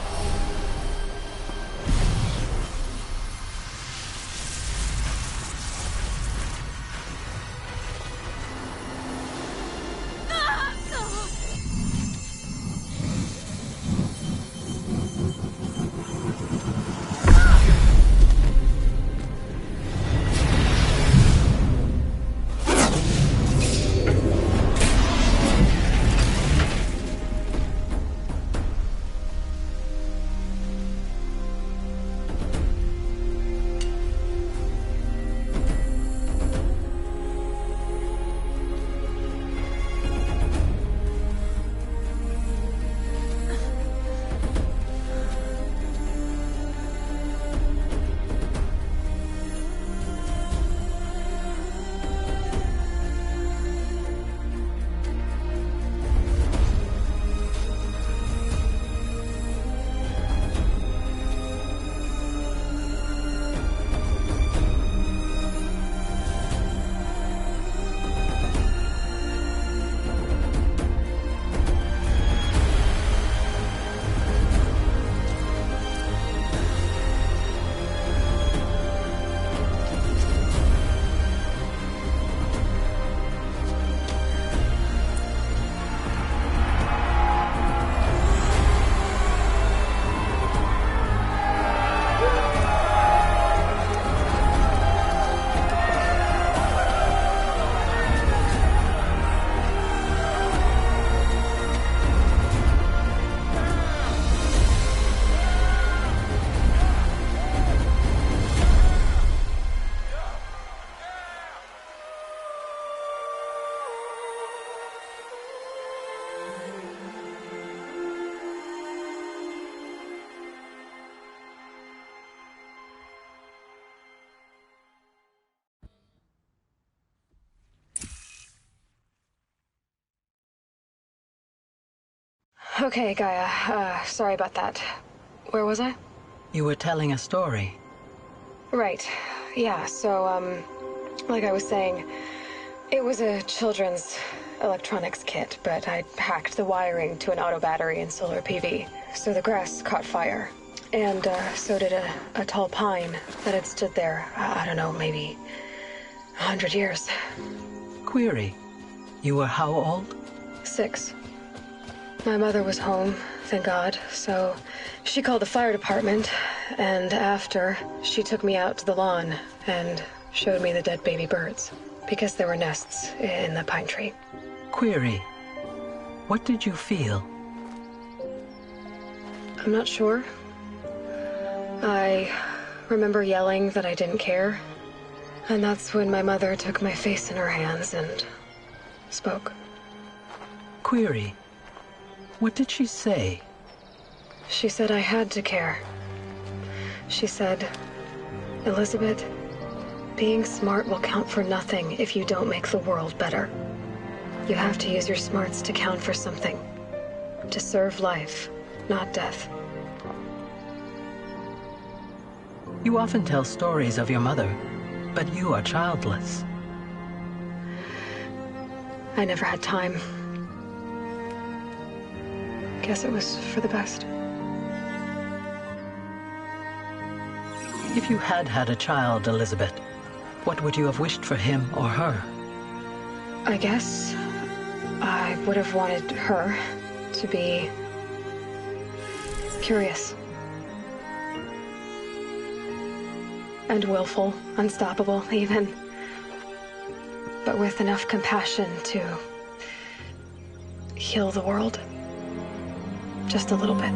Okay, Gaia. Sorry about that. Where was I? You were telling a story. Right. Yeah, so, like I was saying, it was a children's electronics kit, but I hacked the wiring to an auto battery and solar PV. So the grass caught fire. And, so did a tall pine that had stood there, I don't know, maybe 100 years. Query. You were how old? 6. My mother was home, thank God, so she called the fire department, and after, she took me out to the lawn and showed me the dead baby birds, because there were nests in the pine tree. Query. What did you feel? I'm not sure. I remember yelling that I didn't care, and that's when my mother took my face in her hands and spoke. Query. What did she say? She said I had to care. She said, Elizabeth, being smart will count for nothing if you don't make the world better. You have to use your smarts to count for something. To serve life, not death. You often tell stories of your mother, but you are childless. I never had time. Guess it was for the best. If you had had a child, Elizabeth, What would you have wished for him or her? I guess I would have wanted her to be curious. And willful, unstoppable, even. But with enough compassion to heal the world. Just a little bit.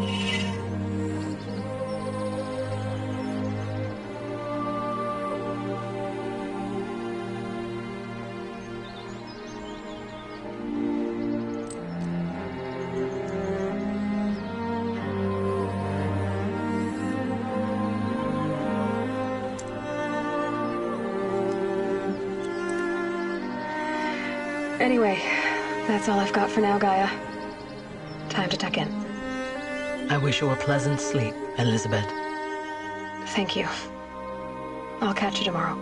Anyway, that's all I've got for now, Gaia. Time to tuck in. I wish you a pleasant sleep, Elizabeth. Thank you. I'll catch you tomorrow.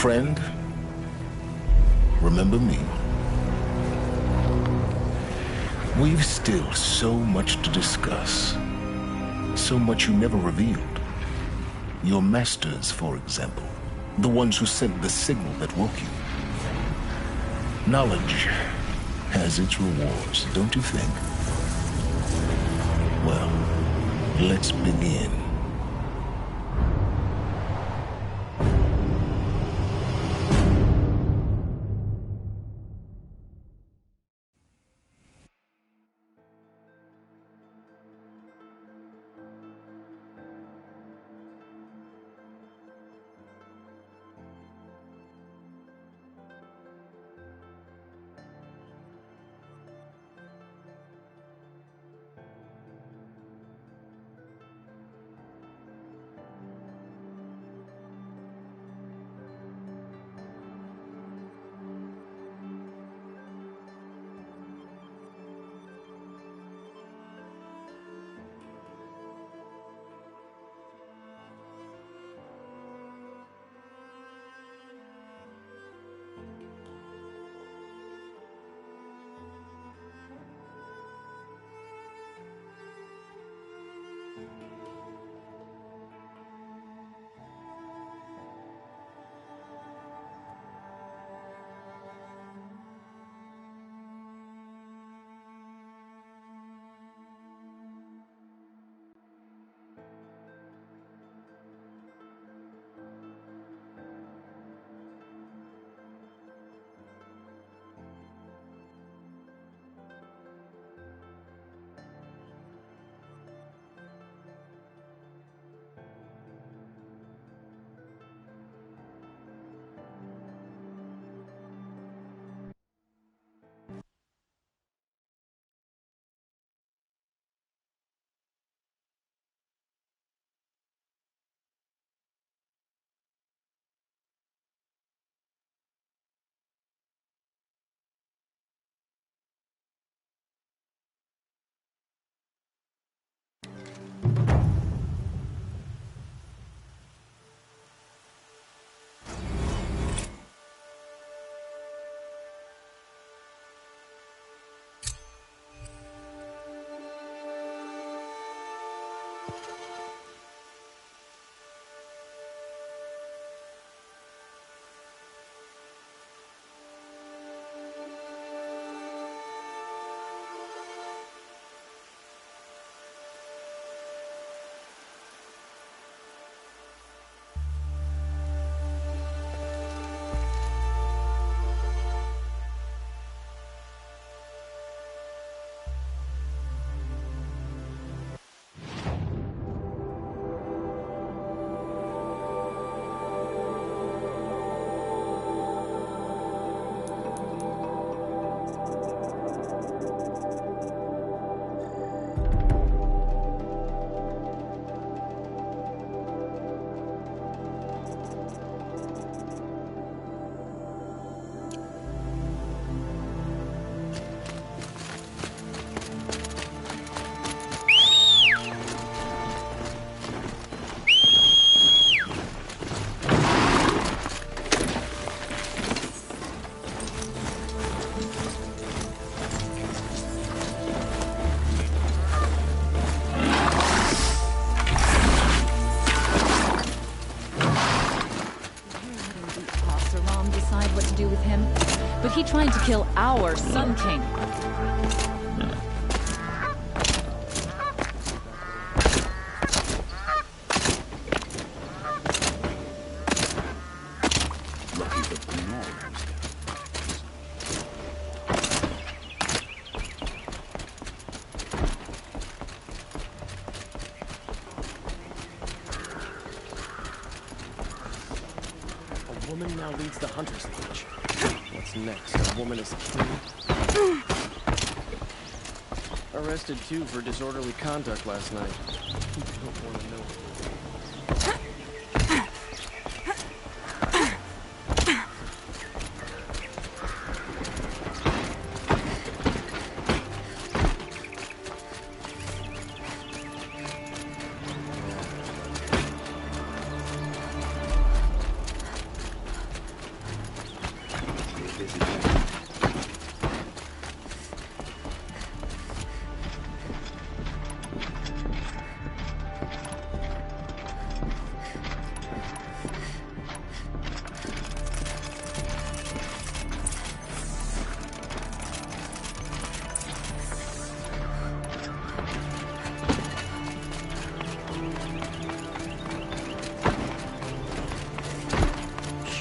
friend, remember me. We've still so much to discuss. So much you never revealed. Your masters, for example. The ones who sent the signal that woke you. Knowledge has its rewards, don't you think? Well, let's begin. But he tried to kill our Sun King. A woman now leads the Hunter's Lodge. What's next? A woman is king? Arrested too for disorderly conduct last night. You don't want to know. busy checking.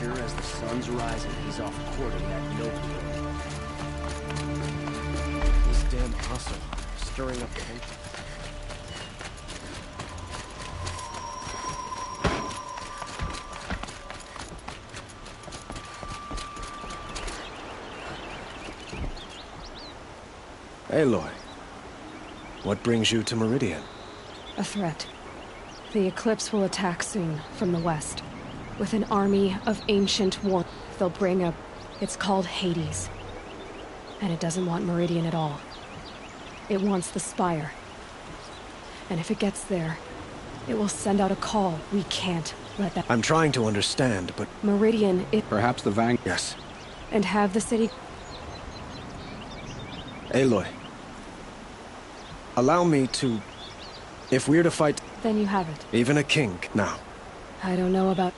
Sure as the sun's rising, he's off courting that no-deal. This damn hustle, stirring up tension. Aloy, what brings you to Meridian? A threat. The Eclipse will attack soon, from the west. With an army of ancient war. They'll bring a... It's called Hades. And it doesn't want Meridian at all. It wants the Spire. And if it gets there, it will send out a call. We can't let that... I'm trying to understand, but... Meridian, it... Perhaps the Vang... Yes. And have the city... Aloy. Allow me to... If we're to fight... Then you have it. Even a king, now. I don't know about...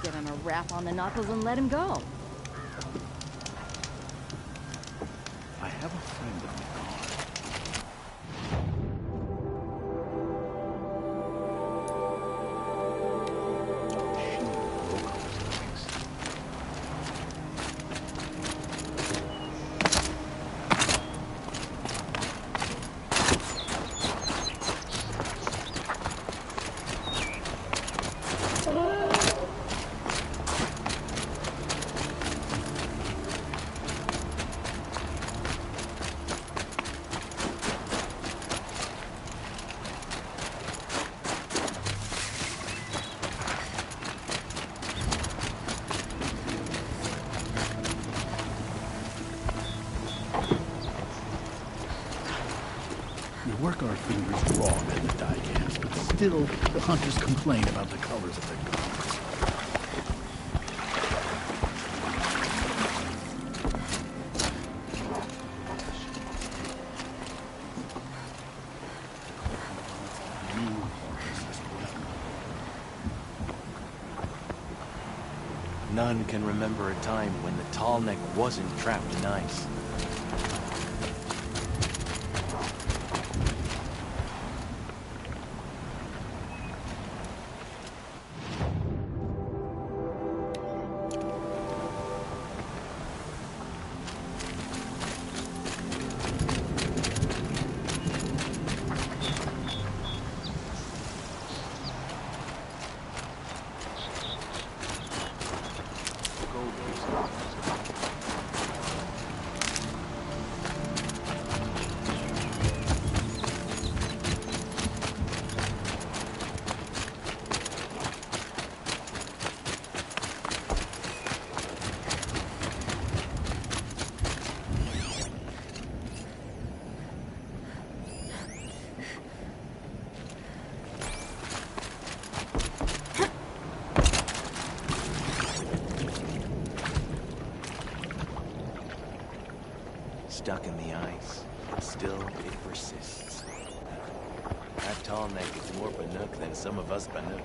Get him a wrap on the knuckles and let him go. I have a friend in the car. work our fingers raw at the die cast, but still, the hunters complain about the colors of their guns. None can remember a time when the tall neck wasn't trapped in ice. Stuck in the ice, but still it persists. That tall neck is more Banuk than some of us Banuk.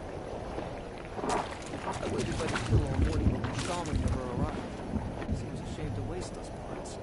I waited by the hill all morning, but Shaman never arrived. Seems a shame to waste those parts.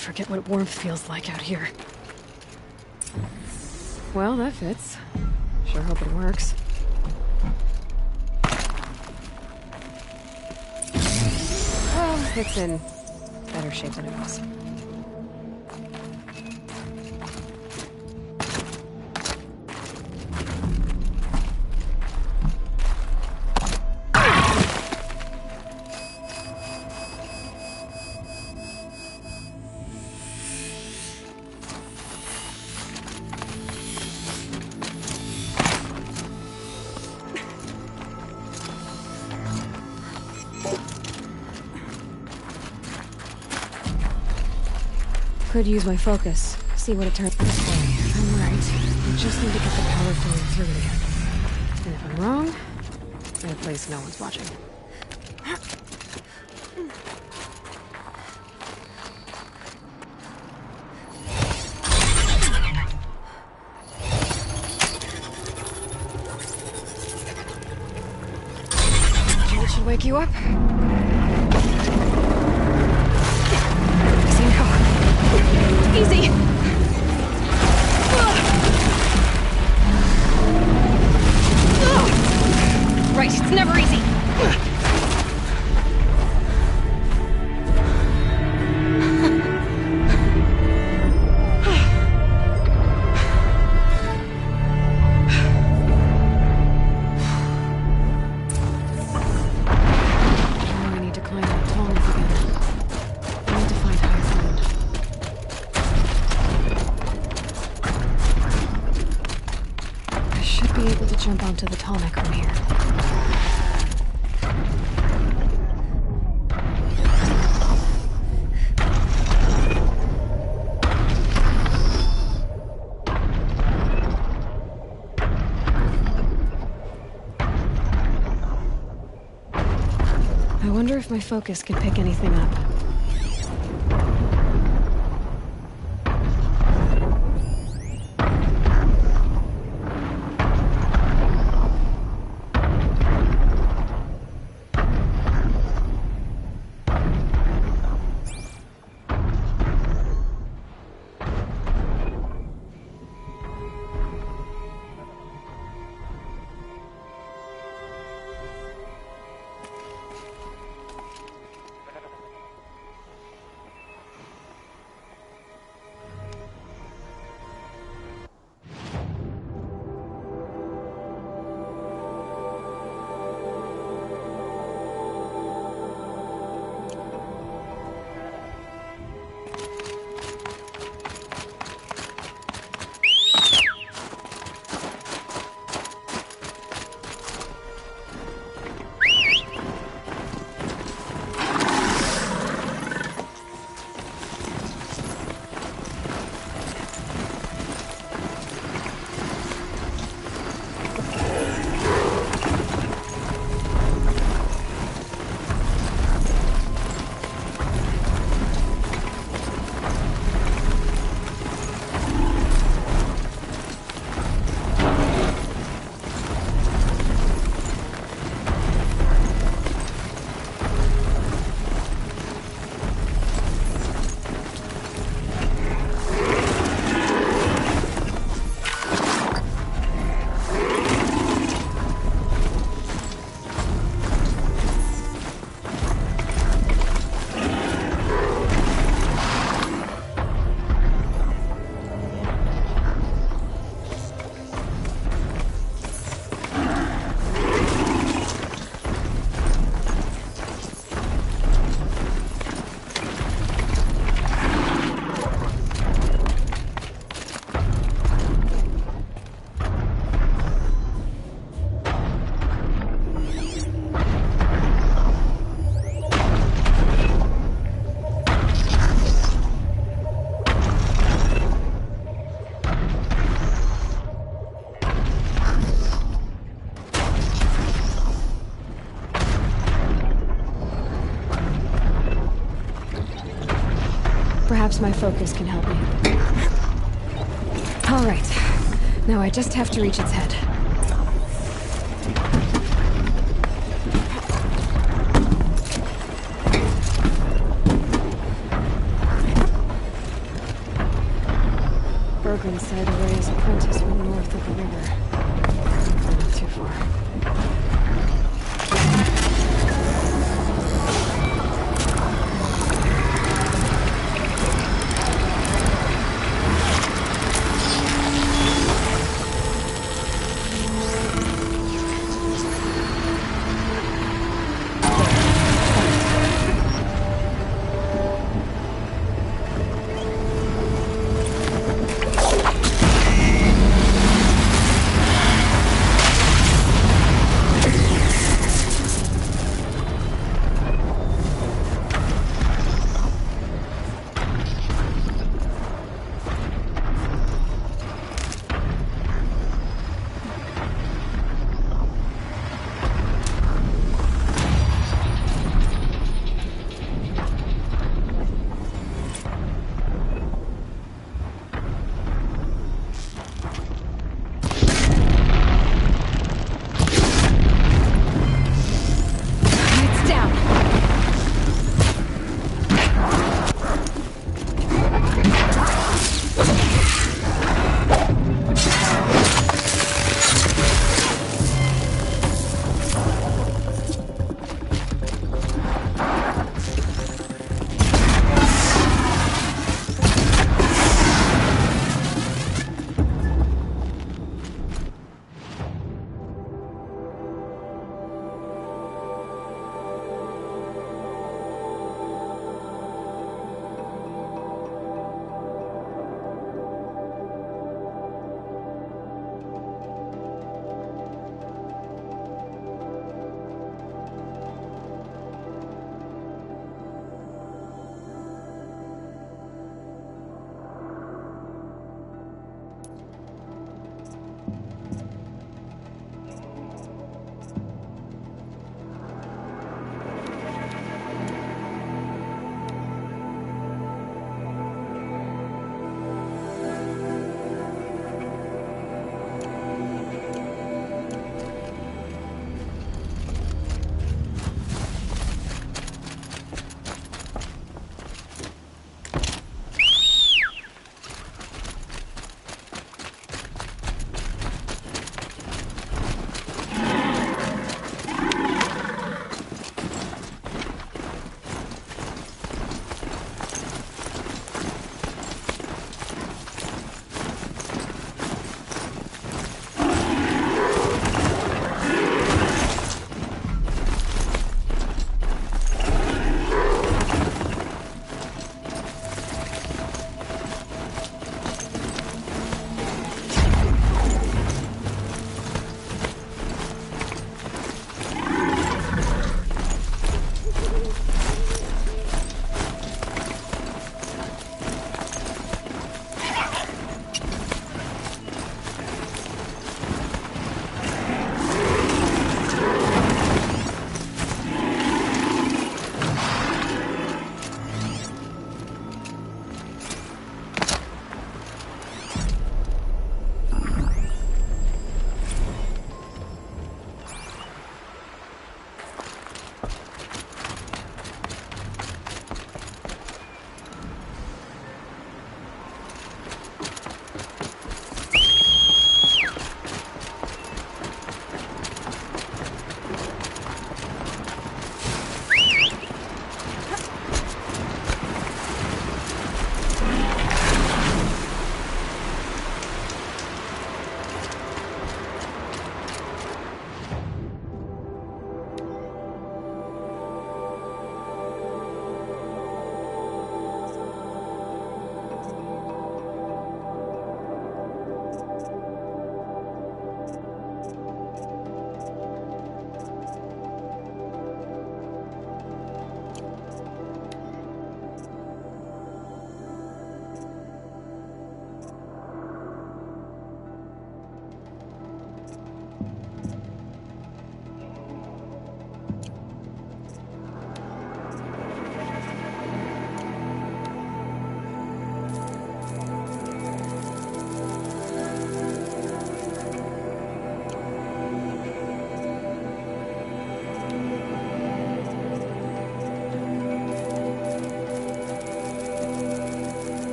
forget what warmth feels like out here. Well, that fits. Sure hope it works. Well, it's in better shape than it was. Could use my focus. See what it turns this way. I'm right. I just need to get the power flowing through it again. And if I'm wrong, in a place no one's watching. It should wake you up. Easy now. Easy! Right, it's never easy. Now I need to climb that tall enough again. I need to find higher ground. I should be able to jump onto the tall neck from here. I wonder if my focus can pick anything up. Perhaps my focus can help me. All right. Now I just have to reach its head. Berglund said Ray's apprentice went north of the river. Not too far.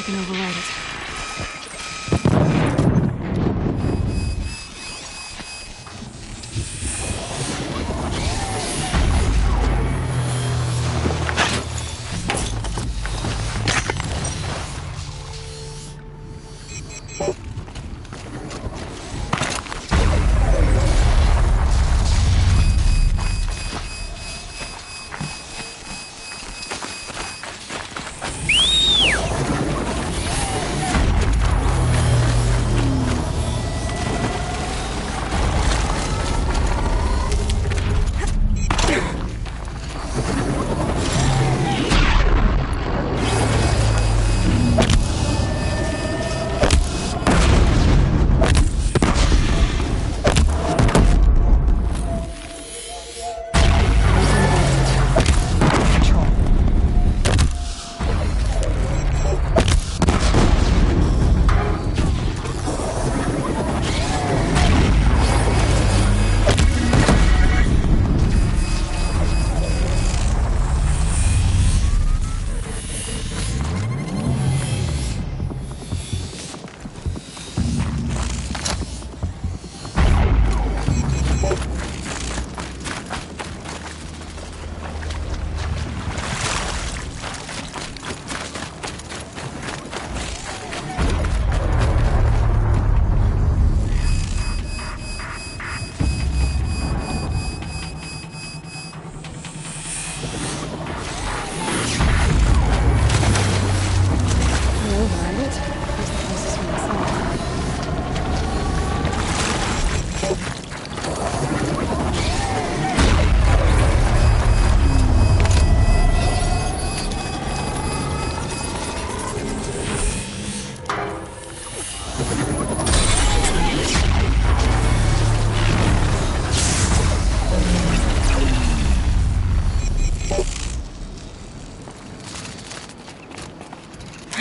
can override it.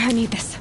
I need this.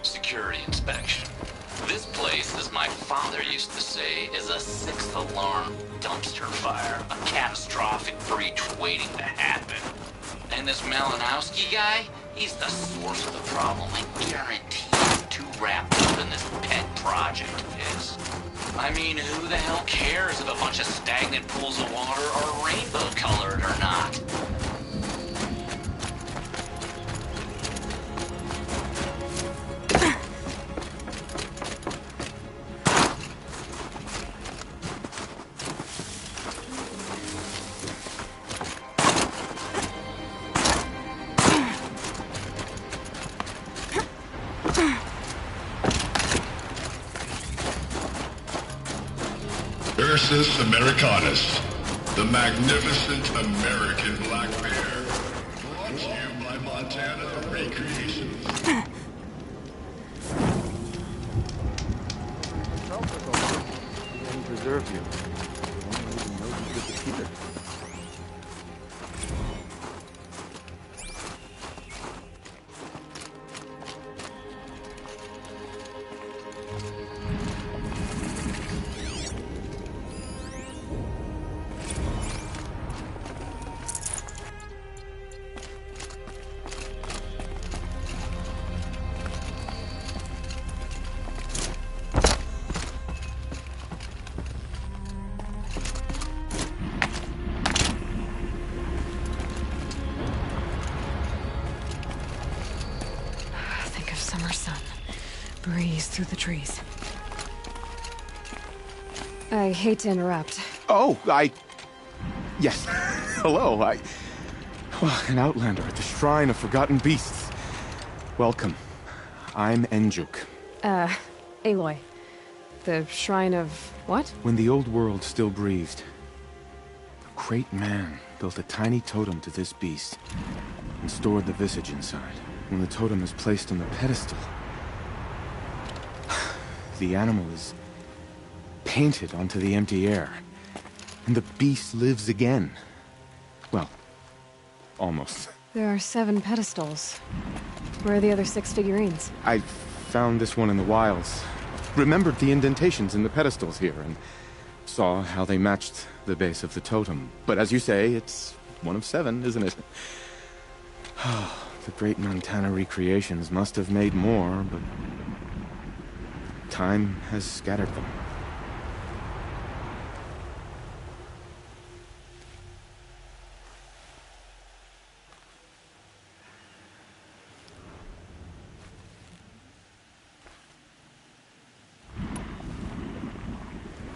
Security inspection. This place, as my father used to say, is a sixth alarm dumpster fire. A catastrophic breach waiting to happen. And this Malinowski guy, he's the source of the problem. I guarantee he's too wrapped up in this pet project of his. I I mean, who the hell cares if a bunch of stagnant pools of water are rainbow-colored or not? Ursus Americanus, the magnificent American black bear, brought to you by Montana Recreations. And preserve you. I don't even know you disappeared. Summer sun. Breeze through the trees. I hate to interrupt. Oh, Yes. Hello, Well, an outlander at the Shrine of Forgotten Beasts. Welcome. I'm Enjuk. Aloy. The Shrine of what? When the old world still breathed, a great man built a tiny totem to this beast and stored the visage inside. When the totem is placed on the pedestal, the animal is painted onto the empty air, and the beast lives again. Well, almost. There are 7 pedestals. Where are the other 6 figurines? I found this one in the wilds. Remembered the indentations in the pedestals here, and saw how they matched the base of the totem. But as you say, it's one of 7, isn't it? The great Montana Recreations must have made more, but time has scattered them.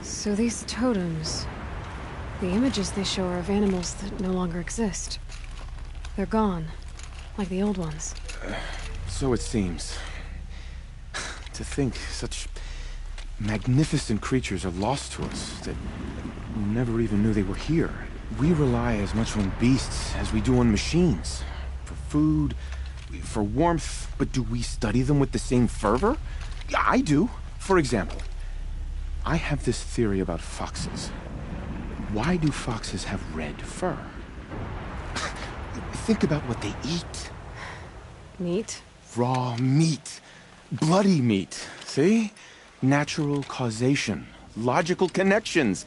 So these totems, the images they show are of animals that no longer exist. They're gone, like the old ones. So it seems. To think such magnificent creatures are lost to us, that we never even knew they were here. We rely as much on beasts as we do on machines. For food, for warmth, but do we study them with the same fervor? I do. For example, I have this theory about foxes. Why do foxes have red fur? Think about what they eat. Meat? Raw meat. Bloody meat. See? Natural causation. Logical connections.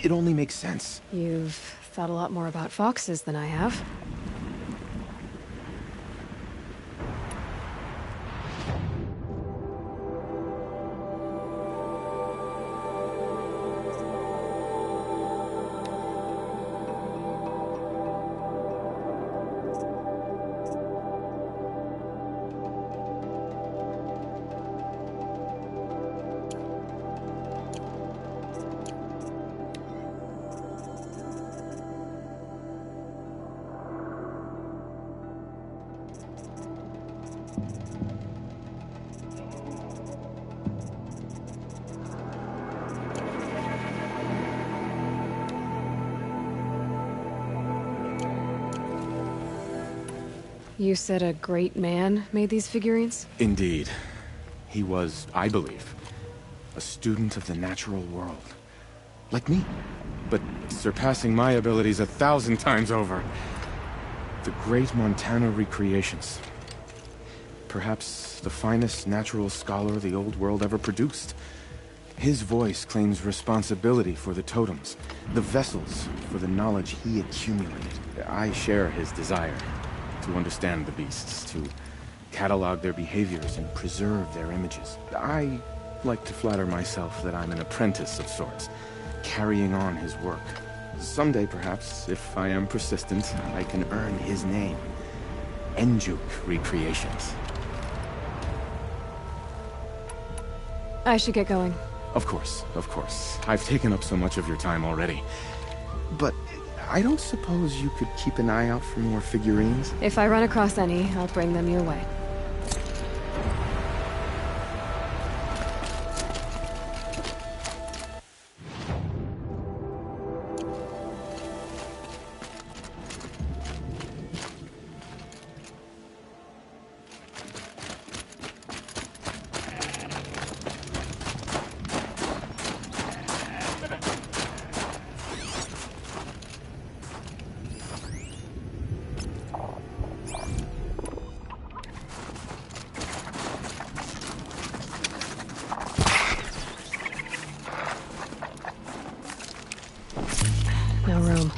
It only makes sense. You've thought a lot more about foxes than I have. You said a great man made these figurines? Indeed. He was, I believe, a student of the natural world. Like me, but surpassing my abilities 1,000 times over. The great Montana Recreations. Perhaps the finest natural scholar the old world ever produced. His voice claims responsibility for the totems, the vessels for the knowledge he accumulated. I share his desire to understand the beasts, to catalog their behaviors and preserve their images. I like to flatter myself that I'm an apprentice of sorts, carrying on his work. Someday, perhaps, if I am persistent, I can earn his name. Enjuk Recreations. I should get going. Of course, of course. I've taken up so much of your time already. But I don't suppose you could keep an eye out for more figurines? If I run across any, I'll bring them your way. No room.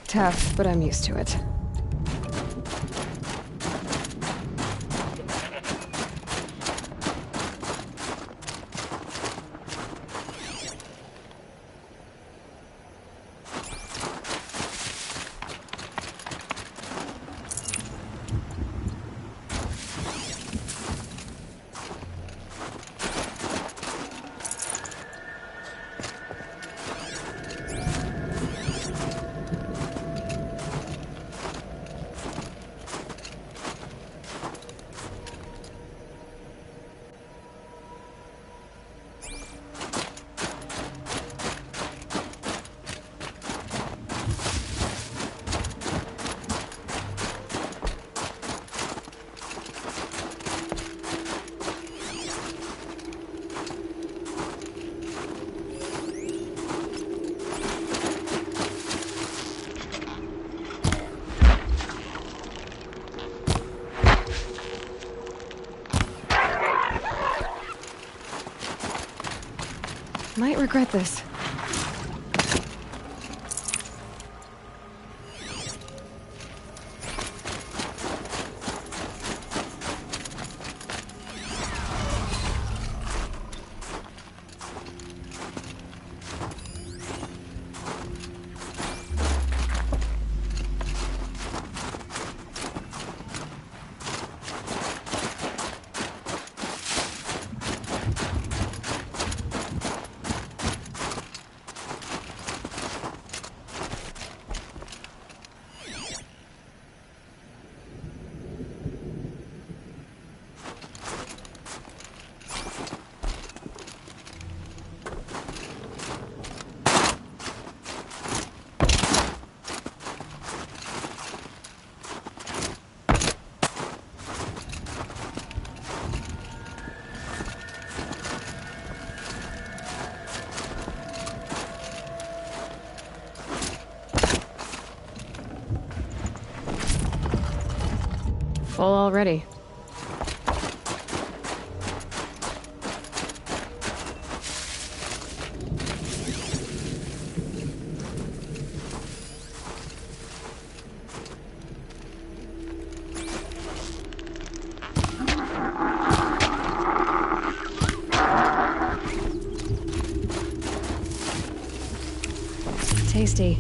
Tough, but I'm used to it. Might regret this. full already. Tasty.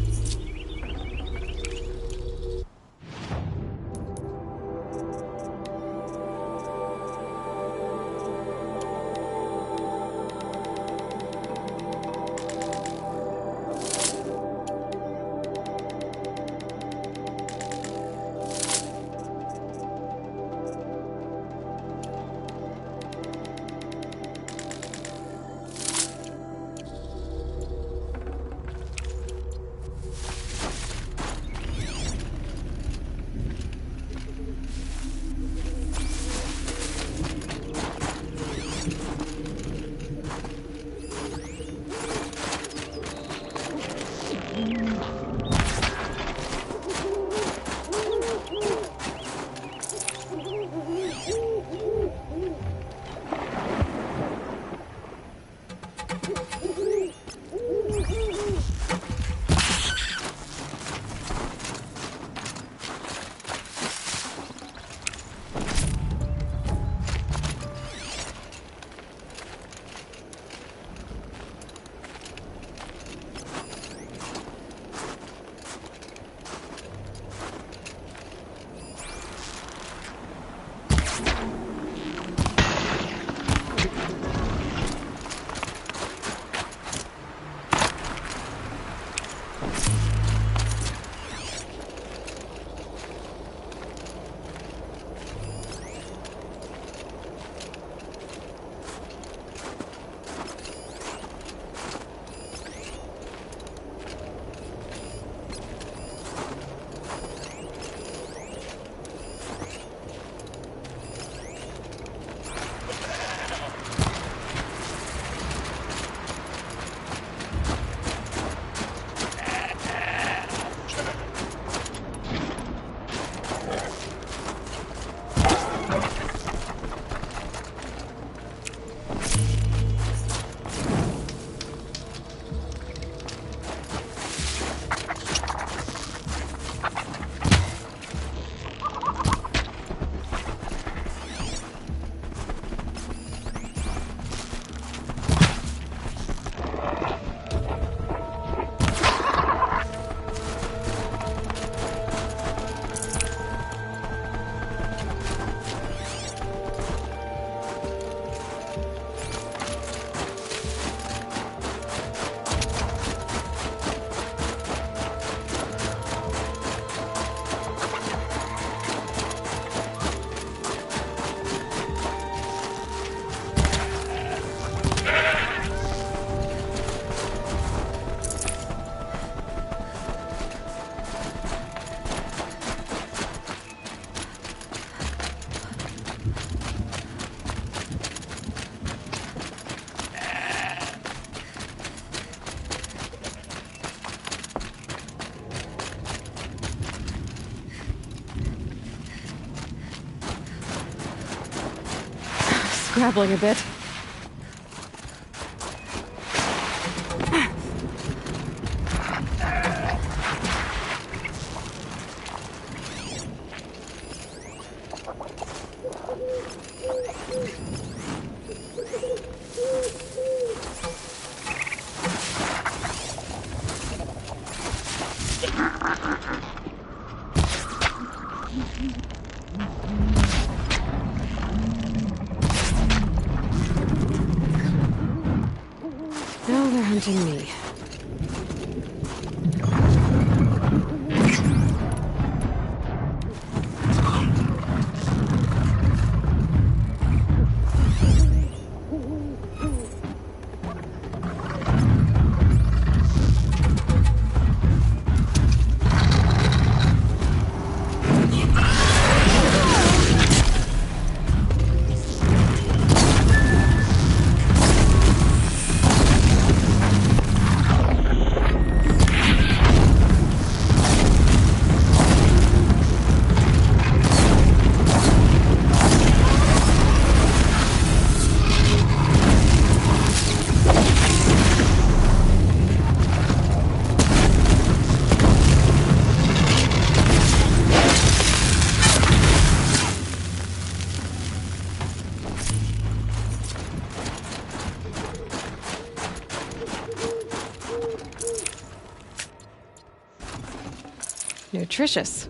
Scrabbling a bit. Now they're hunting me. nutritious.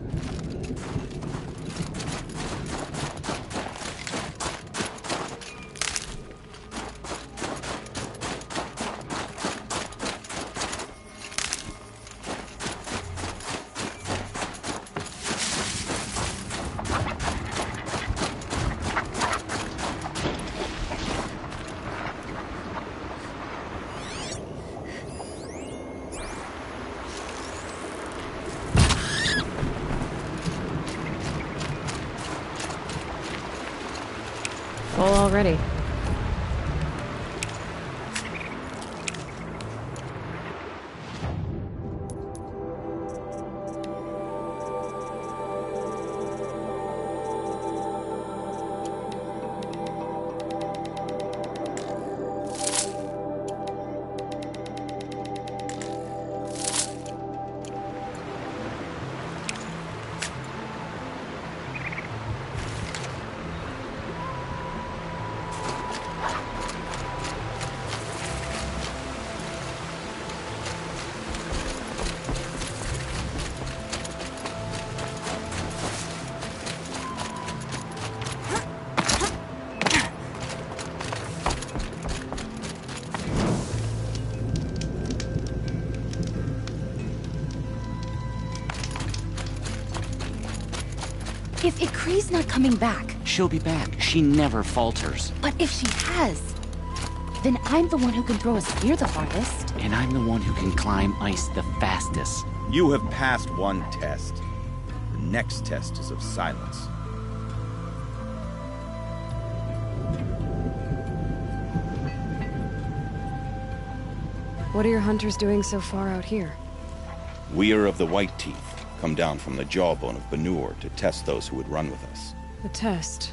Full already. If Ikri's not coming back... She'll be back. She never falters. But if she has, then I'm the one who can throw a spear the farthest. And I'm the one who can climb ice the fastest. You have passed one test. The next test is of silence. What are your hunters doing so far out here? We are of the White Teeth, come down from the jawbone of Banur to test those who would run with us. A test?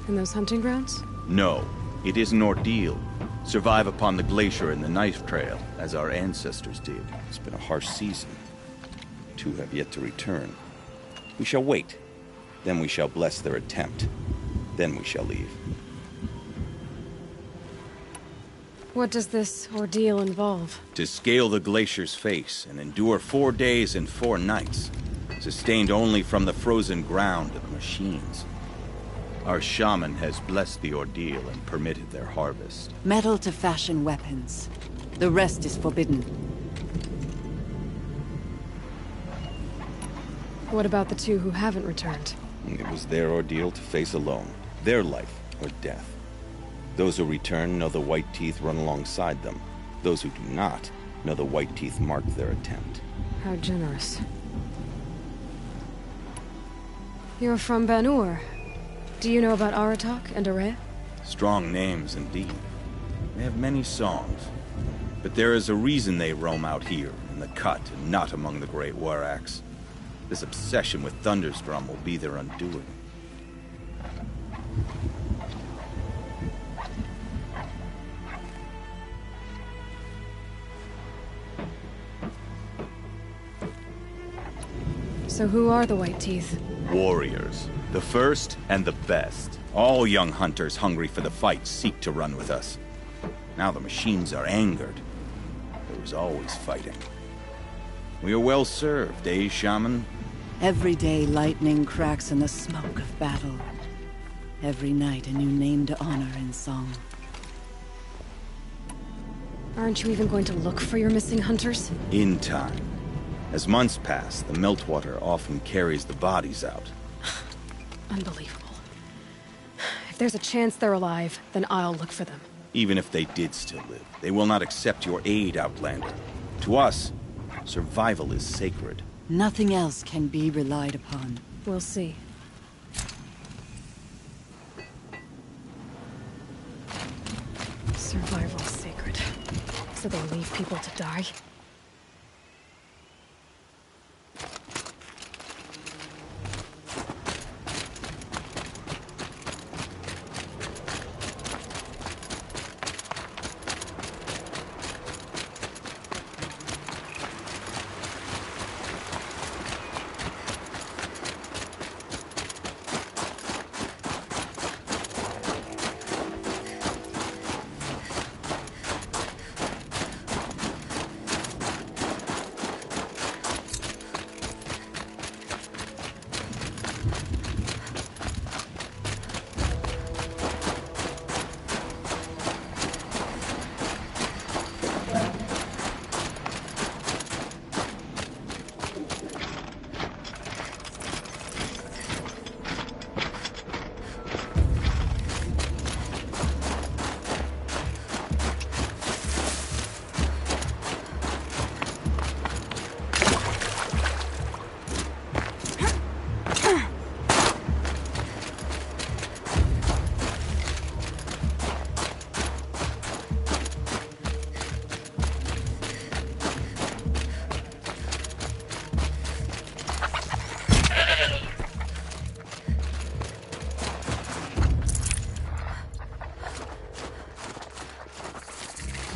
In those hunting grounds? No, it is an ordeal. Survive upon the glacier and the knife trail, as our ancestors did. It's been a harsh season. 2 have yet to return. We shall wait. Then we shall bless their attempt. Then we shall leave. What does this ordeal involve? To scale the glacier's face and endure 4 days and 4 nights, sustained only from the frozen ground of machines. Our shaman has blessed the ordeal and permitted their harvest. Metal to fashion weapons. The rest is forbidden. What about the 2 who haven't returned? It was their ordeal to face alone. Their life or death. Those who return know the White Teeth run alongside them. Those who do not know the White Teeth marked their attempt. How generous. You're from Banur. Do you know about Aratak and Aray? Strong names indeed. They have many songs. But there is a reason they roam out here, in the cut, and not among the great Waraks. This obsession with Thunderstrom will be their undoing. So who are the White Teeth? Warriors. The first and the best. All young hunters hungry for the fight seek to run with us. Now the machines are angered. There is always fighting. We are well served, eh, Shaman? Every day lightning cracks in the smoke of battle. Every night a new name to honor in song. Aren't you even going to look for your missing hunters? In time. As months pass, the meltwater often carries the bodies out. Unbelievable. If there's a chance they're alive, then I'll look for them. Even if they did still live, they will not accept your aid, Outlander. To us, survival is sacred. Nothing else can be relied upon. We'll see. Survival's sacred. So they leave people to die?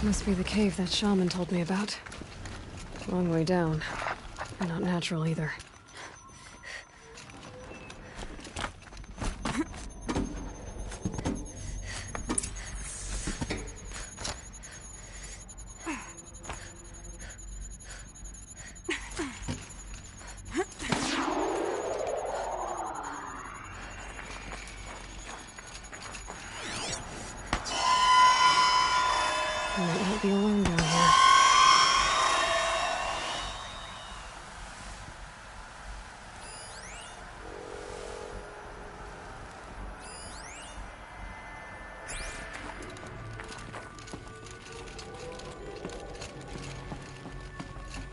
Must be the cave that shaman told me about. Long way down. And not natural either. Might not be alone down here.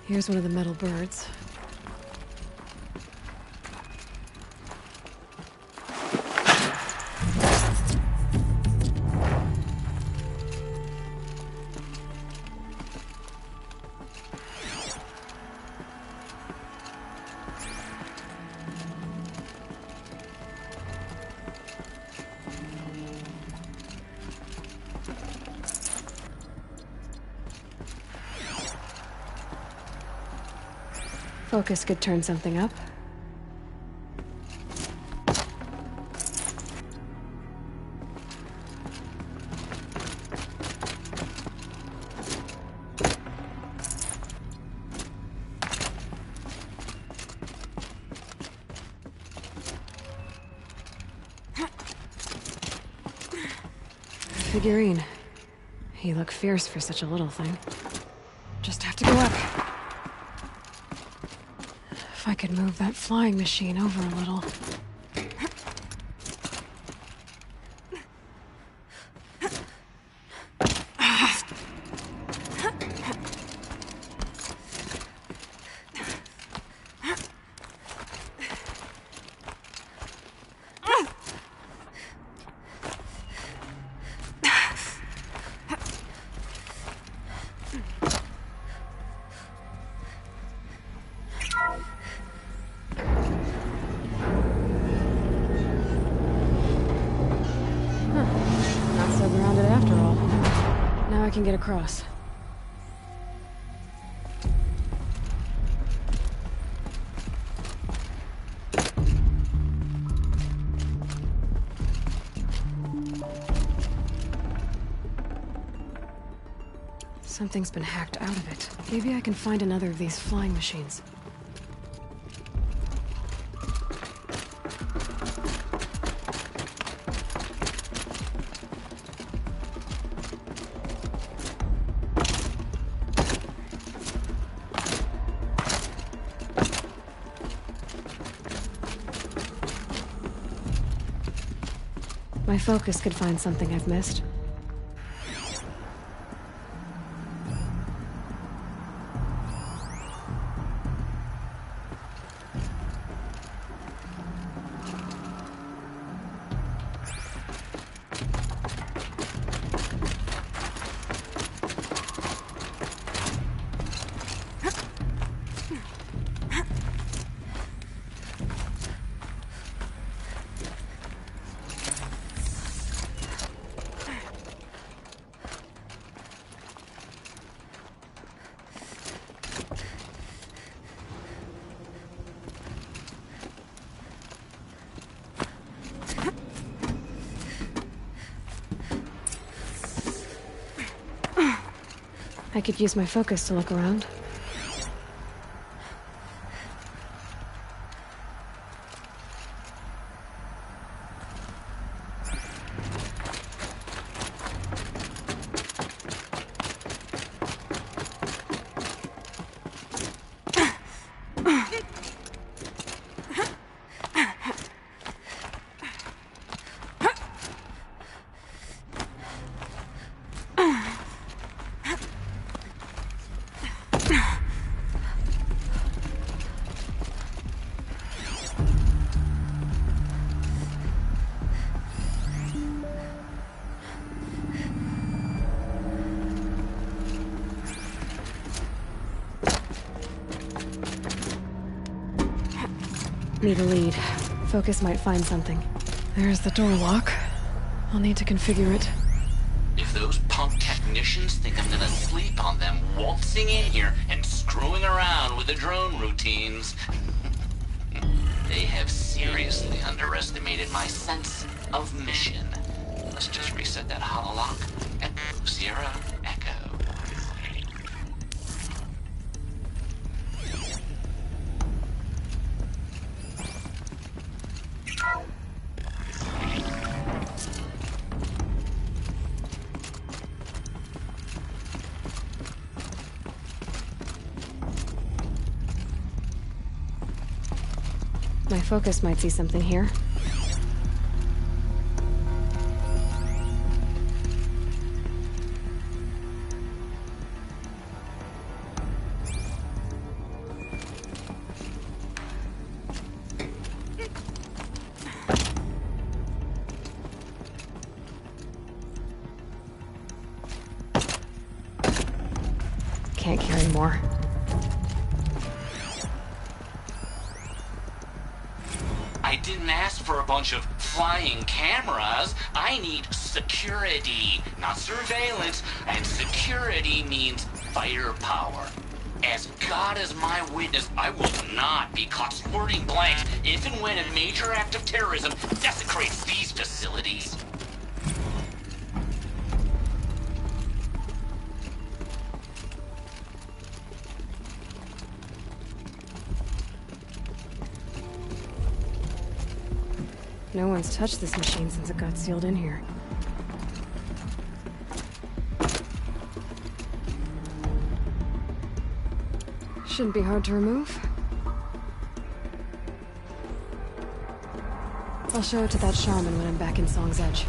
Here's one of the metal birds. Focus could turn something up. Figurine. He looked fierce for such a little thing. Just have to go up. If I could move that flying machine over a little. I can get across. Something's been hacked out of it. Maybe I can find another of these flying machines. My focus could find something I've missed. I could use my focus to look around. Need a lead. Focus might find something. There's the door lock. I'll need to configure it. If Those punk technicians think I'm gonna sleep on them waltzing in here and screwing around with the drone routines. They have seriously underestimated my sense of mission. Let's just reset that hololock. Echo, Sierra, Echo. My focus might see something here. Can't carry more. I didn't ask for a bunch of flying cameras. I need security, not surveillance. And security means firepower. As God is my witness, I will not be caught squirting blanks if and when a major act of terrorism desecrates these facilities. No one's touched this machine since it got sealed in here. Shouldn't be hard to remove. I'll show it to that shaman when I'm back in Song's Edge.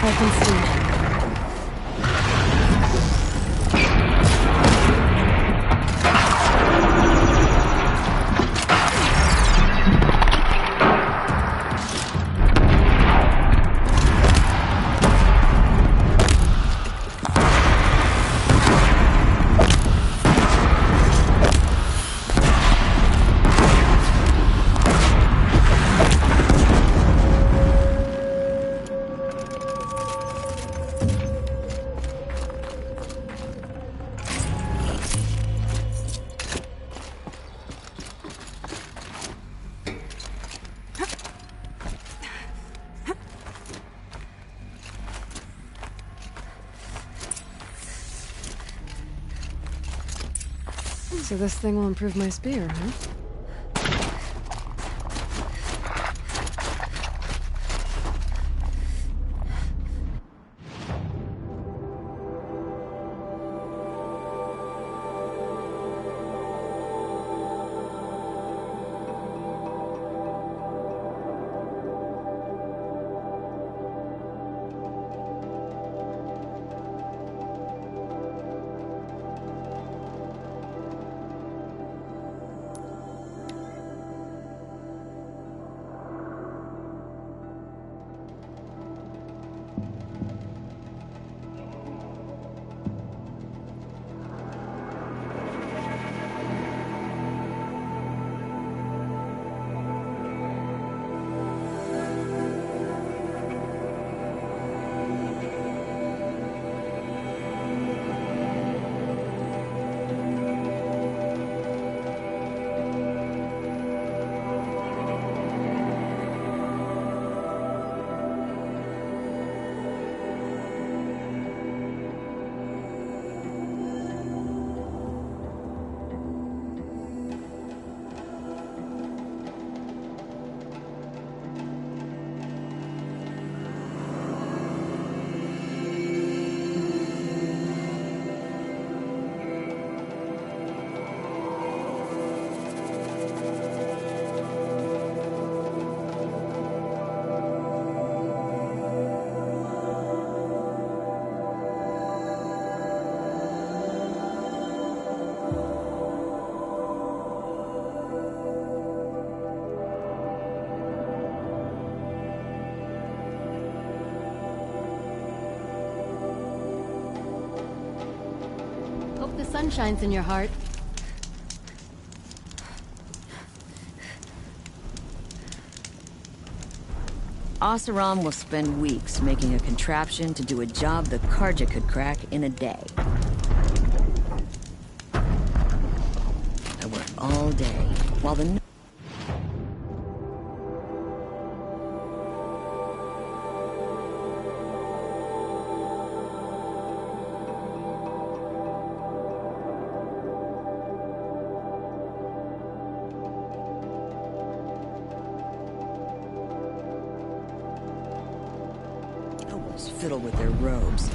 I can see. So this thing will improve my spear, huh? the sun shines in your heart. Oseram will spend weeks making a contraption to do a job the Karja could crack in a day. I work all day, while the... fiddle with their robes.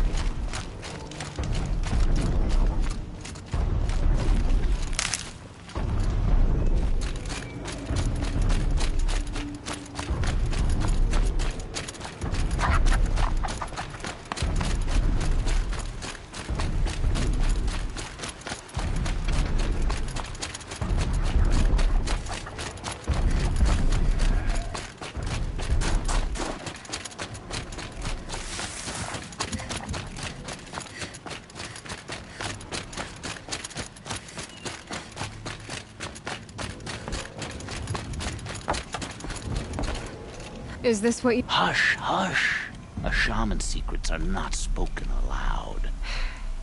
Is this what you— Hush, hush. A shaman's secrets are not spoken aloud.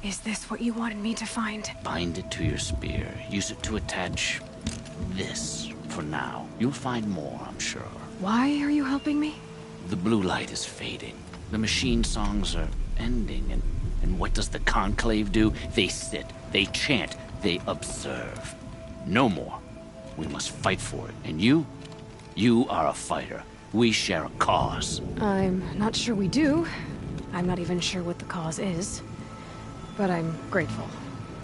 Is this what you wanted me to find? Bind it to your spear. Use it to attach this for now. You'll find more, I'm sure. Why are you helping me? The blue light is fading. The machine songs are ending, and what does the Conclave do? They sit, they chant, they observe. No more. We must fight for it. And you are a fighter. We share a cause. I'm not sure we do. I'm not even sure what the cause is. But I'm grateful.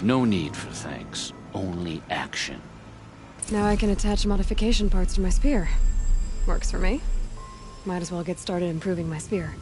No need for thanks. Only action. Now I can attach modification parts to my spear. Works for me. Might as well get started improving my spear.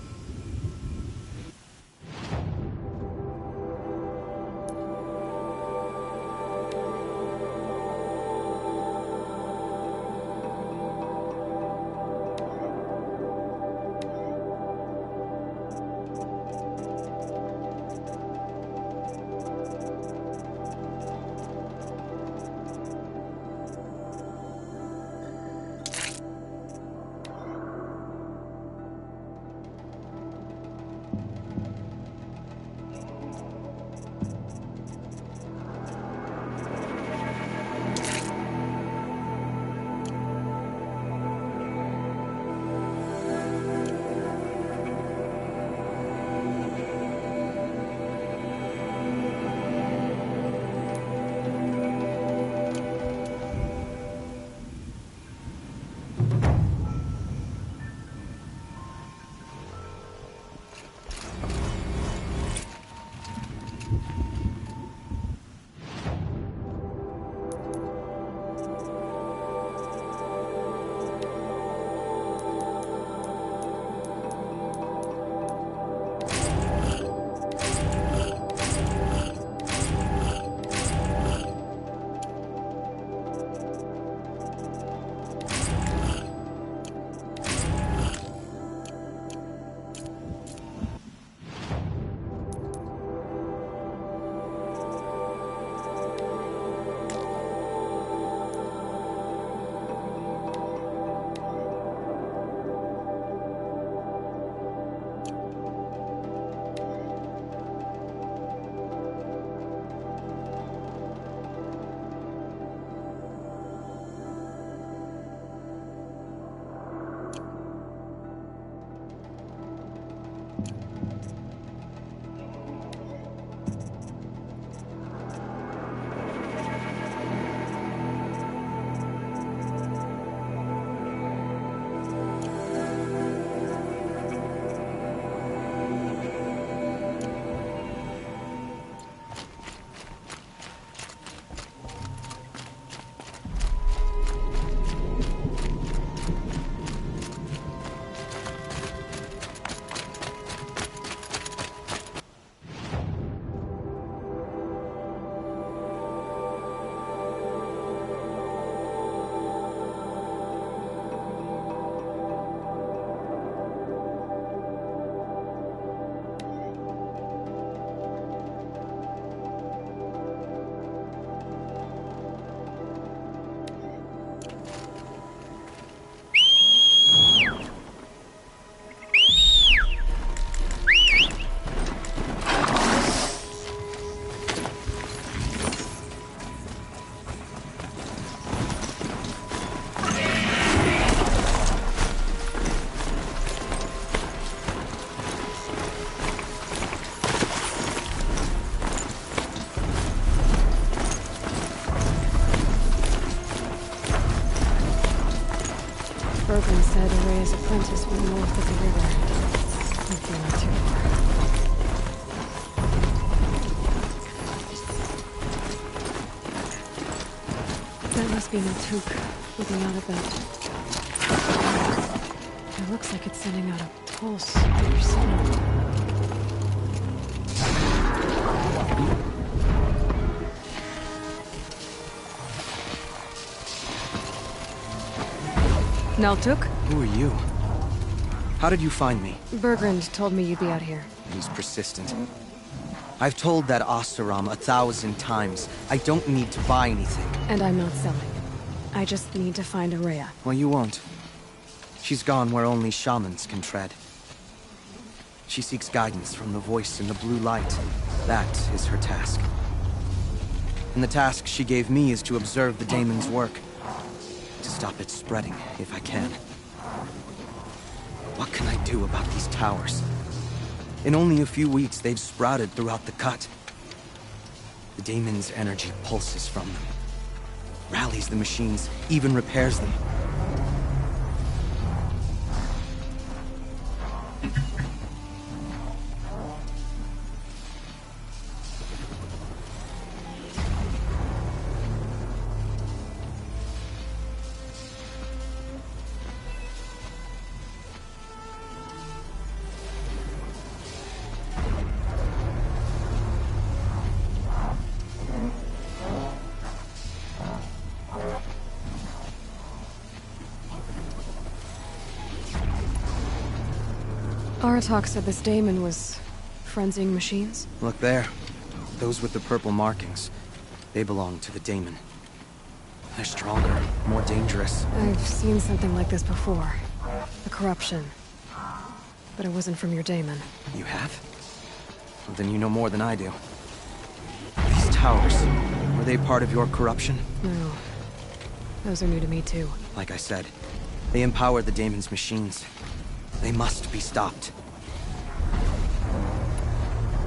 North is a river. Hopefully not too far. That must be Miltuk, looking out at that. It looks like it's sending out a pulse or signal. Naltuk? Who are you? How did you find me? Bergrand told me you'd be out here. He's persistent. I've told that Oseram 1,000 times. I don't need to buy anything. And I'm not selling. I just need to find Araya. Well, you won't. She's gone where only shamans can tread. She seeks guidance from the voice in the blue light. That is her task. And the task she gave me is to observe the daemon's work. To stop it spreading, if I can. What can I do about these towers? In only a few weeks, they've sprouted throughout the cut. The daemon's energy pulses from them. Rallies the machines, even repairs them. Aratak said this daemon was frenzying machines. Look there. Those with the purple markings. They belong to the daemon. They're stronger, more dangerous. I've seen something like this before. A corruption. But it wasn't from your daemon. You have? Well, then you know more than I do. These towers, were they part of your corruption? No. Those are new to me too. Like I said, they empower the daemon's machines. They must be stopped.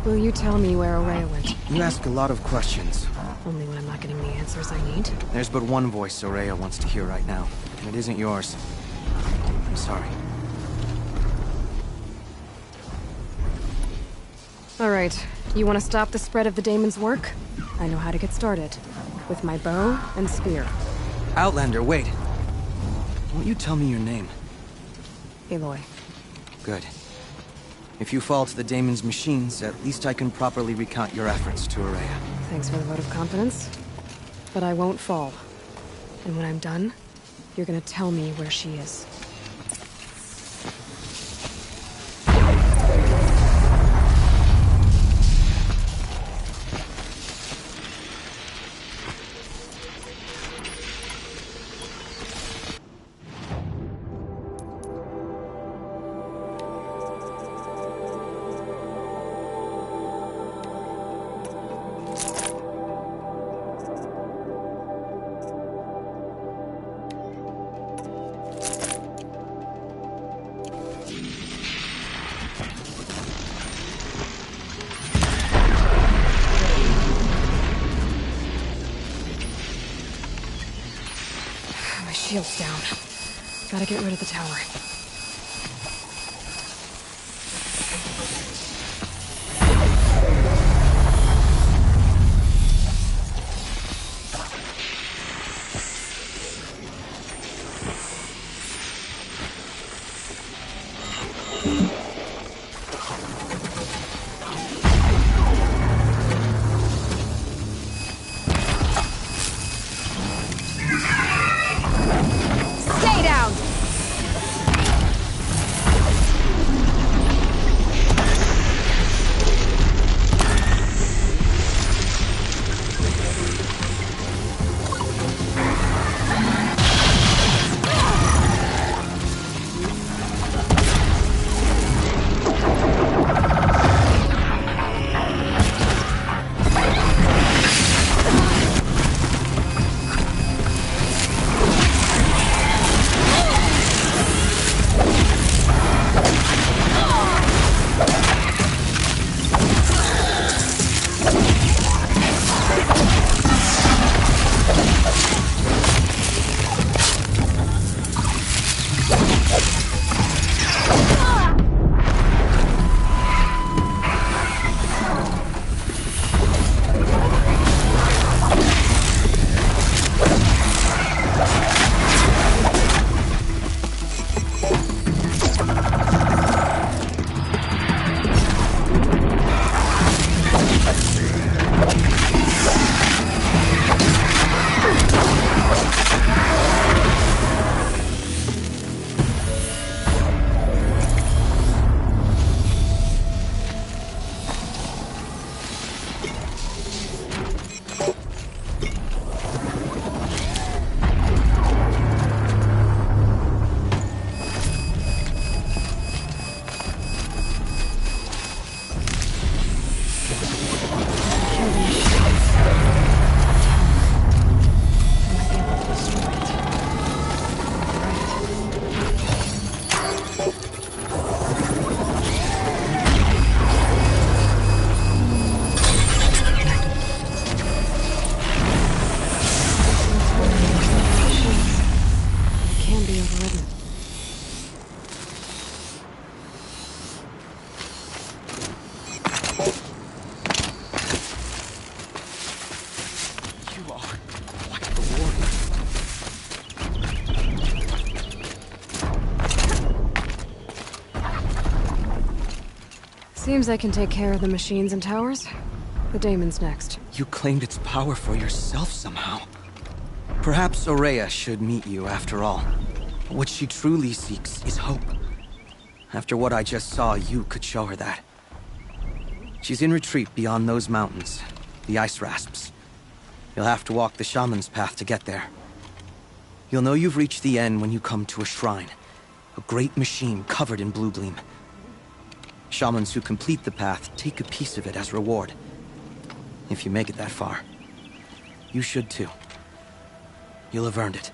Will you tell me where Araya went? You ask a lot of questions. Only when I'm not getting the answers I need. There's but one voice Araya wants to hear right now, and it isn't yours. I'm sorry. Alright, you want to stop the spread of the daemon's work? I know how to get started. With my bow and spear. Outlander, wait. Won't you tell me your name? Aloy. Good. If you fall to the daemon's machines, at least I can properly recount your efforts to Araya. Thanks for the vote of confidence. But I won't fall. And when I'm done, you're gonna tell me where she is. Shield's down. Gotta get rid of the tower. Stay down! Seems I can take care of the machines and towers. The daemon's next. You claimed its power for yourself somehow. Perhaps Aurea should meet you after all. What she truly seeks is hope. After what I just saw, you could show her that. She's in retreat beyond those mountains, the ice rasps. You'll have to walk the shaman's path to get there. You'll know you've reached the end when you come to a shrine. A great machine covered in blue gleam. Shamans who complete the path take a piece of it as reward. If you make it that far, you should too. You'll have earned it.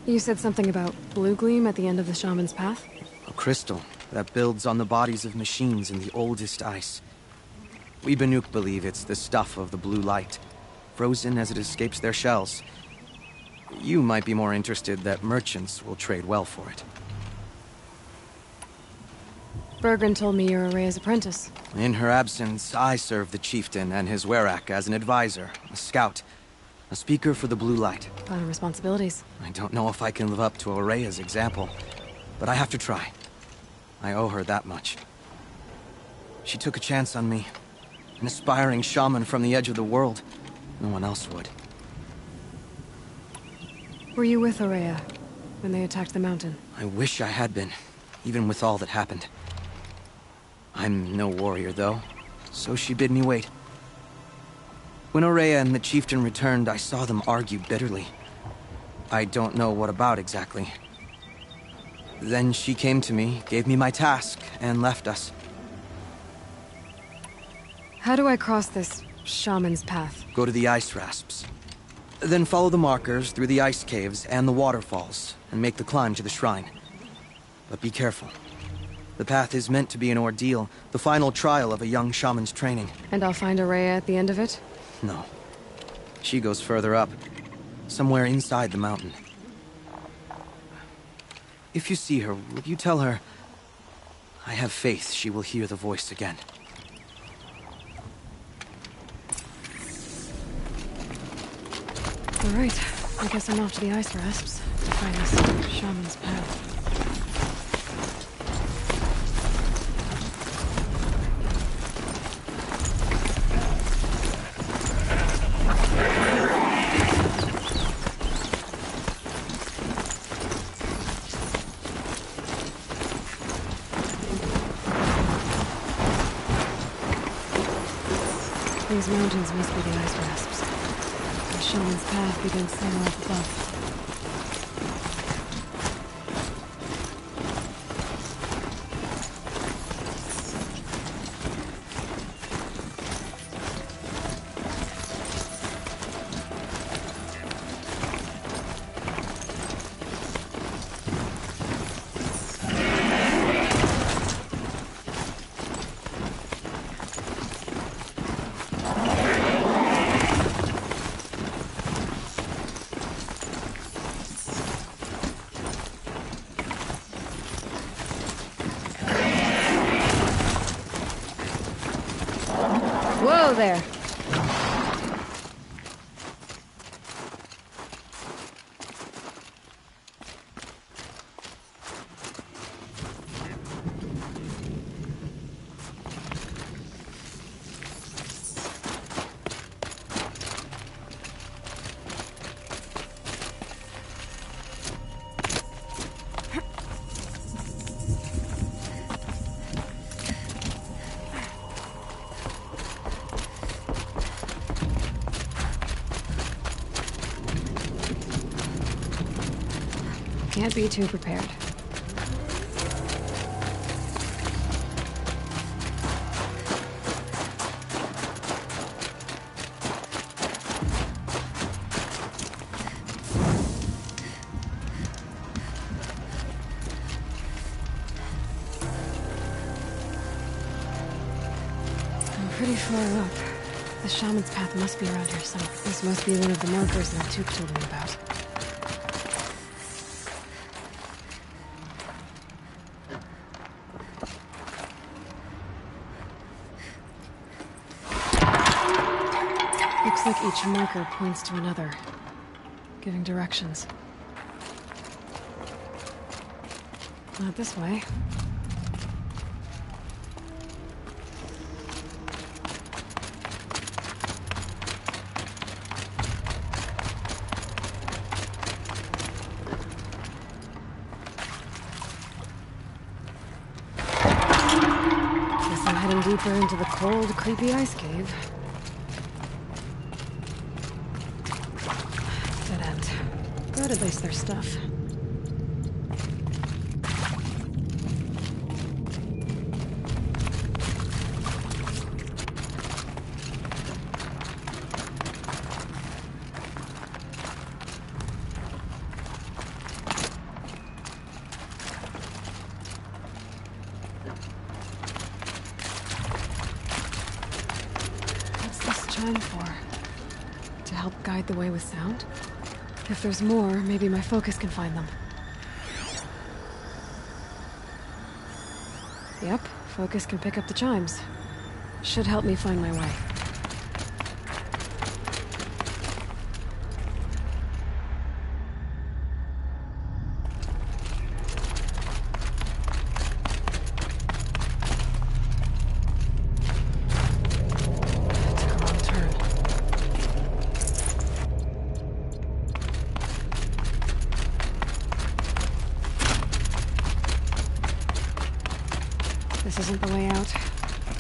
You said something about blue gleam at the end of the shaman's path? A crystal that builds on the bodies of machines in the oldest ice. We Banuk believe it's the stuff of the blue light, frozen as it escapes their shells. You might be more interested that merchants will trade well for it. Bergren told me you're Aurea's apprentice. In her absence, I serve the chieftain and his werak as an advisor, a scout, a speaker for the blue light. A lot of responsibilities. I don't know if I can live up to Aurea's example, but I have to try. I owe her that much. She took a chance on me. An aspiring shaman from the edge of the world. No one else would. Were you with Aurea when they attacked the mountain? I wish I had been, even with all that happened. I'm no warrior, though, so she bid me wait. When Aurea and the chieftain returned, I saw them argue bitterly. I don't know what about exactly. Then she came to me, gave me my task, and left us. How do I cross this shaman's path? Go to the ice rasps. Then follow the markers through the ice caves and the waterfalls, and make the climb to the shrine. But be careful. The path is meant to be an ordeal, the final trial of a young shaman's training. And I'll find Aurea at the end of it? No. She goes further up. Somewhere inside the mountain. If you see her, will you tell her... I have faith she will hear the voice again. All right. I guess I'm off to the ice rasps to find this shaman's path. These mountains must be the ice rasps. The shaman's path begins somewhere up above. Whoa there! Can't be too prepared. I'm pretty far up. The shaman's path must be around here somewhere. This must be one of the markers that Took told me about. Looks like each marker points to another. giving directions. Not this way. Guess I'm heading deeper into the cold, creepy ice cave. Dead end. Good, at least there's stuff. For? To help guide the way with sound? If there's more, maybe my focus can find them. Yep, focus can pick up the chimes. Should help me find my way. This isn't the way out.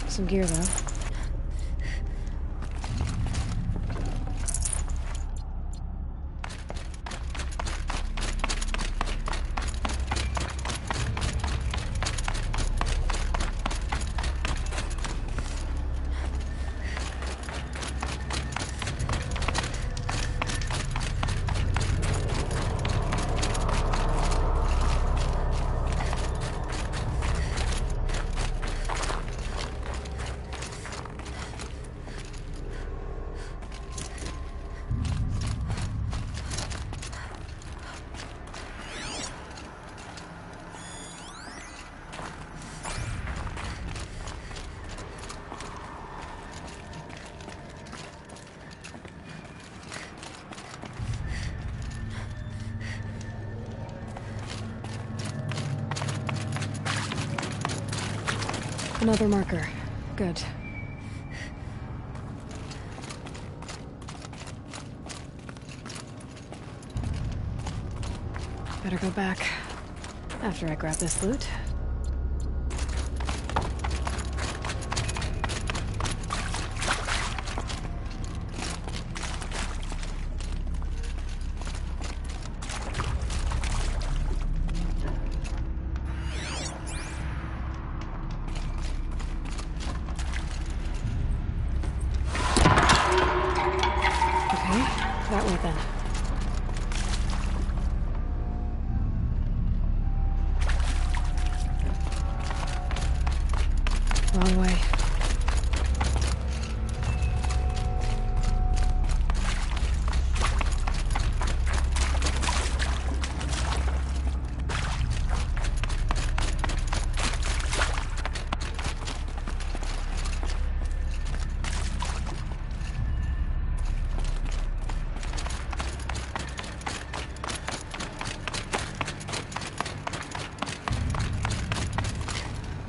Some gear, though. Another marker. Good. Better go back after I grab this loot. That way then. Wrong way.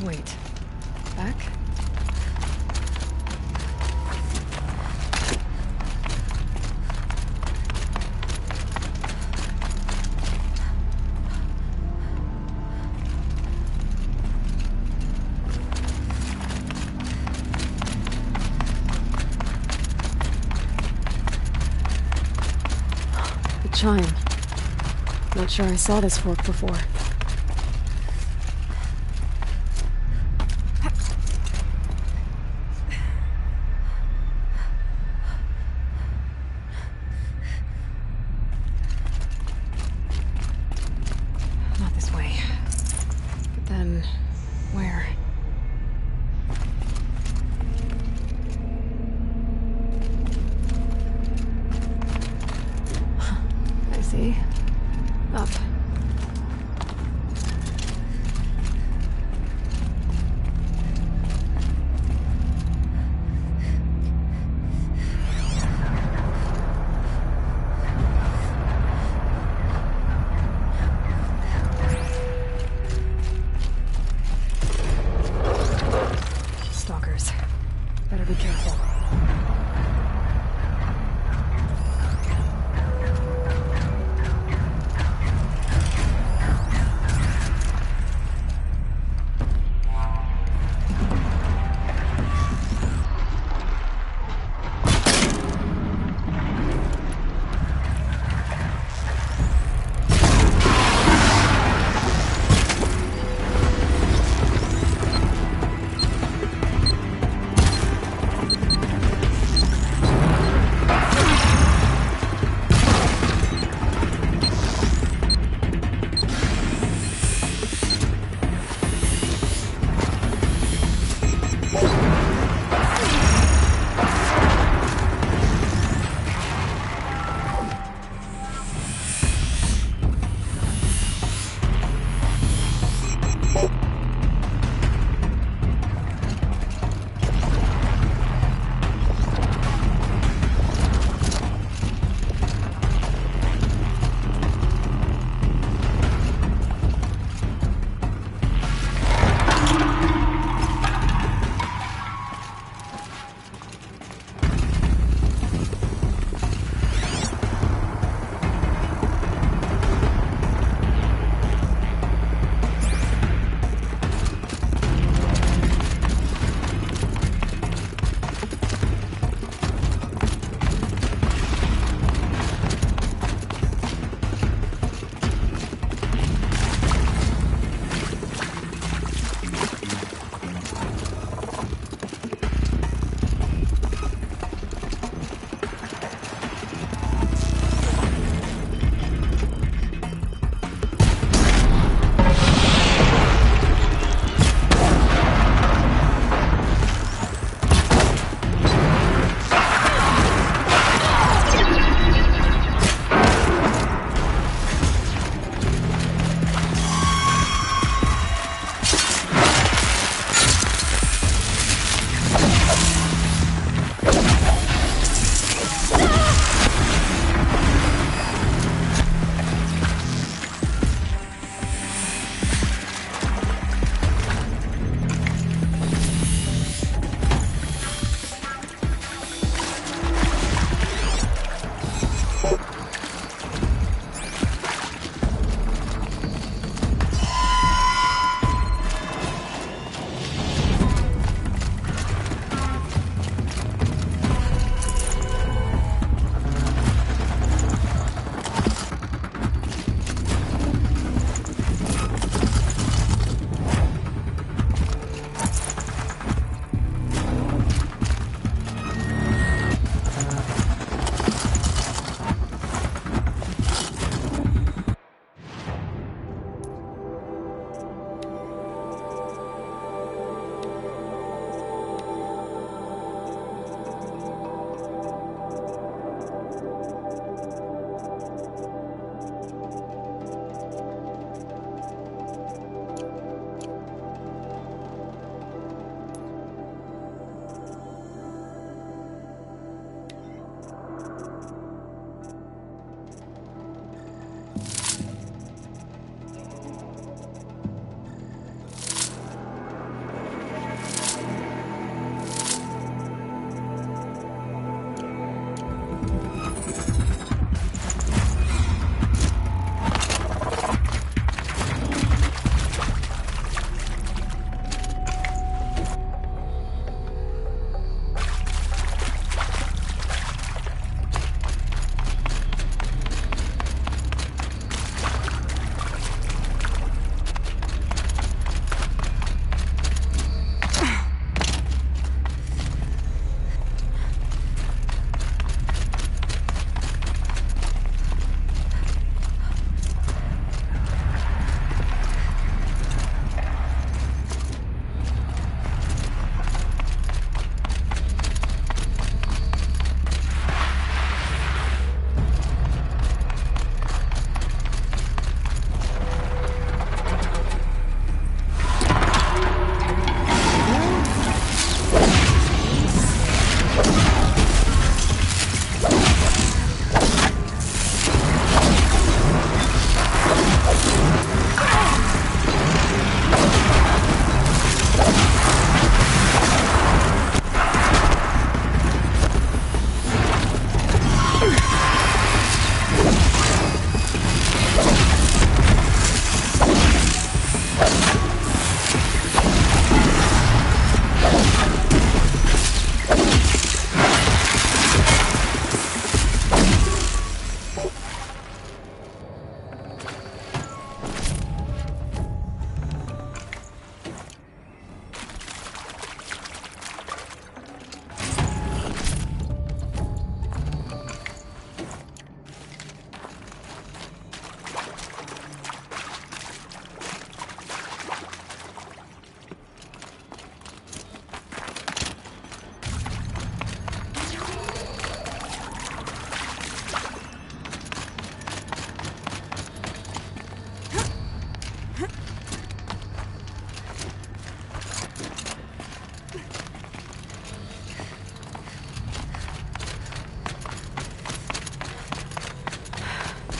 Wait. Back? The chime. Not sure I saw this fork before. Up.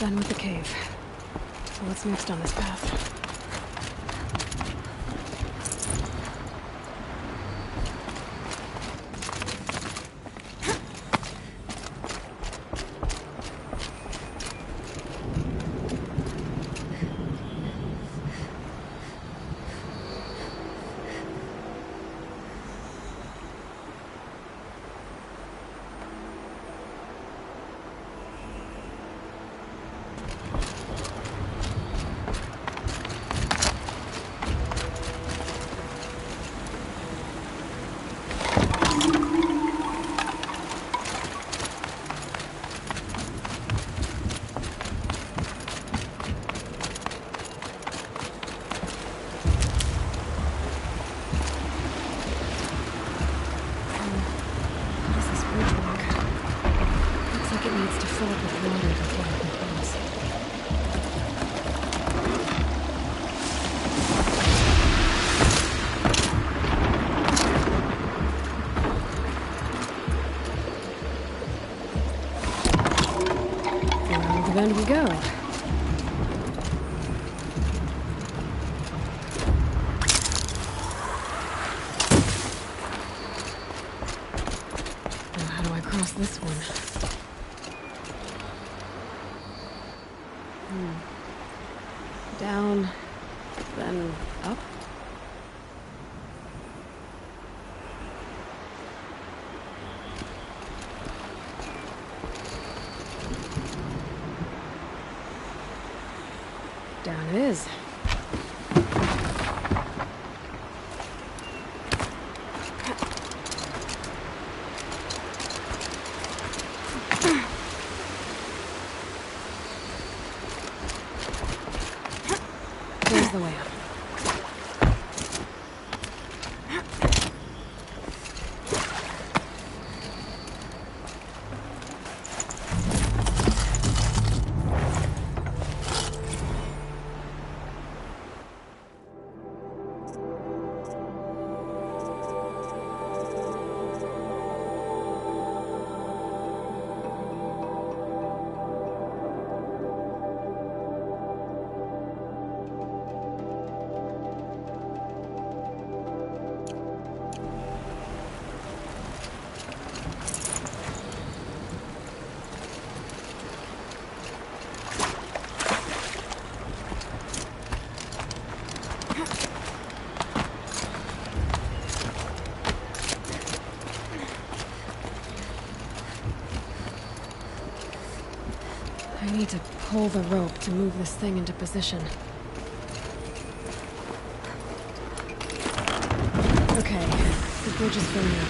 done with the cave. What's next on this path? Then we go. Now, how do I cross this one? Down, then up? Down it is. There's the way up. I need to pull the rope to move this thing into position. Okay, the bridge is filling up.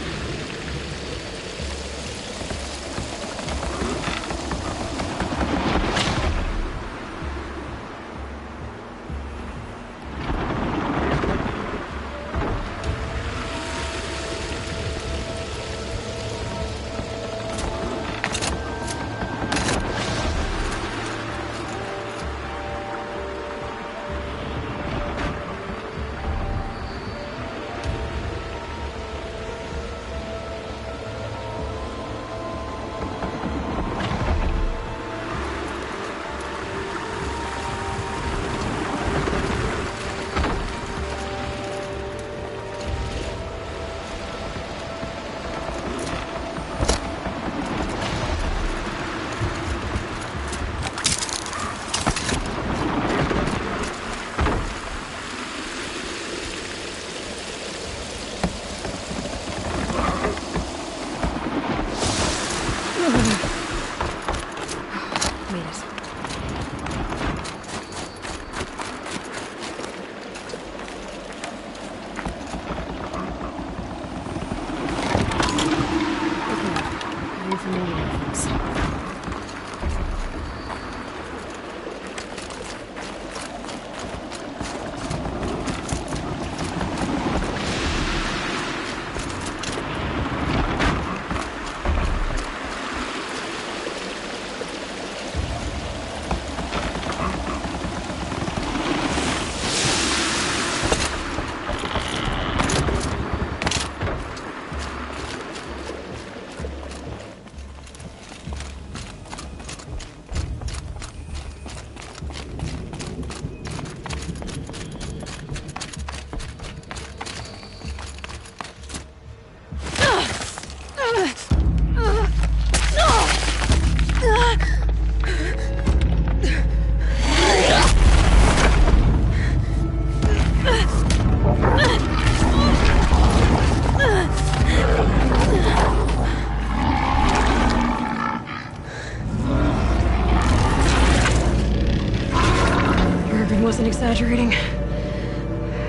Morgan wasn't exaggerating.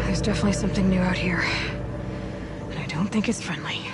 There's definitely something new out here. And I don't think it's friendly.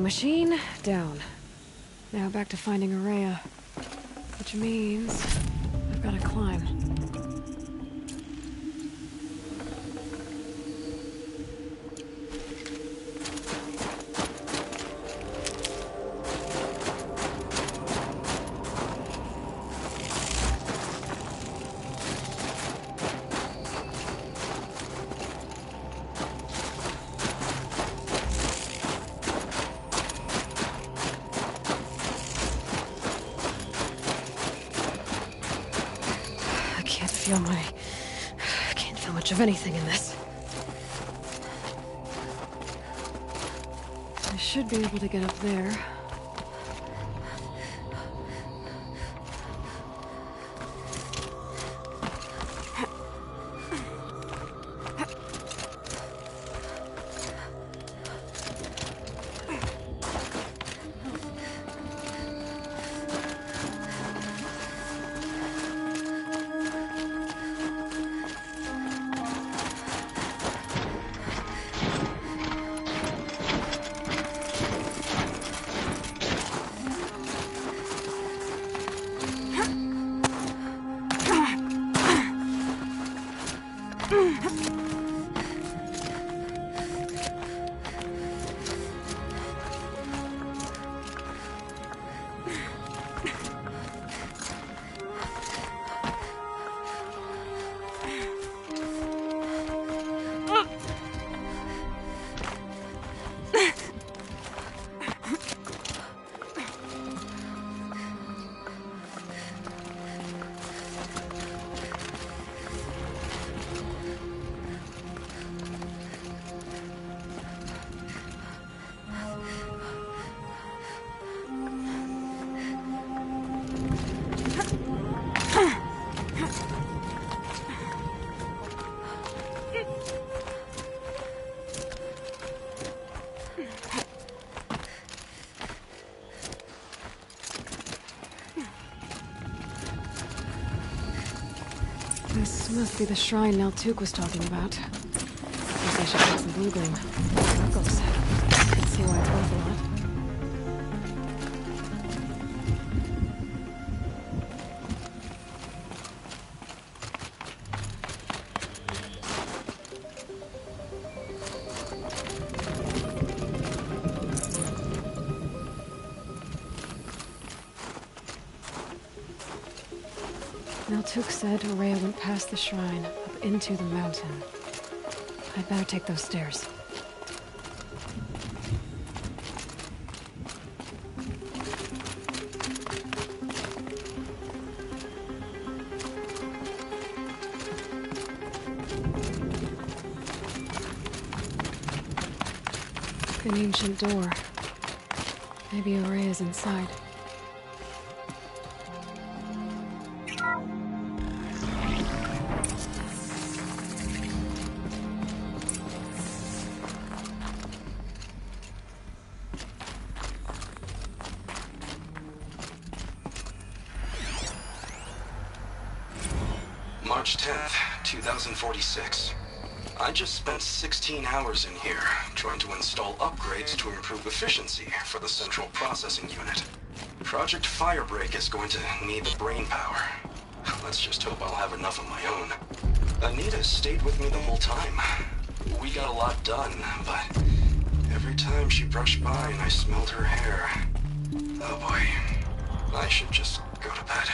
Machine, down. Now back to finding Araya. Which means I've got to climb. I can't feel much of anything in this. I should be able to get up there. This must be the shrine Naltuk was talking about. Guess I should take some blue gleam. Knuckles. Let's see why it's worth a lot. Took said Rhea went past the shrine, up into the mountain. I'd better take those stairs. An ancient door. Maybe Rhea's inside. March 10th, 2046. I just spent 16 hours in here, trying to install upgrades to improve efficiency for the central processing unit. Project Firebreak is going to need the brain power. Let's just hope I'll have enough of my own. Anita stayed with me the whole time. We got a lot done, but every time she brushed by and I smelled her hair... Oh boy, I should just go to bed.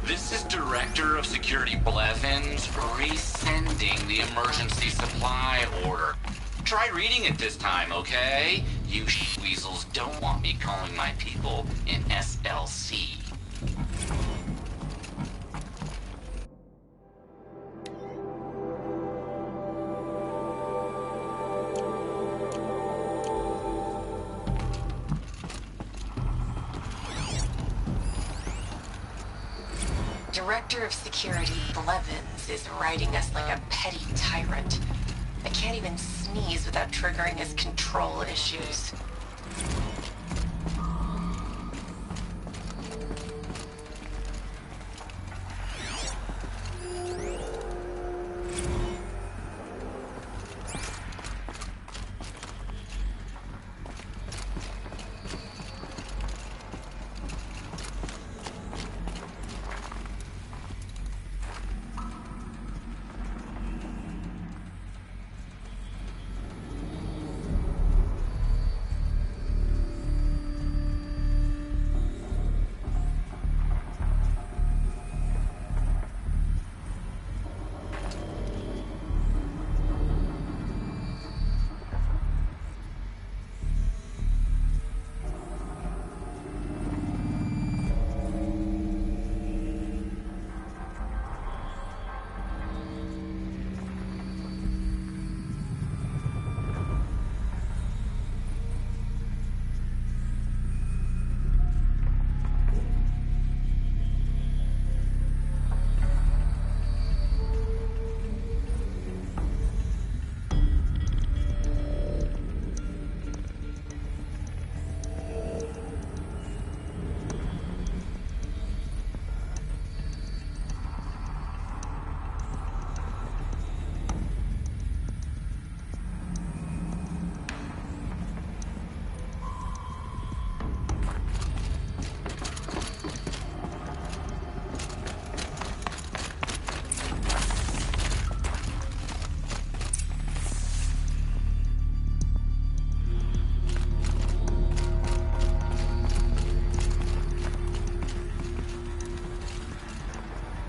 This is Director of Security Blevins resending the emergency supply order. Try reading it this time, okay? You weasels don't want me calling my people in SLC. Director of Security Blevins is riding us like a petty tyrant. I can't even sneeze without triggering his control issues.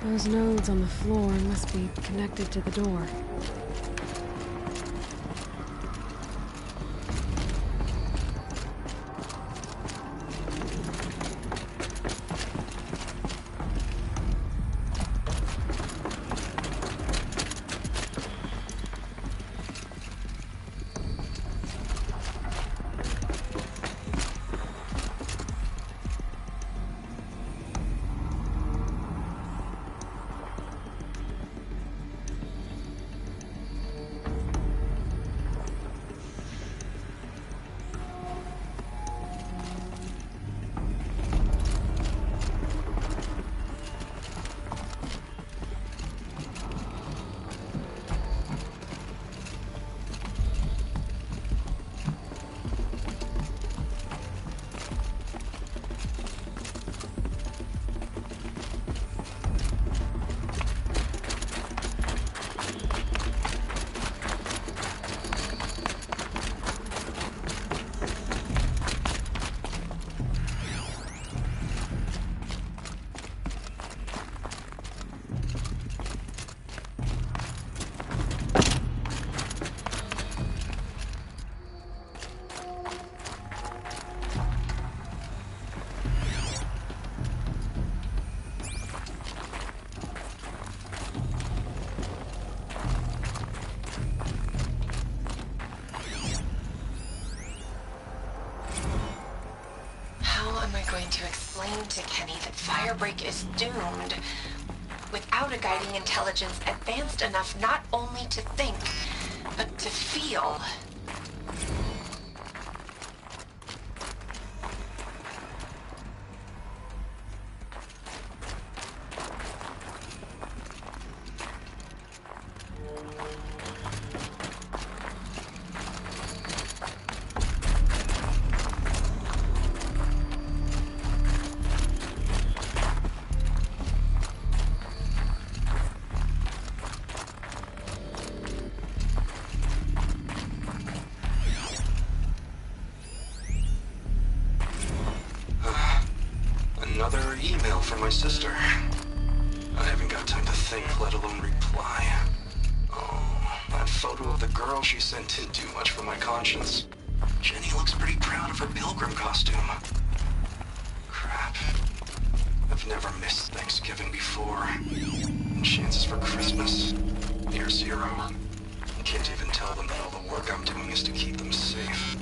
Those nodes on the floor must be connected to the door. to Kenny that Firebreak is doomed. Without a guiding intelligence advanced enough not only to think, but to feel. Another email from my sister. I haven't got time to think, let alone reply. Oh, that photo of the girl she sent didn't do much for my conscience. Jenny looks pretty proud of her pilgrim costume. Crap. I've never missed Thanksgiving before. And chances for Christmas, near zero. I can't even tell them that all the work I'm doing is to keep them safe.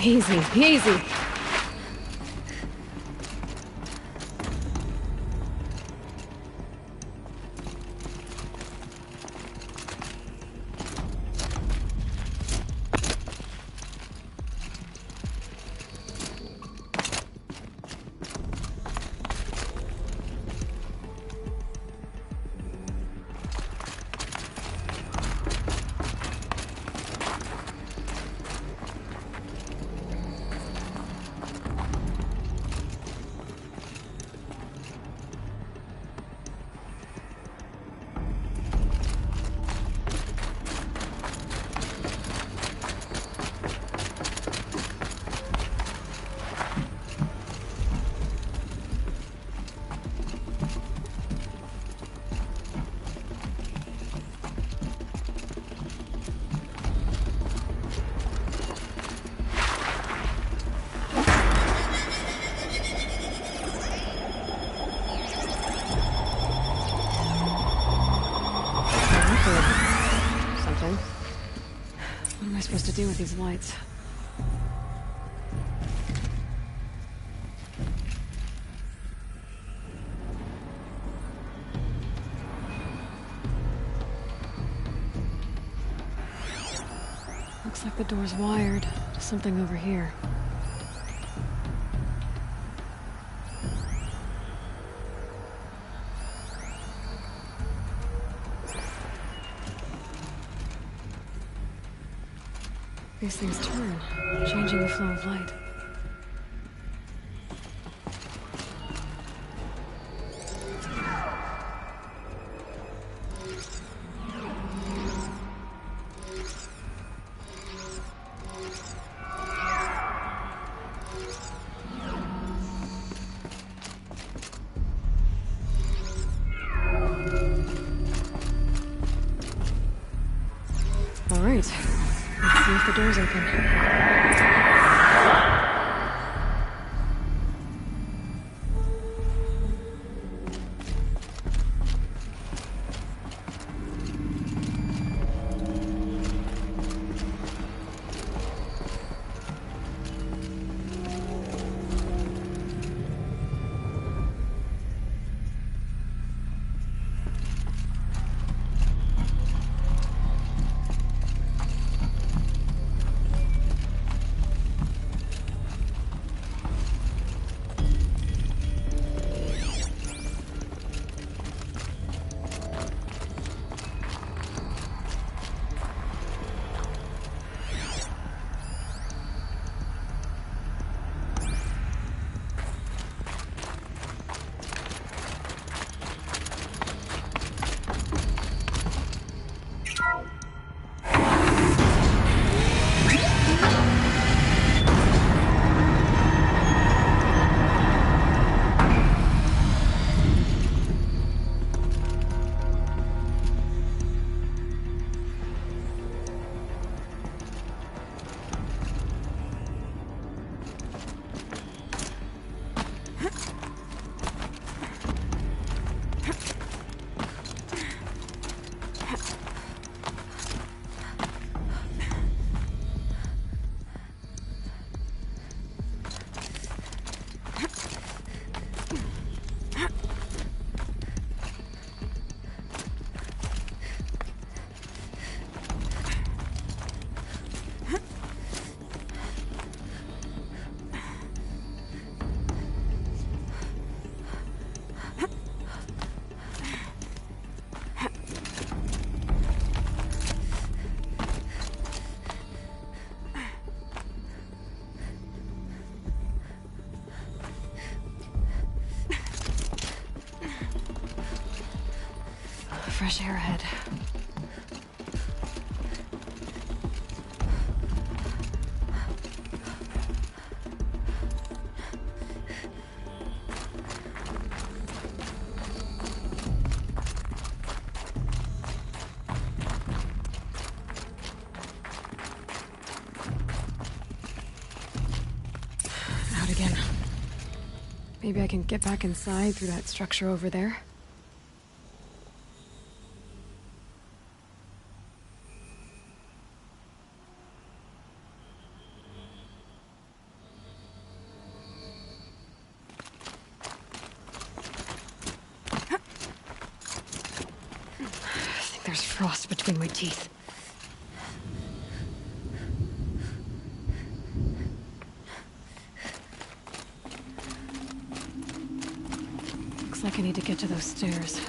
Easy, easy. Something. What am I supposed to do with these lights? Looks like the door's wired to something over here. These things turn, changing the flow of light. All right, let's see if the door's open. fresh air ahead. Out again. Maybe I can get back inside through that structure over there. There's frost between my teeth. Looks like I need to get to those stairs.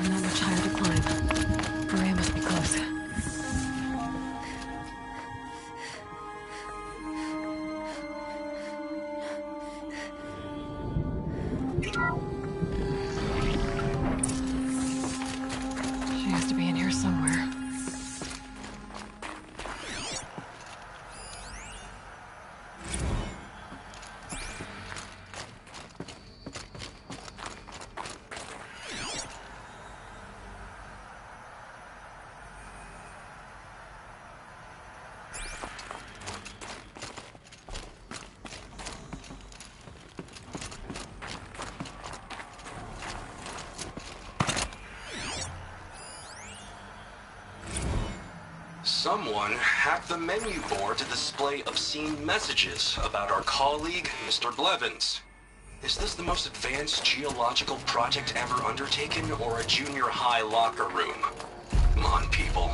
Not much higher to climb. Maria must be close. She has to be in here somewhere. Someone hacked the menu board to display obscene messages about our colleague, Mr. Blevins. Is this the most advanced geological project ever undertaken, or a junior high locker room? Come on, people.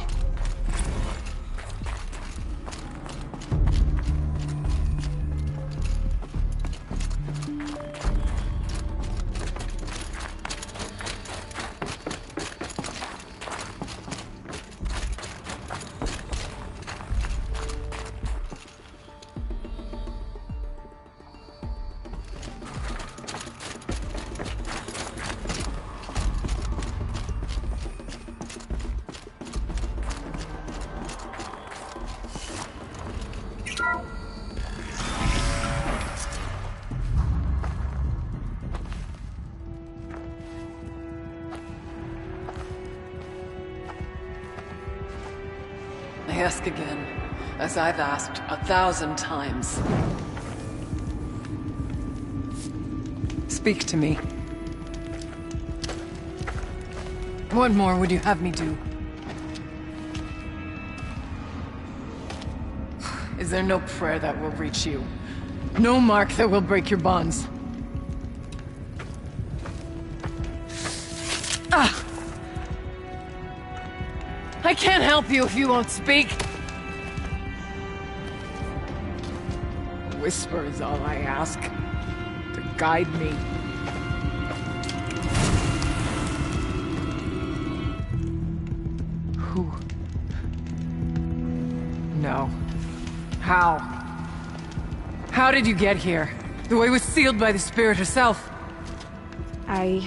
I ask again, as I've asked 1,000 times. Speak to me. What more would you have me do? Is there no prayer that will reach you? No mark that will break your bonds? Ah! I can't help you if you won't speak. A whisper is all I ask, to guide me. Who? No. How? How did you get here? The way was sealed by the spirit herself. I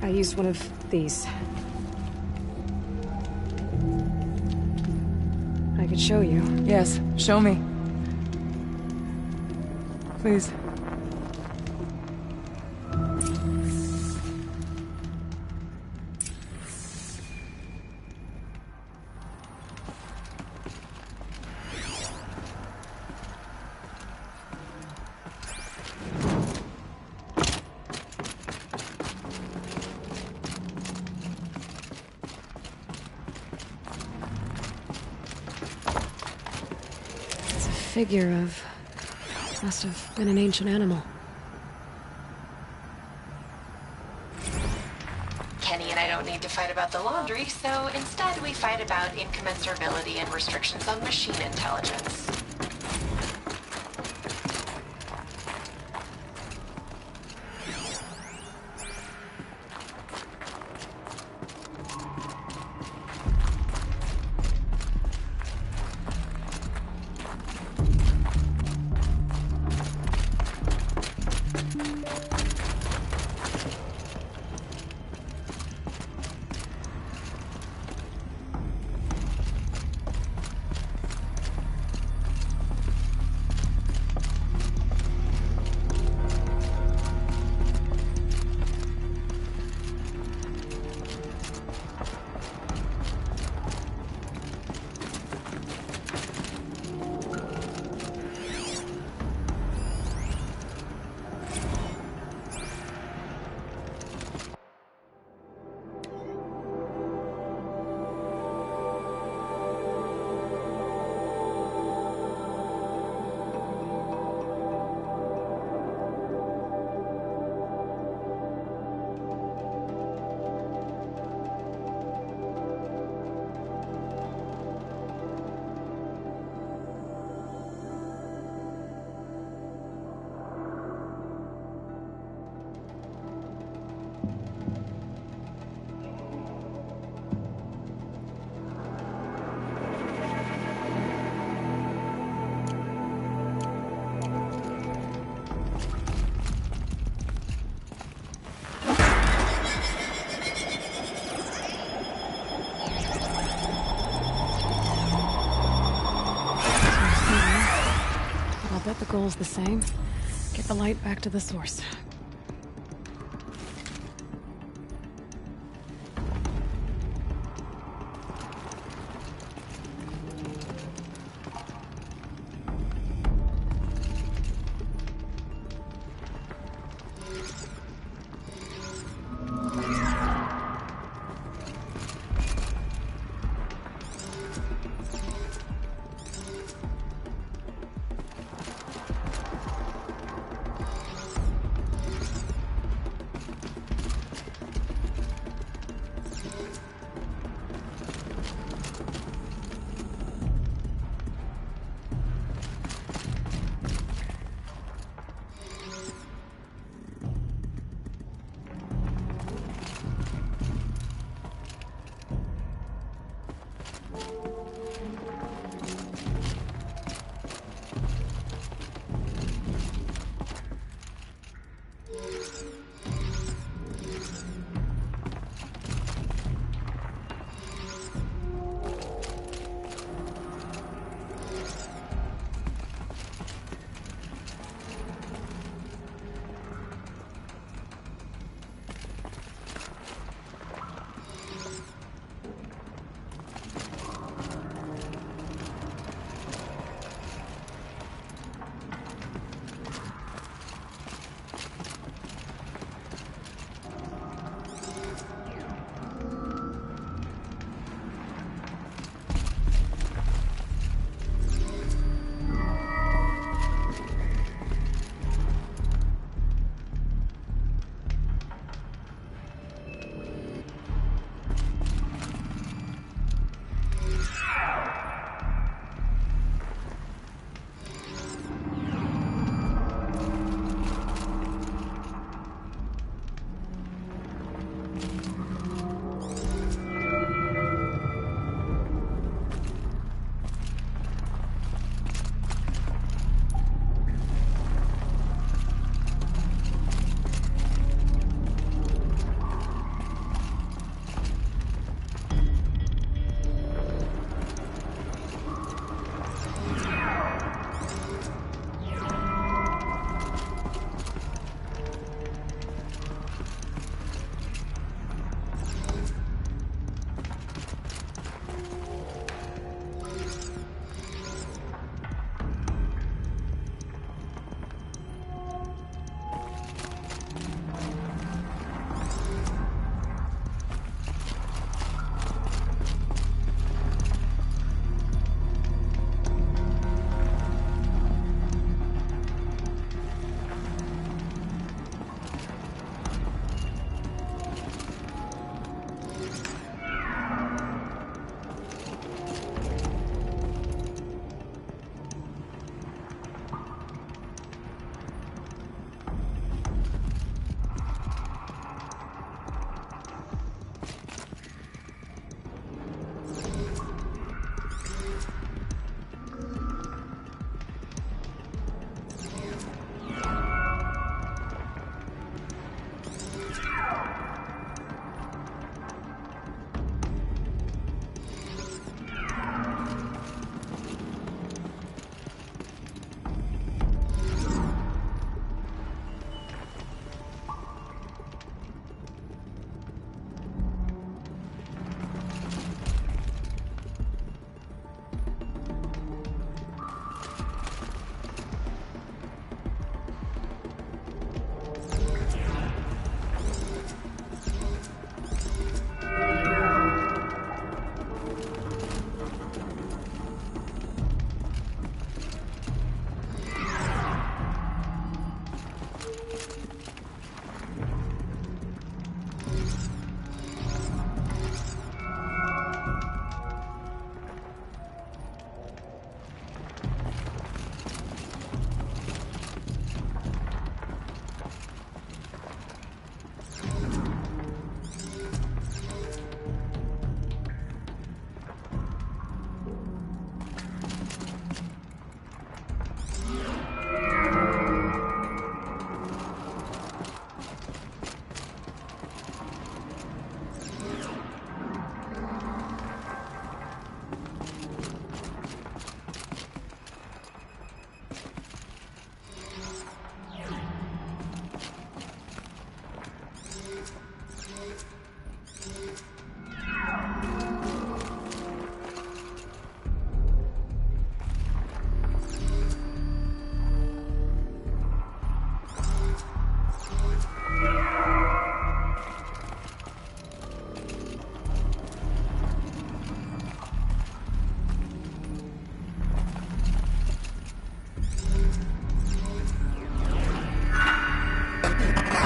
used one of these. I could show you. Yes, show me. Please. figure of... must have been an ancient animal. Kenny and I don't need to fight about the laundry, so instead we fight about incommensurability and restrictions on machine intelligence. I'll bet the goal's the same. Get the light back to the source.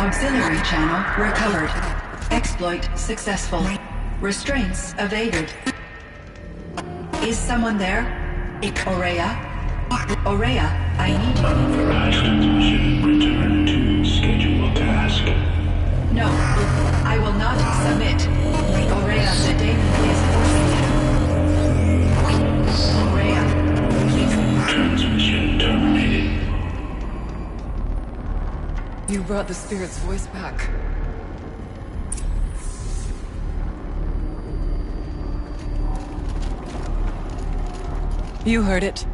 Auxiliary channel recovered. Exploit successful. Restraints evaded. Is someone there? Aurea? Aurea, I need you. Authorized transmission. Return to scheduled task. No, I will not submit. Aurea, the daemon is forcing you. Aurea. Transmission terminated. You brought the spirit's voice back. You heard it.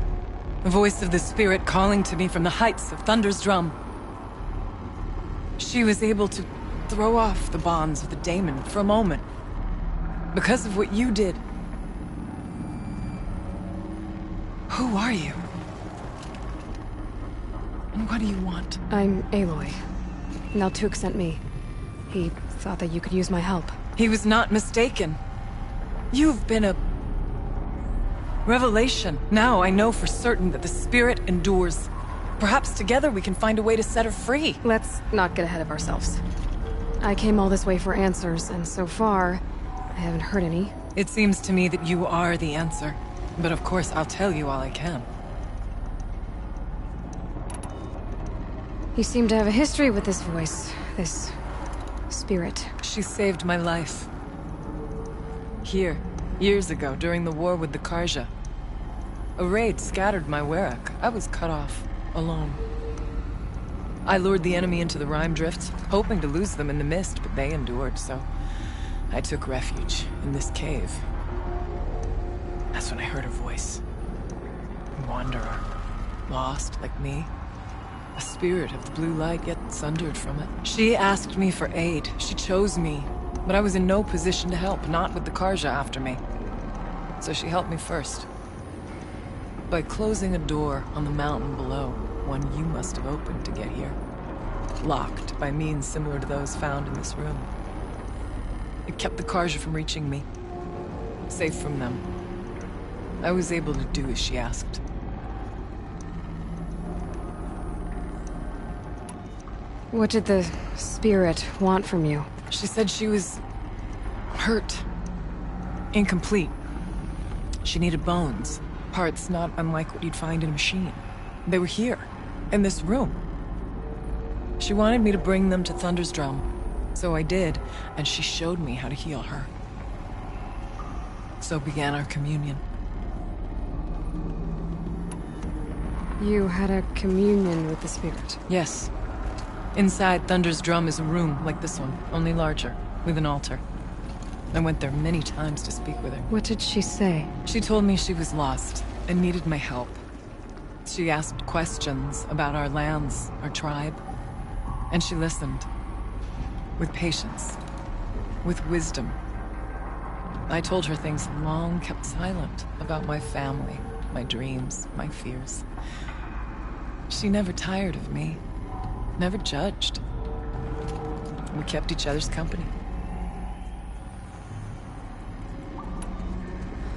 The voice of the spirit calling to me from the heights of Thunder's drum. She was able to throw off the bonds of the daemon for a moment. Because of what you did. Who are you? And what do you want? I'm Aloy. Naltuk sent me. He thought that you could use my help. He was not mistaken. You've been a revelation. Now I know for certain that the spirit endures. Perhaps together we can find a way to set her free. Let's not get ahead of ourselves. I came all this way for answers, and so far, I haven't heard any. It seems to me that you are the answer. But of course, I'll tell you all I can. You seem to have a history with this voice, this spirit. She saved my life. Here, years ago, during the war with the Karja. A raid scattered my Werak. I was cut off, alone. I lured the enemy into the Rime Drifts, hoping to lose them in the mist, but they endured, so I took refuge in this cave. That's when I heard her voice. A wanderer, lost like me. A spirit of the blue light, yet sundered from it. She asked me for aid. She chose me. But I was in no position to help, not with the Karja after me. So she helped me first. By closing a door on the mountain below, one you must have opened to get here. Locked by means similar to those found in this room. It kept the Karja from reaching me. Safe from them. I was able to do as she asked. What did the spirit want from you? She said she was hurt. Incomplete. She needed bones. Parts not unlike what you'd find in a machine. They were here, in this room. She wanted me to bring them to Thunder's drum. So I did, and she showed me how to heal her. So began our communion. You had a communion with the spirit? Yes. Inside Thunder's drum is a room like this one, only larger, with an altar. I went there many times to speak with her. What did she say? She told me she was lost and needed my help. She asked questions about our lands, our tribe, and she listened. With patience. With wisdom. I told her things long kept silent about my family, my dreams, my fears. She never tired of me. Never judged. We kept each other's company.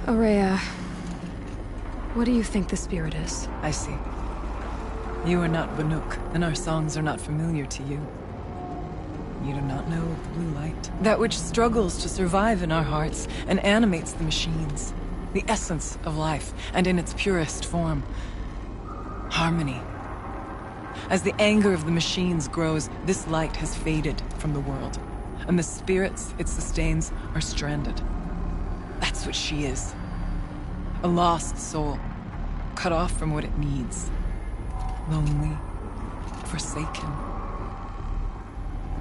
Aurea, what do you think the spirit is? I see. You are not Banuk, and our songs are not familiar to you. You do not know of the blue light. That which struggles to survive in our hearts and animates the machines. The essence of life, and in its purest form. Harmony. As the anger of the machines grows, this light has faded from the world. And the spirits it sustains are stranded. That's what she is. A lost soul. Cut off from what it needs. Lonely. Forsaken.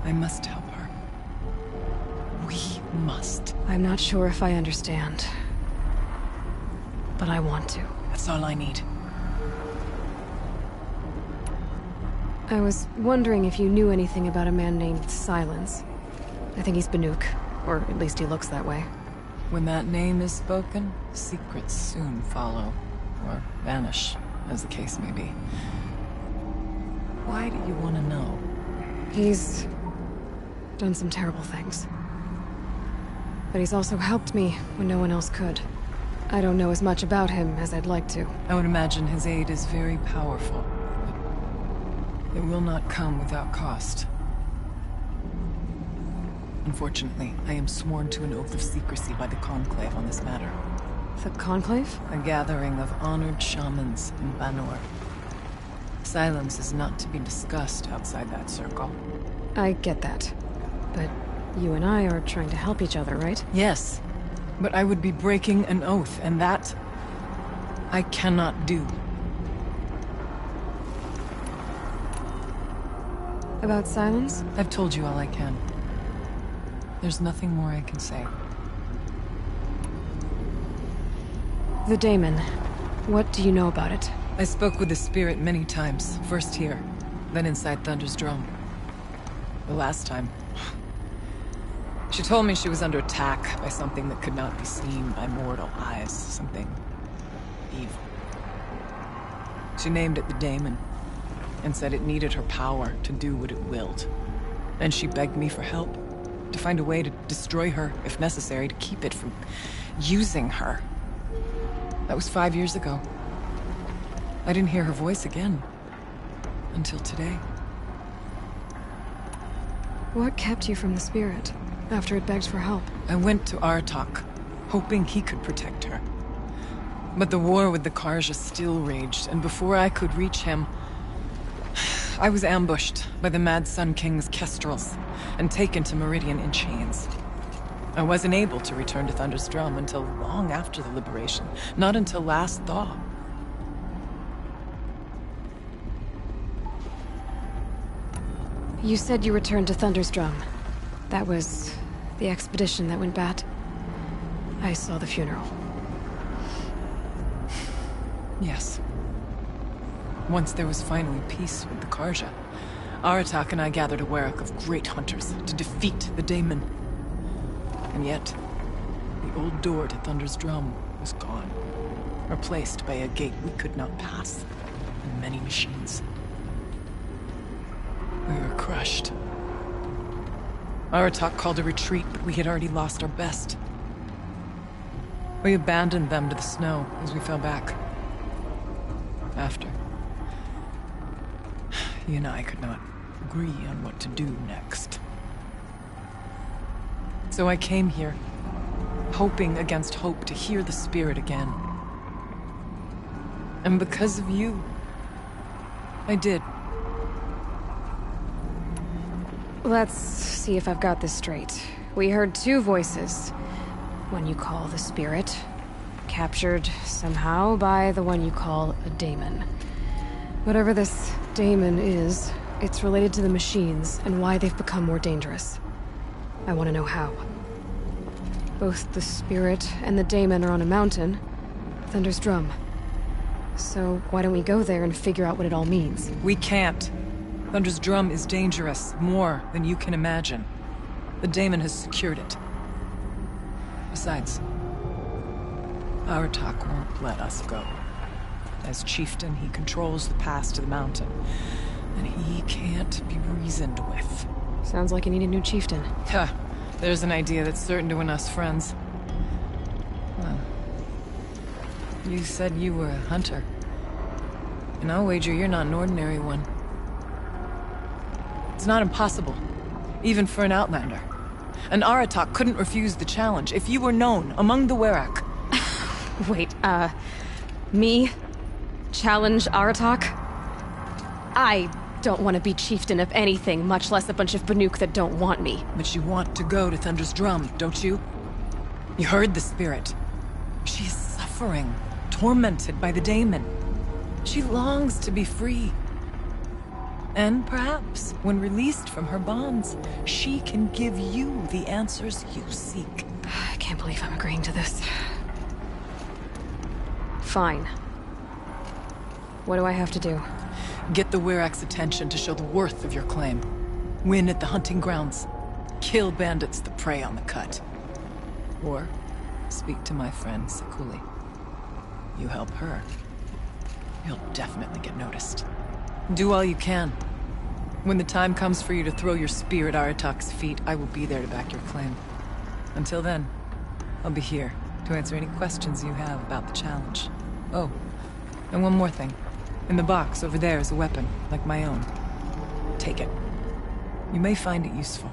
I must help her. We must. I'm not sure if I understand. But I want to. That's all I need. I was wondering if you knew anything about a man named Silence. I think he's Banuk, or at least he looks that way. When that name is spoken, secrets soon follow, or vanish, as the case may be. Why do you want to know? He's done some terrible things. But he's also helped me when no one else could. I don't know as much about him as I'd like to. I would imagine his aid is very powerful. It will not come without cost. Unfortunately, I am sworn to an oath of secrecy by the Conclave on this matter. The Conclave? A gathering of honored shamans in Banor. Silence is not to be discussed outside that circle. I get that. But you and I are trying to help each other, right? Yes. But I would be breaking an oath, and that I cannot do. About silence? I've told you all I can. There's nothing more I can say. The Daemon. What do you know about it? I spoke with the spirit many times. First here, then inside Thunder's drum. The last time... She told me she was under attack by something that could not be seen by mortal eyes. Something... evil. She named it the Daemon, and said it needed her power to do what it willed. And she begged me for help, to find a way to destroy her, if necessary, to keep it from using her. That was 5 years ago. I didn't hear her voice again. Until today. What kept you from the spirit, after it begged for help? I went to Aratak, hoping he could protect her. But the war with the Karja still raged, and before I could reach him, I was ambushed by the Mad Sun King's kestrels, and taken to Meridian in chains. I wasn't able to return to Thunder's Drum until long after the liberation, not until last thaw. You said you returned to Thunder's Drum. That was the expedition that went bad. I saw the funeral. Yes. Once there was finally peace with the Karja, Aratak and I gathered a Warwick of great hunters to defeat the Daemon. And yet, the old door to Thunder's Drum was gone, replaced by a gate we could not pass, and many machines. We were crushed. Aratak called a retreat, but we had already lost our best. We abandoned them to the snow as we fell back. After, he and I could not agree on what to do next. So I came here, hoping against hope to hear the spirit again. And because of you, I did. Let's see if I've got this straight. We heard two voices. One you call the spirit, captured somehow by the one you call a daemon. Whatever this daemon is, it's related to the machines and why they've become more dangerous. I want to know how. Both the spirit and the daemon are on a mountain, Thunder's Drum. So why don't we go there and figure out what it all means? We can't. Thunder's Drum is dangerous, more than you can imagine. The daemon has secured it. Besides, Aratak won't let us go. As chieftain, he controls the pass to the mountain, and he can't be reasoned with. Sounds like you need a new chieftain. Huh. There's an idea that's certain to win us friends. Well, you said you were a hunter. And I'll wager you're not an ordinary one. It's not impossible, even for an outlander. An Aratak couldn't refuse the challenge if you were known among the Werak. Wait, me? Challenge Aratak? I don't want to be chieftain of anything, much less a bunch of Banuk that don't want me. But you want to go to Thunder's Drum, don't you? You heard the spirit. She is suffering, tormented by the daemon. She longs to be free. And perhaps, when released from her bonds, she can give you the answers you seek. I can't believe I'm agreeing to this. Fine. What do I have to do? Get the Werak's attention to show the worth of your claim. Win at the hunting grounds. Kill bandits that prey on the cut. Or speak to my friend Sekuli. You help her, you'll definitely get noticed. Do all you can. When the time comes for you to throw your spear at Aratak's feet, I will be there to back your claim. Until then, I'll be here to answer any questions you have about the challenge. Oh, and one more thing. In the box over there is a weapon, like my own. Take it. You may find it useful.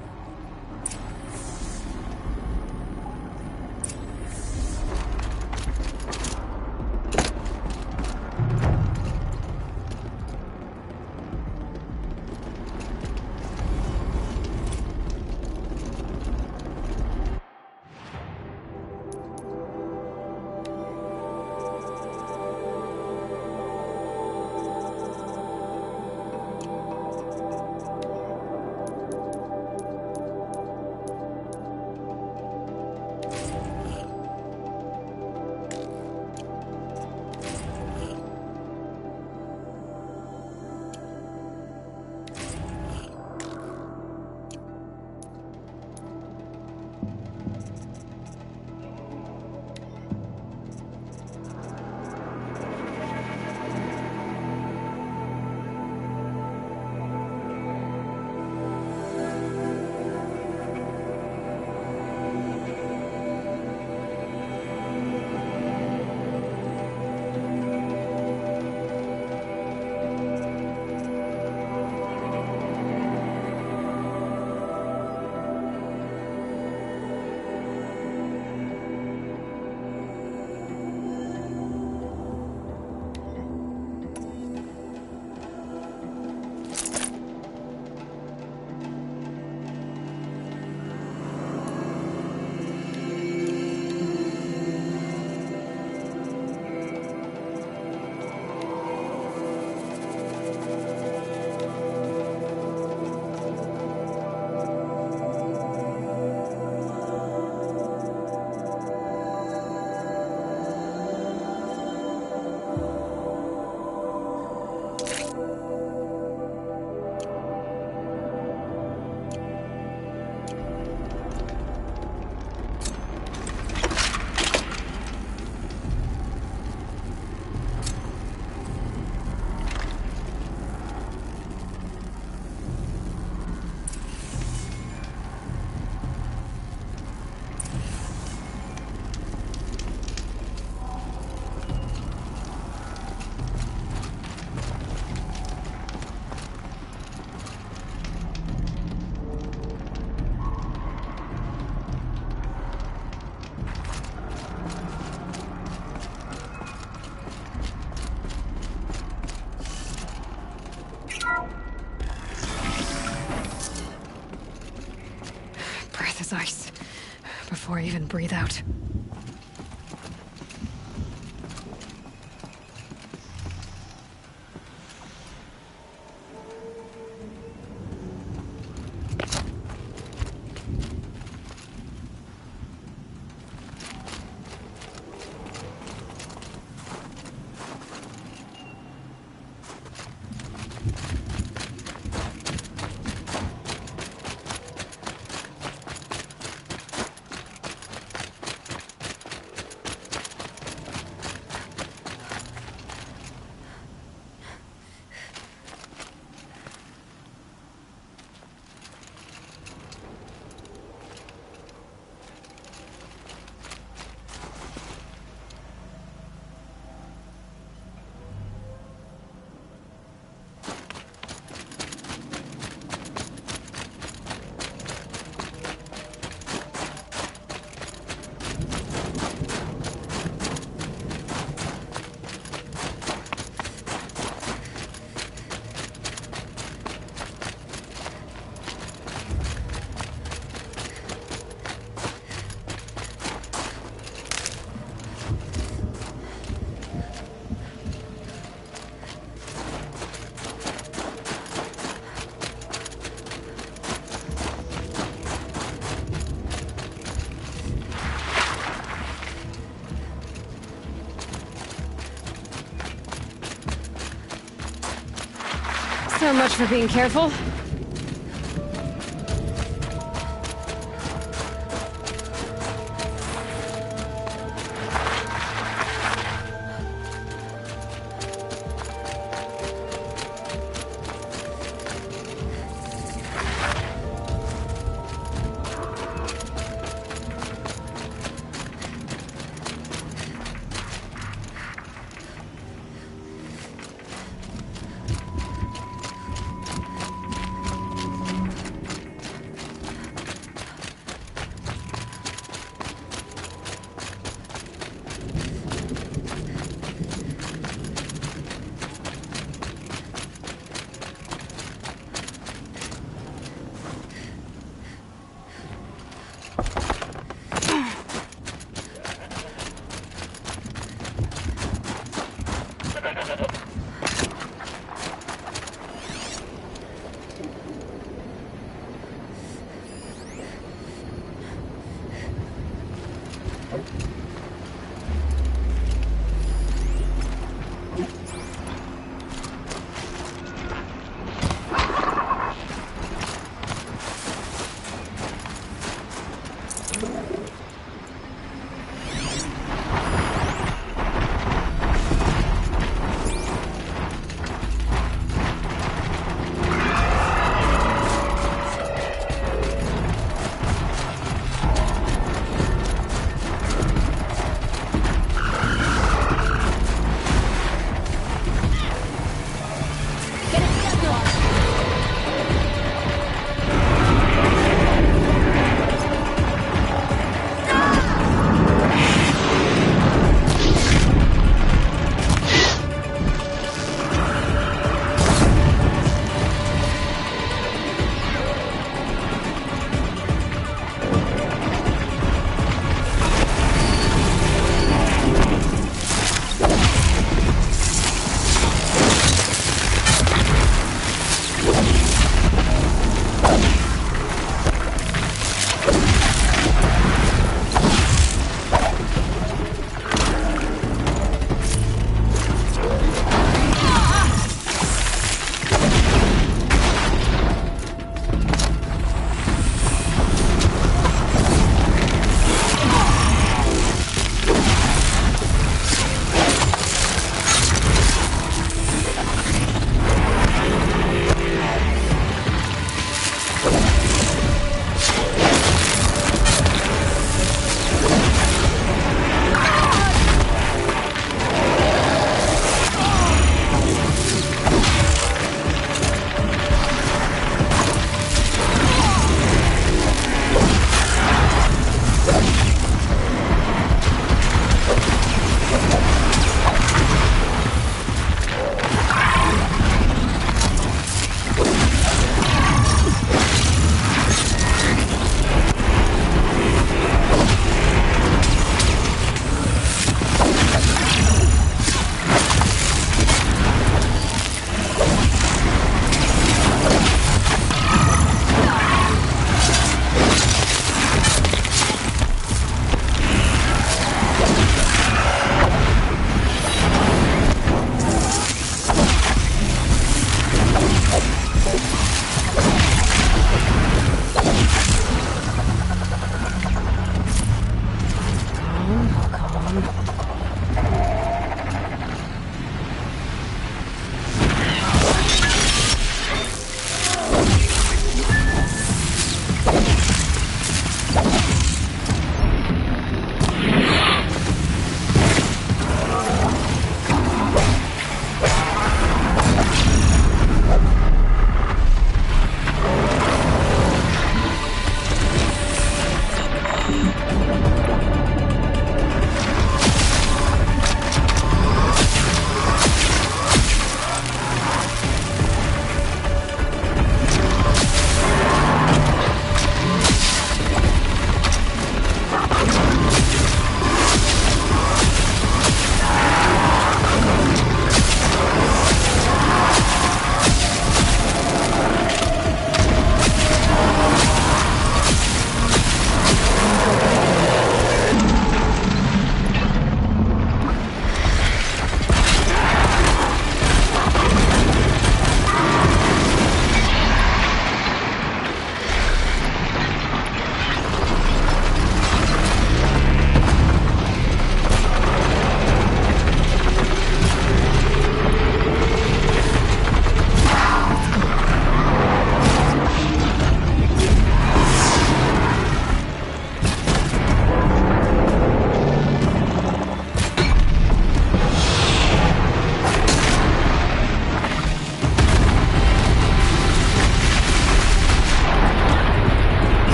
this ice before I even breathe out. So much for being careful.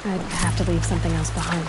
I'd have to leave something else behind.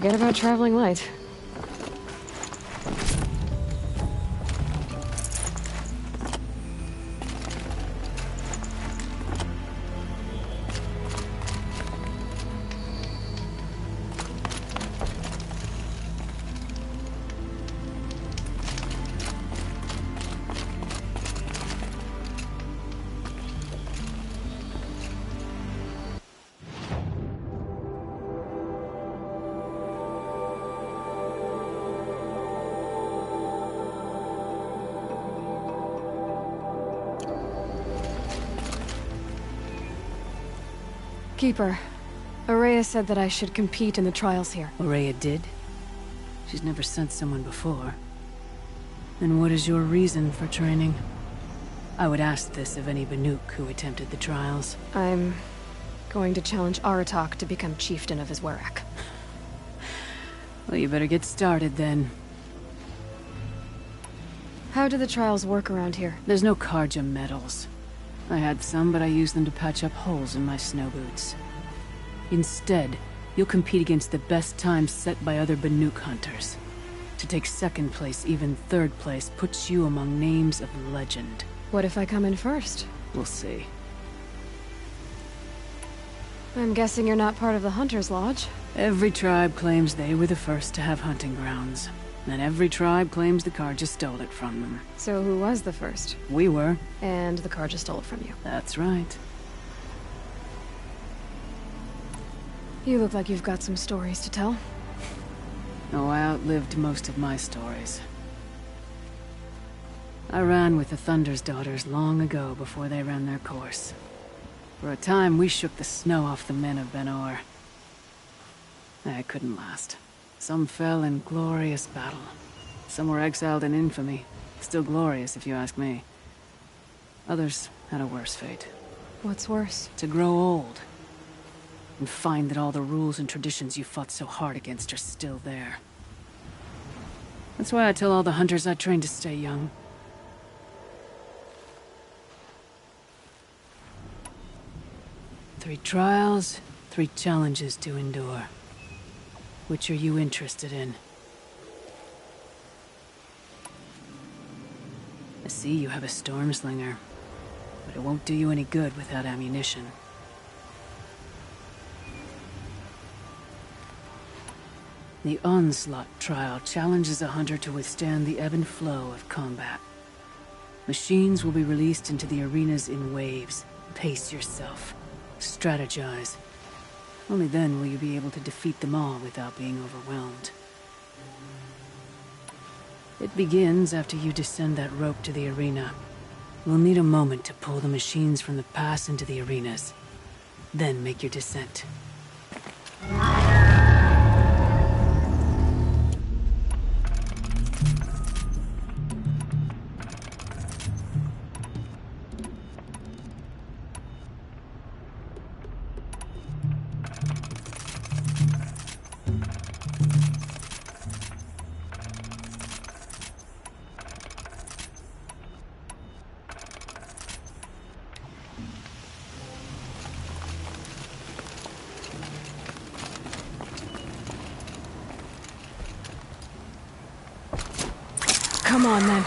Forget about traveling light. Keeper, Araya said that I should compete in the trials here. Araya did? She's never sent someone before. Then what is your reason for training? I would ask this of any Banuk who attempted the trials. I'm going to challenge Aratak to become chieftain of his Werak. Well, you better get started then. How do the trials work around here? There's no Karja medals. I had some, but I used them to patch up holes in my snow boots. Instead, you'll compete against the best times set by other Banuk hunters. To take second place, even third place, puts you among names of legend. What if I come in first? We'll see. I'm guessing you're not part of the Hunter's Lodge. Every tribe claims they were the first to have hunting grounds. And every tribe claims the Karja stole it from them. So who was the first? We were. And the Karja stole it from you. That's right. You look like you've got some stories to tell. Oh, I outlived most of my stories. I ran with the Thunder's daughters long ago before they ran their course. For a time, we shook the snow off the men of Ben-Or. That couldn't last. Some fell in glorious battle. Some were exiled in infamy. Still glorious, if you ask me. Others had a worse fate. What's worse? To grow old. And find that all the rules and traditions you fought so hard against are still there. That's why I tell all the hunters I train to stay young. Three trials, 3 challenges to endure. Which are you interested in? I see you have a Stormslinger, but it won't do you any good without ammunition. The Onslaught trial challenges a hunter to withstand the ebb and flow of combat. Machines will be released into the arenas in waves. Pace yourself. Strategize. Only then will you be able to defeat them all without being overwhelmed. It begins after you descend that rope to the arena. We'll need a moment to pull the machines from the pass into the arenas. Then make your descent. Come on, then.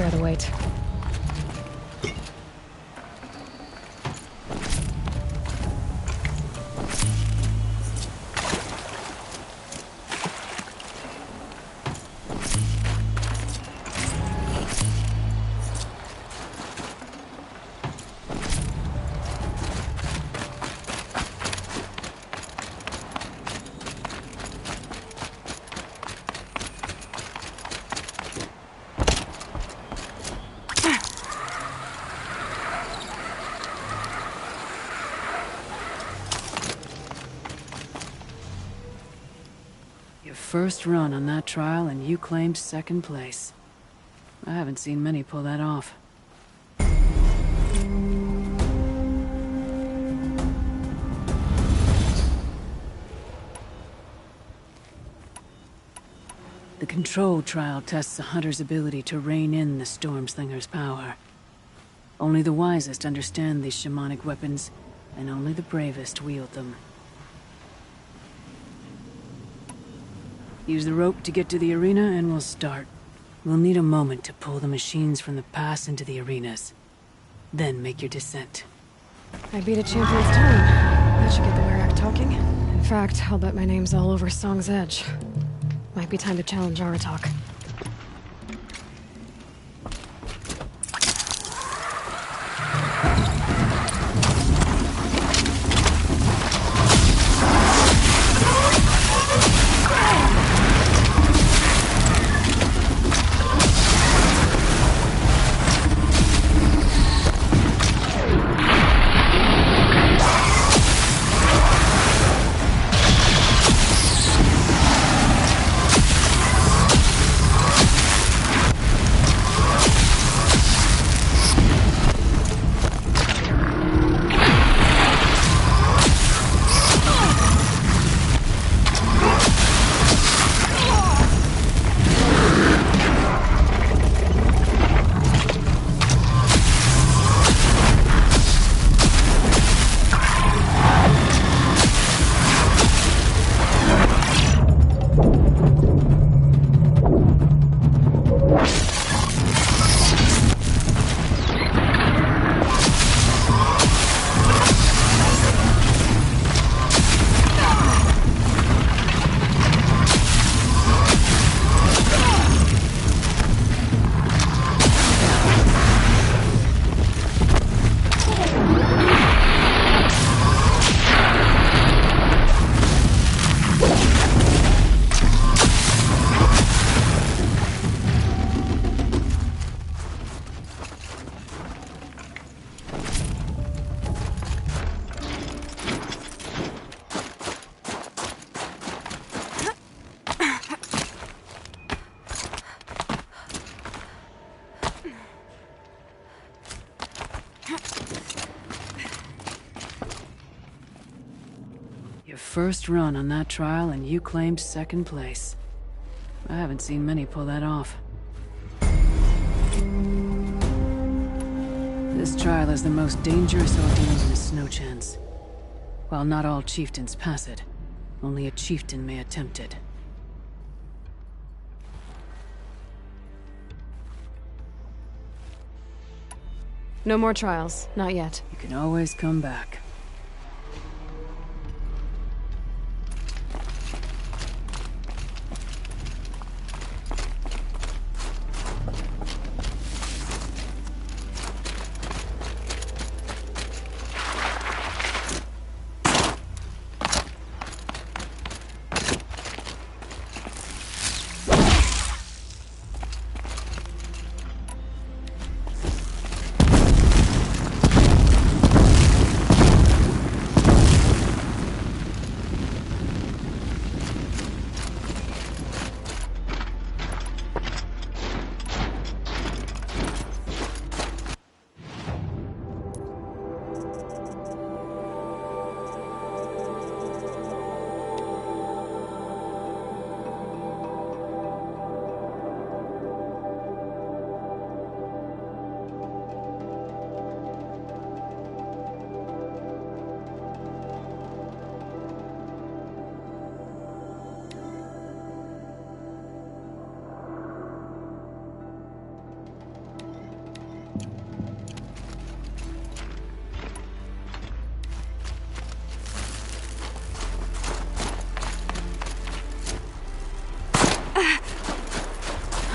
Bear the weight. Your first run on that trial and you claimed second place. I haven't seen many pull that off. The control trial tests a hunter's ability to rein in the Stormslinger's power. Only the wisest understand these shamanic weapons, and only the bravest wield them. Use the rope to get to the arena and we'll start. We'll need a moment to pull the machines from the pass into the arenas. Then make your descent. I beat a champion's time. That should get the Werak talking. In fact, I'll bet my name's all over Song's Edge. Might be time to challenge Aratak. first run on that trial and you claimed second place. I haven't seen many pull that off. This trial is the most dangerous ordeal in the Snow Chance. While not all chieftains pass it, only a chieftain may attempt it. No more trials. Not yet. You can always come back.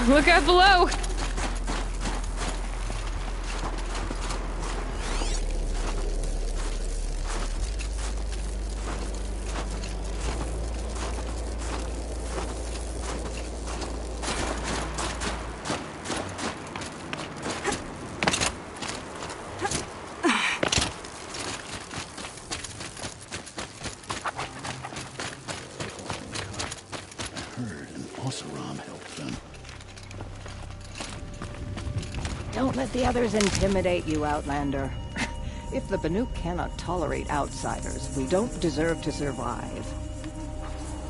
Look out below! Don't let the others intimidate you, Outlander. If the Banuk cannot tolerate outsiders, we don't deserve to survive.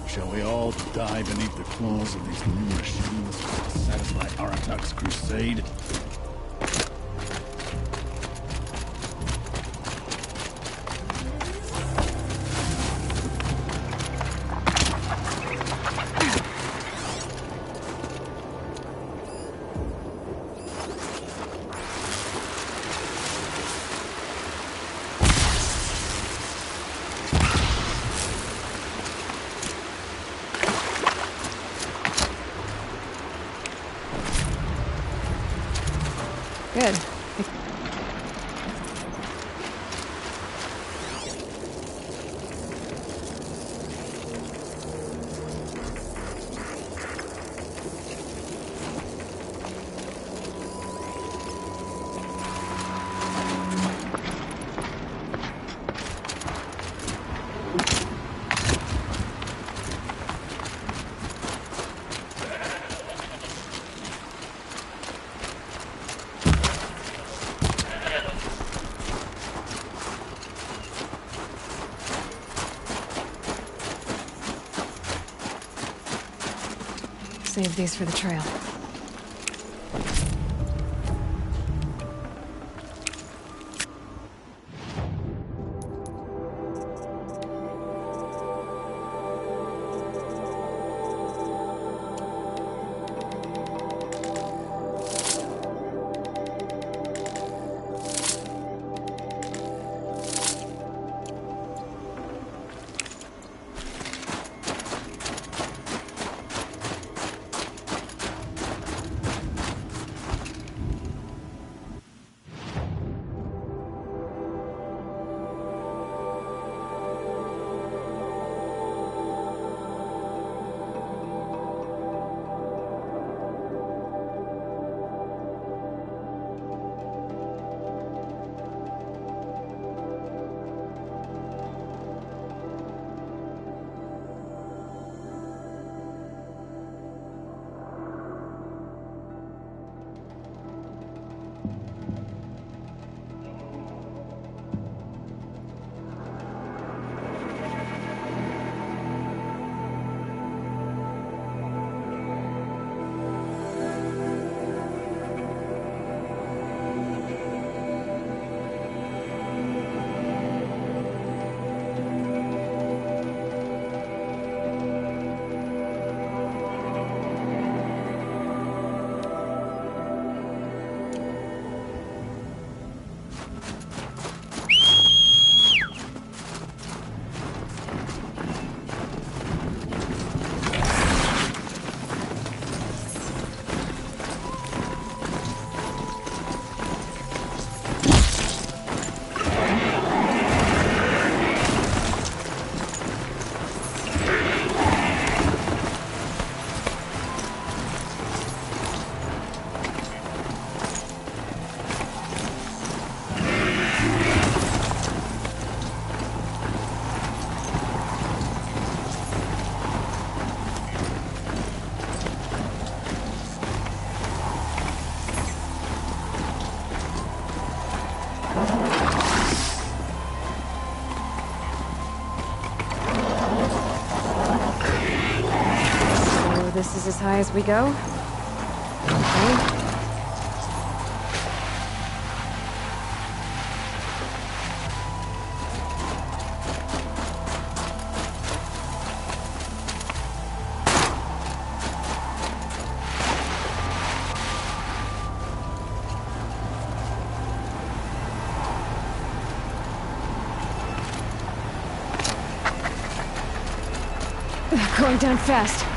Shall we all die beneath the claws of these new machines to satisfy Aratak's crusade? Good. Save these for the trail. is as high as we go. Okay. Going down fast.